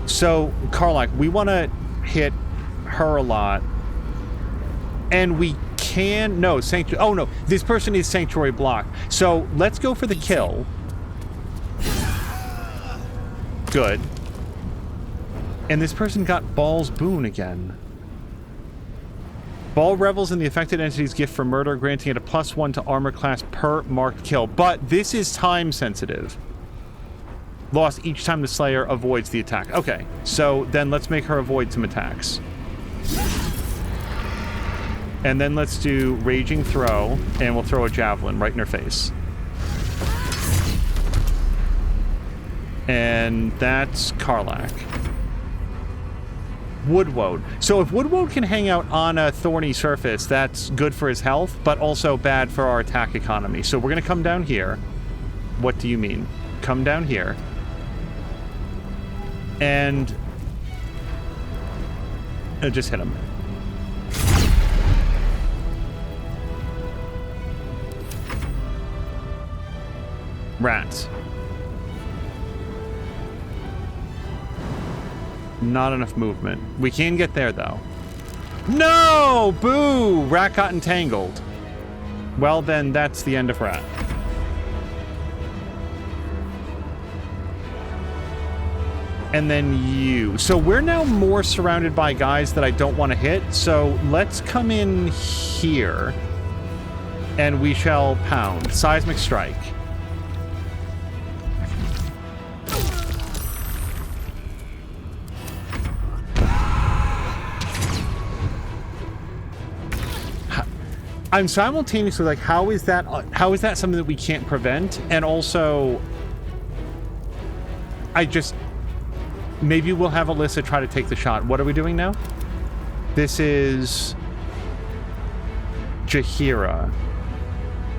Speaker 1: So, Karlach, we want to hit her a lot. And we can... No, Sanctuary... Oh, no. This person is Sanctuary block. So, let's go for the kill. Good. And this person got Baal's boon again. Baal revels in the affected entity's gift for murder, granting it a +1 to armor class per marked kill. But this is time sensitive. Lost each time the Slayer avoids the attack. Okay, so then let's make her avoid some attacks. And then let's do Raging Throw, and we'll throw a Javelin right in her face. And that's Karlach. Woodwode. So if Woodwode can hang out on a thorny surface, that's good for his health, but also bad for our attack economy. So we're going to come down here. What do you mean? Come down here. And... just hit him. Rats. Not enough movement. We can get there, though. No! Boo! Rat got entangled. Well, then, that's the end of Rat. And then you. So we're now more surrounded by guys that I don't want to hit, so let's come in here. And we shall pound. Seismic Strike. I'm simultaneously like, how is that something that we can't prevent? And also, maybe we'll have Alyssa try to take the shot. What are we doing now? This is Jaheira.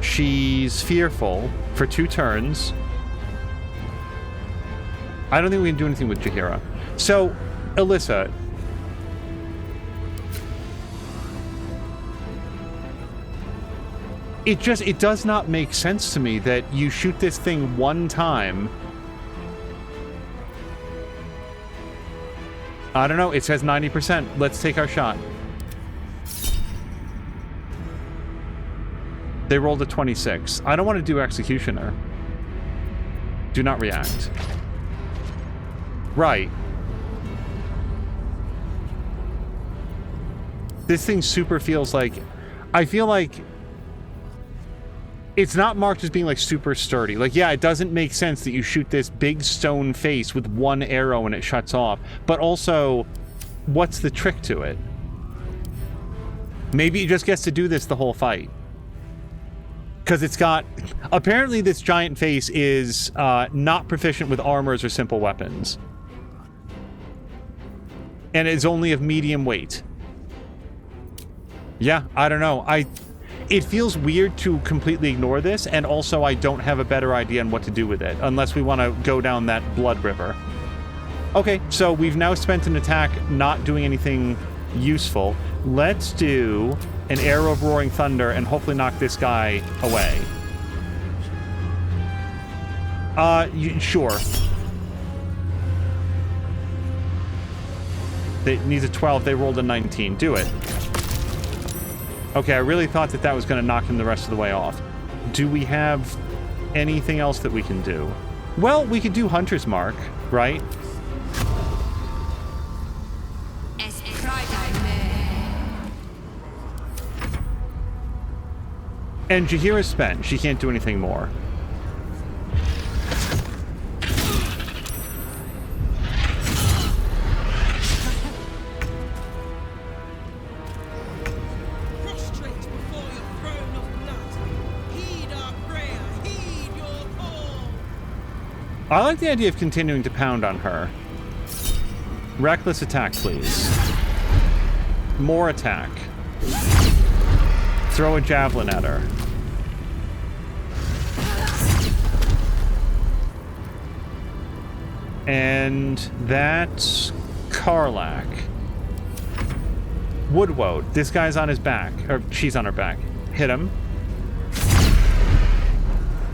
Speaker 1: She's fearful for 2 turns. I don't think we can do anything with Jaheira. So, Alyssa... It does not make sense to me that you shoot this thing 1 time. I don't know. It says 90%. Let's take our shot. They rolled a 26. I don't want to do Executioner. Do not react. Right. This thing super feels like... I feel like... It's not marked as being, like, super sturdy. Like, yeah, it doesn't make sense that you shoot this big stone face with 1 arrow and it shuts off. But also, what's the trick to it? Maybe it just gets to do this the whole fight. Because it's got... Apparently, this giant face is not proficient with armors or simple weapons. And is only of medium weight. Yeah, I don't know. It feels weird to completely ignore this, and also I don't have a better idea on what to do with it, unless we want to go down that blood river. Okay, so we've now spent an attack not doing anything useful. Let's do an arrow of roaring thunder and hopefully knock this guy away. Sure. It needs a 12. They rolled a 19. Do it. Okay, I really thought that was going to knock him the rest of the way off. Do we have anything else that we can do? Well, we could do Hunter's Mark, right? And Jaheira's spent. She can't do anything more. I like the idea of continuing to pound on her. Reckless attack, please. More attack. Throw a javelin at her. And that's Karlach. Woodwoad. This guy's on his back. Or she's on her back. Hit him.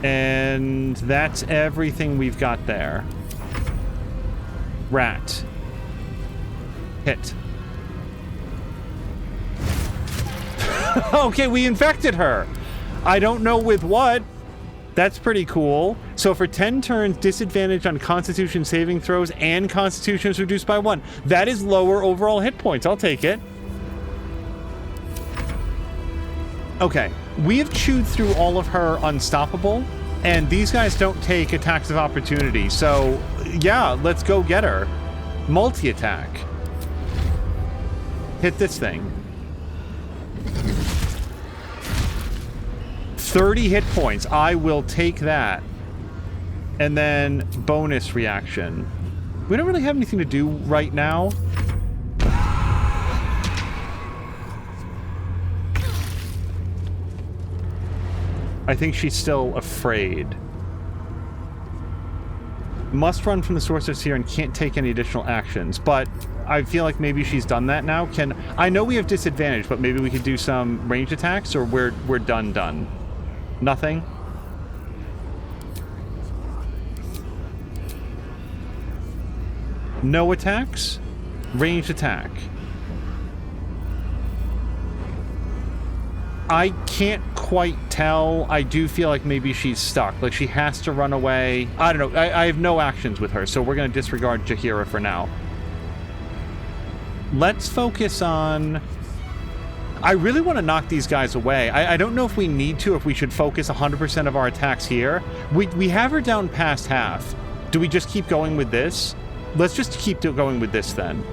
Speaker 1: And that's everything we've got there. Rat. Hit. Okay, we infected her. I don't know with what. That's pretty cool. So for 10 turns, disadvantage on Constitution saving throws and Constitution is reduced by 1. That is lower overall hit points. I'll take it. Okay. We have chewed through all of her unstoppable, and these guys don't take attacks of opportunity. So, yeah, let's go get her. Multi-attack. Hit this thing. 30 hit points. I will take that. And then bonus reaction. We don't really have anything to do right now. I think she's still afraid. Must run from the source of here and can't take any additional actions. But I feel like maybe she's done that now. I know we have disadvantage, but maybe we could do some ranged attacks, or we're done. Nothing? No attacks? Ranged attack. I can't quite tell. I do feel like maybe she's stuck. Like she has to run away. I don't know. I have no actions with her, so we're going to disregard Jaheira for now. Let's focus on... I really want to knock these guys away. I don't know if we need to, if we should focus 100% of our attacks here. We have her down past half. Do we just keep going with this? Let's just keep going with this then.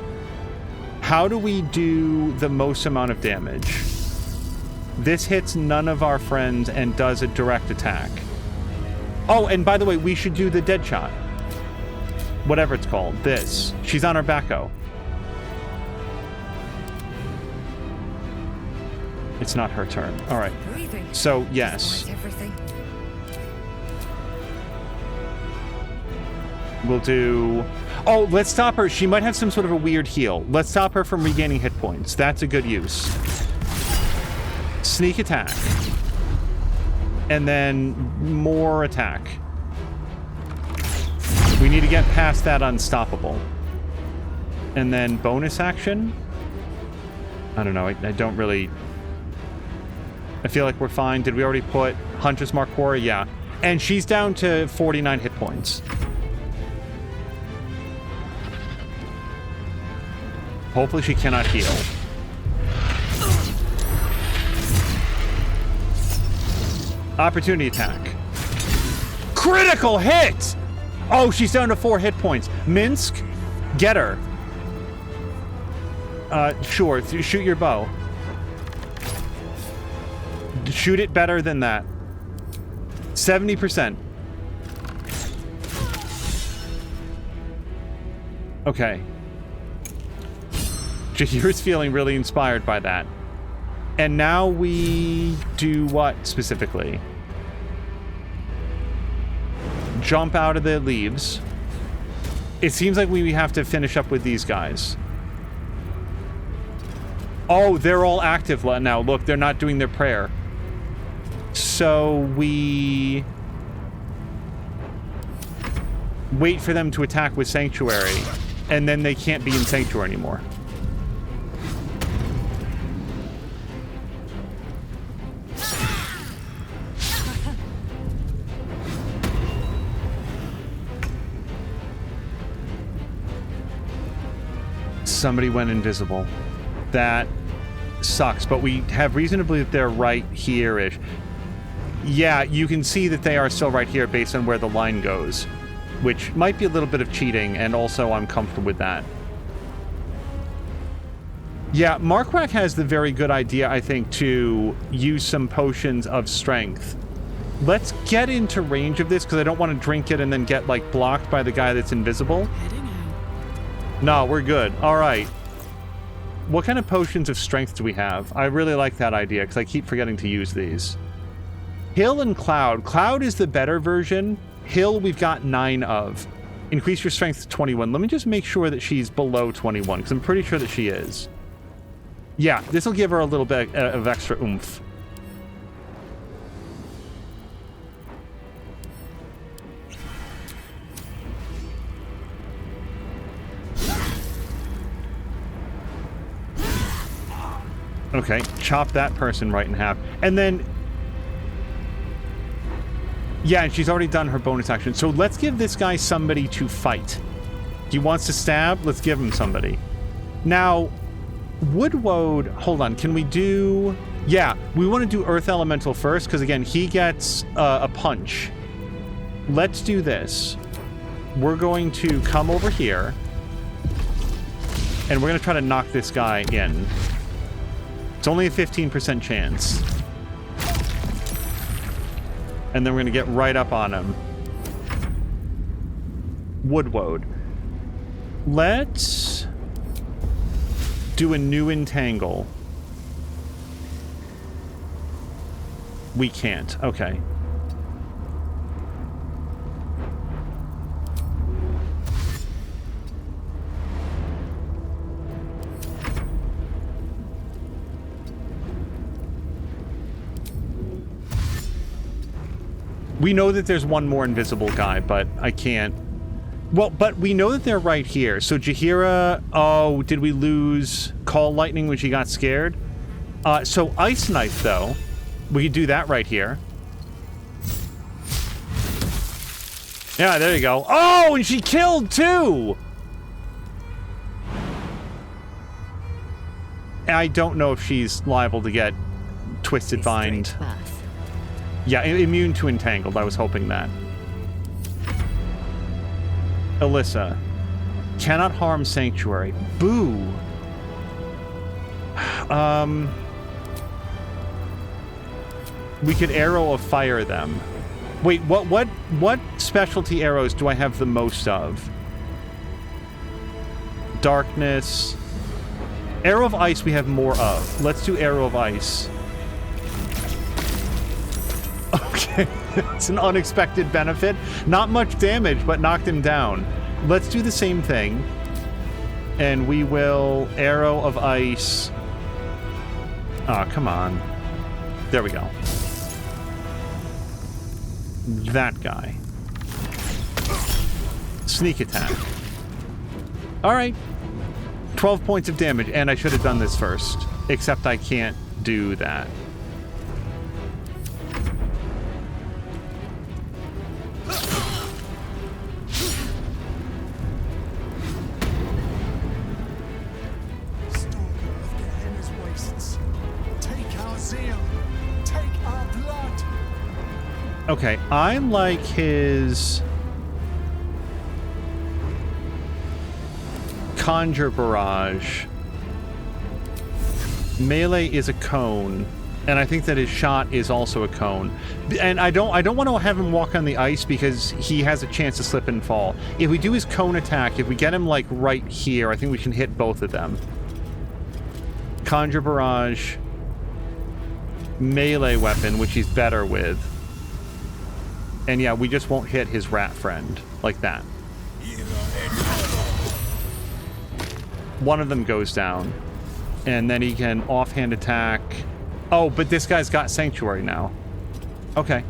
Speaker 1: How do we do the most amount of damage? This hits none of our friends and does a direct attack. Oh, and by the way, we should do the dead shot. Whatever it's called. This. She's on her back-o. It's not her turn. All right. So, yes. We'll do... Oh, let's stop her. She might have some sort of a weird heal. Let's stop her from regaining hit points. That's a good use. Sneak attack. And then more attack. We need to get past that unstoppable. And then bonus action? I don't know. I don't really... I feel like we're fine. Did we already put Huntress Mark Quora? Yeah. And she's down to 49 hit points. Hopefully she cannot heal. Opportunity attack. Critical hit! Oh, she's down to 4 hit points. Minsk, get her. Sure, shoot your bow. Shoot it better than that. 70%. Okay. Jaheira's feeling really inspired by that. And now we do what specifically? Jump out of the leaves. It seems like we have to finish up with these guys. Oh, they're all active now. Look, they're not doing their prayer. So we wait for them to attack with Sanctuary, and then they can't be in Sanctuary anymore. Somebody went invisible. That sucks, but we have reason to believe that they're right here-ish. Yeah, you can see that they are still right here based on where the line goes, which might be a little bit of cheating, and also I'm comfortable with that. Yeah, Markwak has the very good idea, I think, to use some potions of strength. Let's get into range of this, because I don't want to drink it and then get, like, blocked by the guy that's invisible. No, we're good. All right. What kind of potions of strength do we have? I really like that idea, because I keep forgetting to use these. Hill and Cloud. Cloud is the better version. Hill we've got 9 of. Increase your strength to 21. Let me just make sure that she's below 21, because I'm pretty sure that she is. Yeah, this will give her a little bit of extra oomph. Okay, chop that person right in half. And then... yeah, and she's already done her bonus action. So let's give this guy somebody to fight. He wants to stab? Let's give him somebody. Now, Woodwode... hold on, can we do... yeah, we want to do Earth Elemental first, because again, he gets a punch. Let's do this. We're going to come over here. And we're going to try to knock this guy in. It's only a 15% chance. And then we're going to get right up on him. Woodwode. Let's do a new entangle. We can't. Okay. We know that there's one more invisible guy, but I can't... well, but we know that they're right here. So Jaheira... oh, did we lose Call Lightning when she got scared? So Ice Knife, though. We could do that right here. Yeah, there you go. Oh, and she killed, too! I don't know if she's liable to get Twisted Vine. Yeah, immune to Entangled. I was hoping that. Alyssa. Cannot harm Sanctuary. Boo. We could Arrow of Fire them. Wait, what specialty arrows do I have the most of? Darkness. Arrow of Ice we have more of. Let's do Arrow of Ice. Okay, it's an unexpected benefit. Not much damage, but knocked him down. Let's do the same thing. And we will Arrow of Ice. Oh, come on. There we go. That guy. Sneak attack. Alright. 12 points of damage, and I should have done this first. Except I can't do that. Okay, I like his Conjure Barrage. Melee is a cone, and I think that his shot is also a cone. And I don't want to have him walk on the ice because he has a chance to slip and fall. If we do his cone attack, if we get him like right here, I think we can hit both of them. Conjure Barrage, melee weapon, which he's better with. And yeah, we just won't hit his rat friend like that. one of them goes down. And then he can offhand attack. Oh, but this guy's got Sanctuary now. Okay.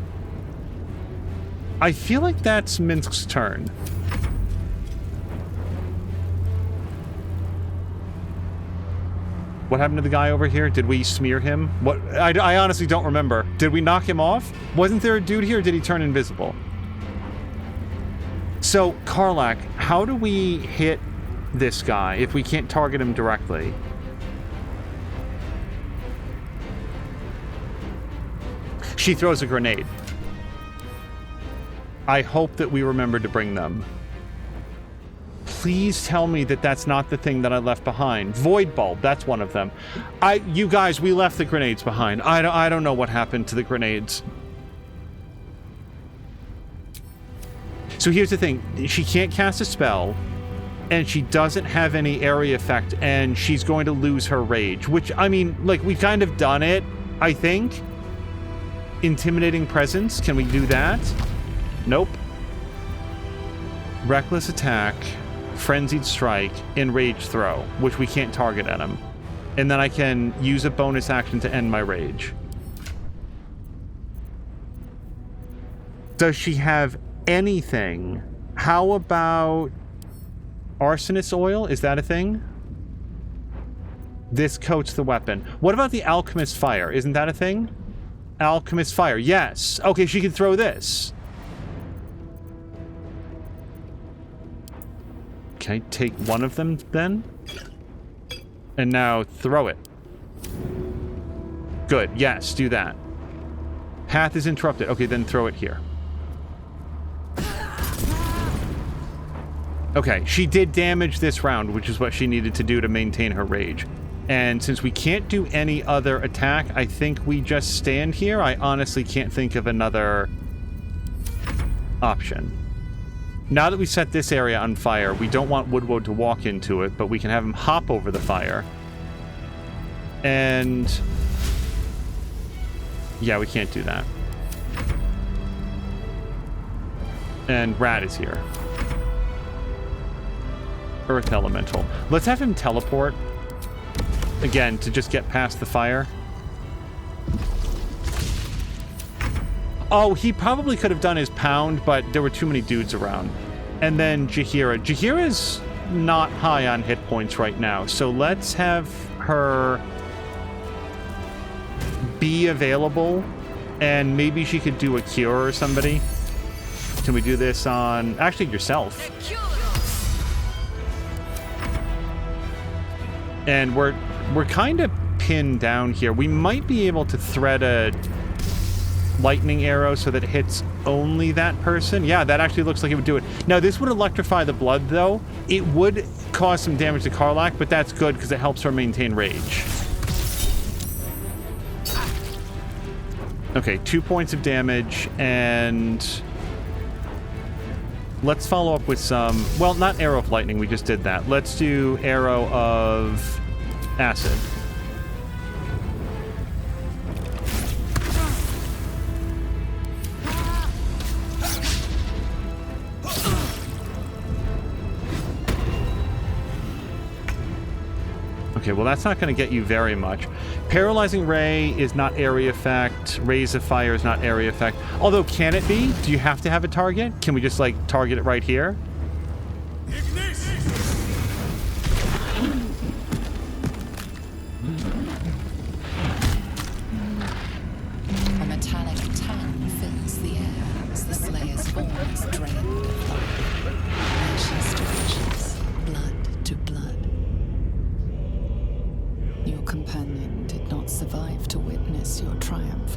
Speaker 1: I feel like that's Minsk's turn. What happened to the guy over here? Did we smear him? What? I honestly don't remember. Did we knock him off? Wasn't there a dude here, or did he turn invisible? So, Karlach, how do we hit this guy if we can't target him directly? She throws a grenade. I hope that we remember to bring them. Please tell me that that's not the thing that I left behind. Void bulb, that's one of them. You guys, we left the grenades behind. I don't know what happened to the grenades. So here's the thing. She can't cast a spell, and she doesn't have any area effect, and she's going to lose her rage, which, I mean, like, we've kind of done it, I think. Intimidating presence, can we do that? Nope. Reckless attack, frenzied strike, enraged throw, which we can't target at him. And then I can use a bonus action to end my rage. Does she have anything? How about arsonist oil? Is that a thing? This coats the weapon. What about the alchemist fire? Isn't that a thing? Alchemist fire. Yes. Okay, she can throw this. Okay, take one of them then. And now throw it. Good. Yes, do that. Path is interrupted. Okay, then throw it here. Okay, she did damage this round, which is what she needed to do to maintain her rage. And since we can't do any other attack, I think we just stand here. I honestly can't think of another option. Now that we set this area on fire, we don't want Woodwode to walk into it, but we can have him hop over the fire. And yeah, we can't do that. And Rat is here. Earth Elemental. Let's have him teleport. Again, to just get past the fire. Oh, he probably could have done his pound, but there were too many dudes around. And then Jaheira. Jaheira's not high on hit points right now, so let's have her be available, and maybe she could do a cure or somebody. Can we do this on... actually, yourself. And we're kind of pinned down here. We might be able to thread a lightning arrow so that it hits only that person. Yeah, that actually looks like it would do it. Now, this would electrify the blood, though. It would cause some damage to Karlach, but that's good because it helps her maintain rage. Okay, 2 points of damage, and let's follow up with some... well, not Arrow of Lightning, we just did that. Let's do Arrow of Acid. Okay, well, that's not going to get you very much. Paralyzing Ray is not area effect. Rays of Fire is not area effect. Although, can it be? Do you have to have a target? Can we just, like, target it right here?
Speaker 4: A metallic tongue fills the air as the Slayer's form is drained of life. Ashes to ashes, blood to blood. Your companion did not survive to witness your triumph.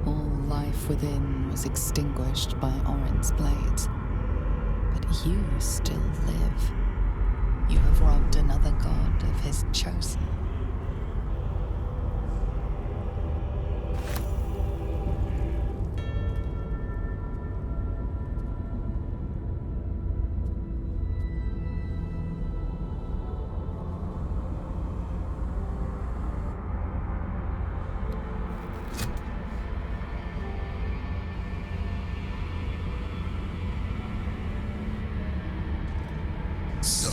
Speaker 4: All life within was extinguished by Orin's blades. But you still live. You have robbed another god of his chosen.
Speaker 10: So,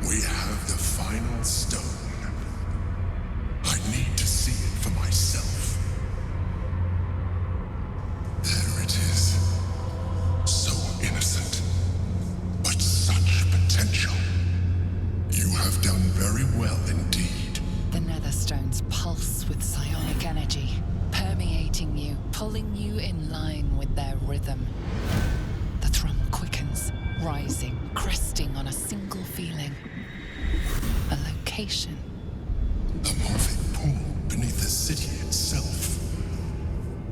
Speaker 10: we have the
Speaker 4: Tombstones pulse with psionic energy, permeating you, pulling you in line with their rhythm. The thrum quickens, rising, cresting on a single feeling. A location.
Speaker 16: A morphic pool beneath the city itself.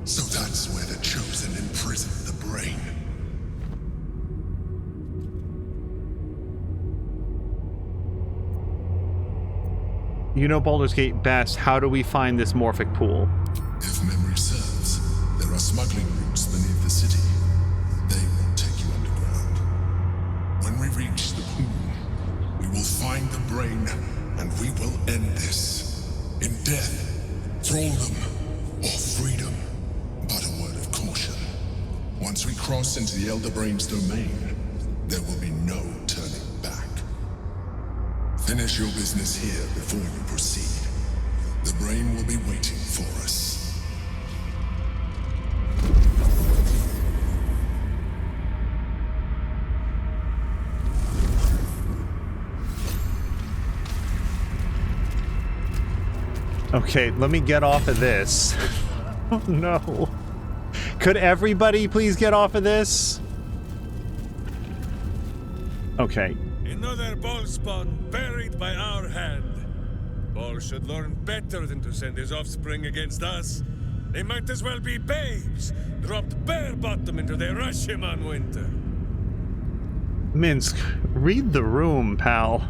Speaker 16: So that's where the Chosen imprisoned the brain.
Speaker 1: You know Baldur's Gate best. How do we find this morphic pool?
Speaker 16: If memory serves, there are smuggling routes beneath the city. They will take you underground. When we reach the pool, we will find the brain, and we will end this. In death, thraldom, or freedom. But a word of caution. Once we cross into the Elder Brain's domain, there will be no turning back. Finish your business here before you proceed. The brain will be waiting for us.
Speaker 1: Okay, let me get off of this. Oh no. Could everybody please get off of this? Okay.
Speaker 2: Another ball spawn buried by our hand. Ball should learn better than to send his offspring against us. They might as well be babes, dropped bare bottom into their Rashomon winter.
Speaker 1: Minsk, read the room, pal.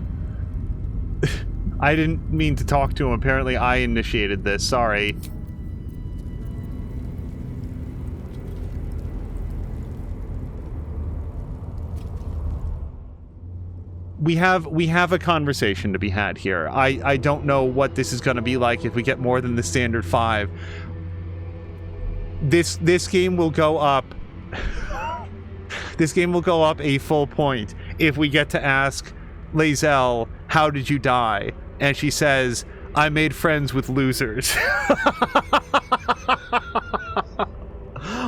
Speaker 1: I didn't mean to talk to him. Apparently I initiated this. Sorry. We have a conversation to be had here. I don't know what this is going to be like if we get more than the standard 5. This game will go up. This game will go up a full point if we get to ask Lae'zel, how did you die? And she says, I made friends with losers.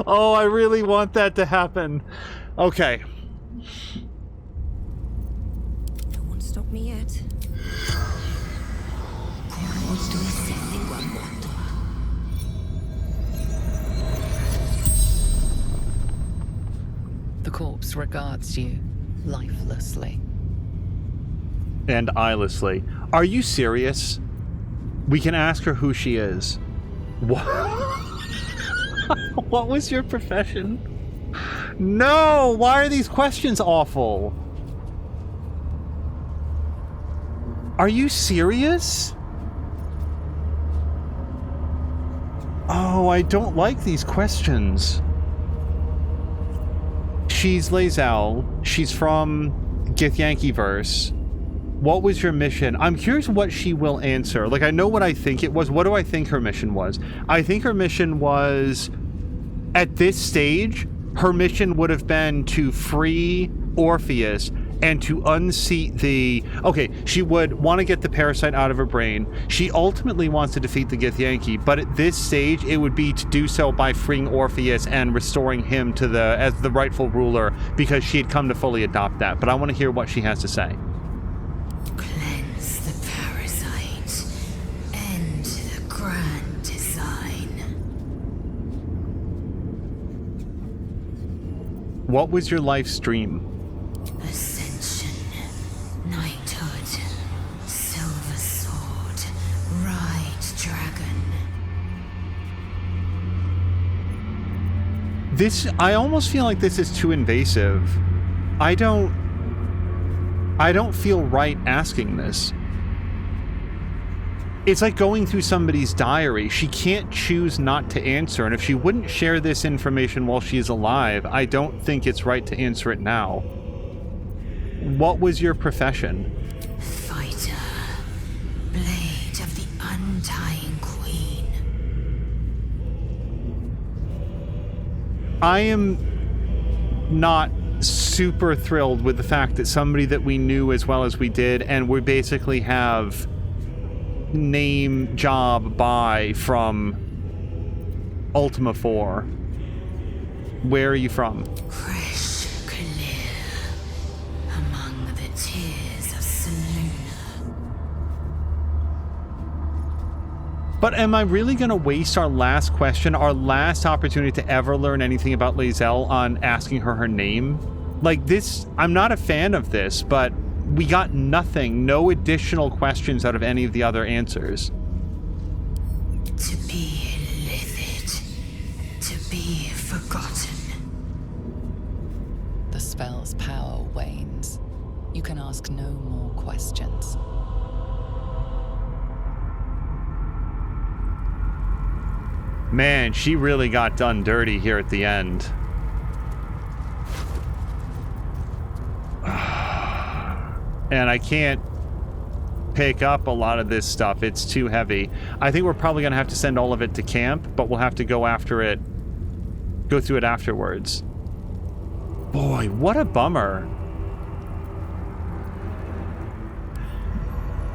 Speaker 1: Oh, I really want that to happen. Okay.
Speaker 7: No one stopped me yet.
Speaker 4: The corpse regards you lifelessly.
Speaker 1: And eyelessly. Are you serious? We can ask her who she is. What? What was your profession? No! Why are these questions awful? Are you serious? Oh, I don't like these questions. She's Lae'zel. She's from Githyankiverse. What was your mission? I'm curious what she will answer. Like, I know what I think it was. What do I think her mission was? I think her mission was, at this stage, her mission would have been to free Orpheus and to unseat the... Okay, she would want to get the parasite out of her brain. She ultimately wants to defeat the Githyanki, but at this stage, it would be to do so by freeing Orpheus and restoring him to as the rightful ruler, because she had come to fully adopt that. But I want to hear what she has to say.
Speaker 5: Cleanse the parasite. End the grand design.
Speaker 1: What was your life stream?
Speaker 5: Ascension. Knighthood. Silver sword. Ride dragon.
Speaker 1: I almost feel like this is too invasive. I don't feel right asking this. It's like going through somebody's diary. She can't choose not to answer, and if she wouldn't share this information while she's alive, I don't think it's right to answer it now. What was your profession?
Speaker 5: Fighter. Blade of the Undying Queen.
Speaker 1: I am not super thrilled with the fact that somebody that we knew as well as we did, and we basically have name, job, buy from Ultima 4. Where are you from?
Speaker 5: Fresh, clear. Among the tears of Selûne.
Speaker 1: But am I really going to waste our last question, our last opportunity to ever learn anything about Lae'zel on asking her name? Like this, I'm not a fan of this, but we got nothing, no additional questions out of any of the other answers.
Speaker 15: To be livid, to be forgotten.
Speaker 4: The spell's power wanes. You can ask no more questions.
Speaker 1: Man, she really got done dirty here at the end. And I can't pick up a lot of this stuff. It's too heavy. I think we're probably going to have to send all of it to camp, but we'll have to go through it afterwards. Boy, what a bummer.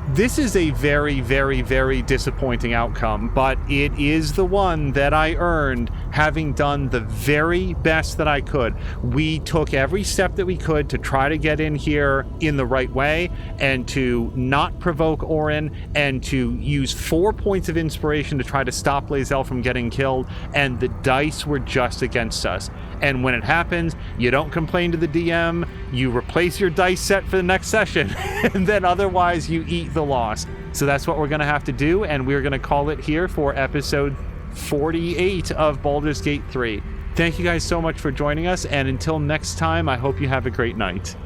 Speaker 1: This is a very, very, very disappointing outcome, but it is the one that I earned having done the very best that I could. We took every step that we could to try to get in here in the right way and to not provoke Orin and to use 4 points of inspiration to try to stop Lae'zel from getting killed, and the dice were just against us. And when it happens, you don't complain to the DM, you replace your dice set for the next session, and then otherwise you eat the loss. So that's what we're going to have to do, and we're going to call it here for episode 48 of Baldur's Gate 3. Thank you guys so much for joining us, and until next time, I hope you have a great night.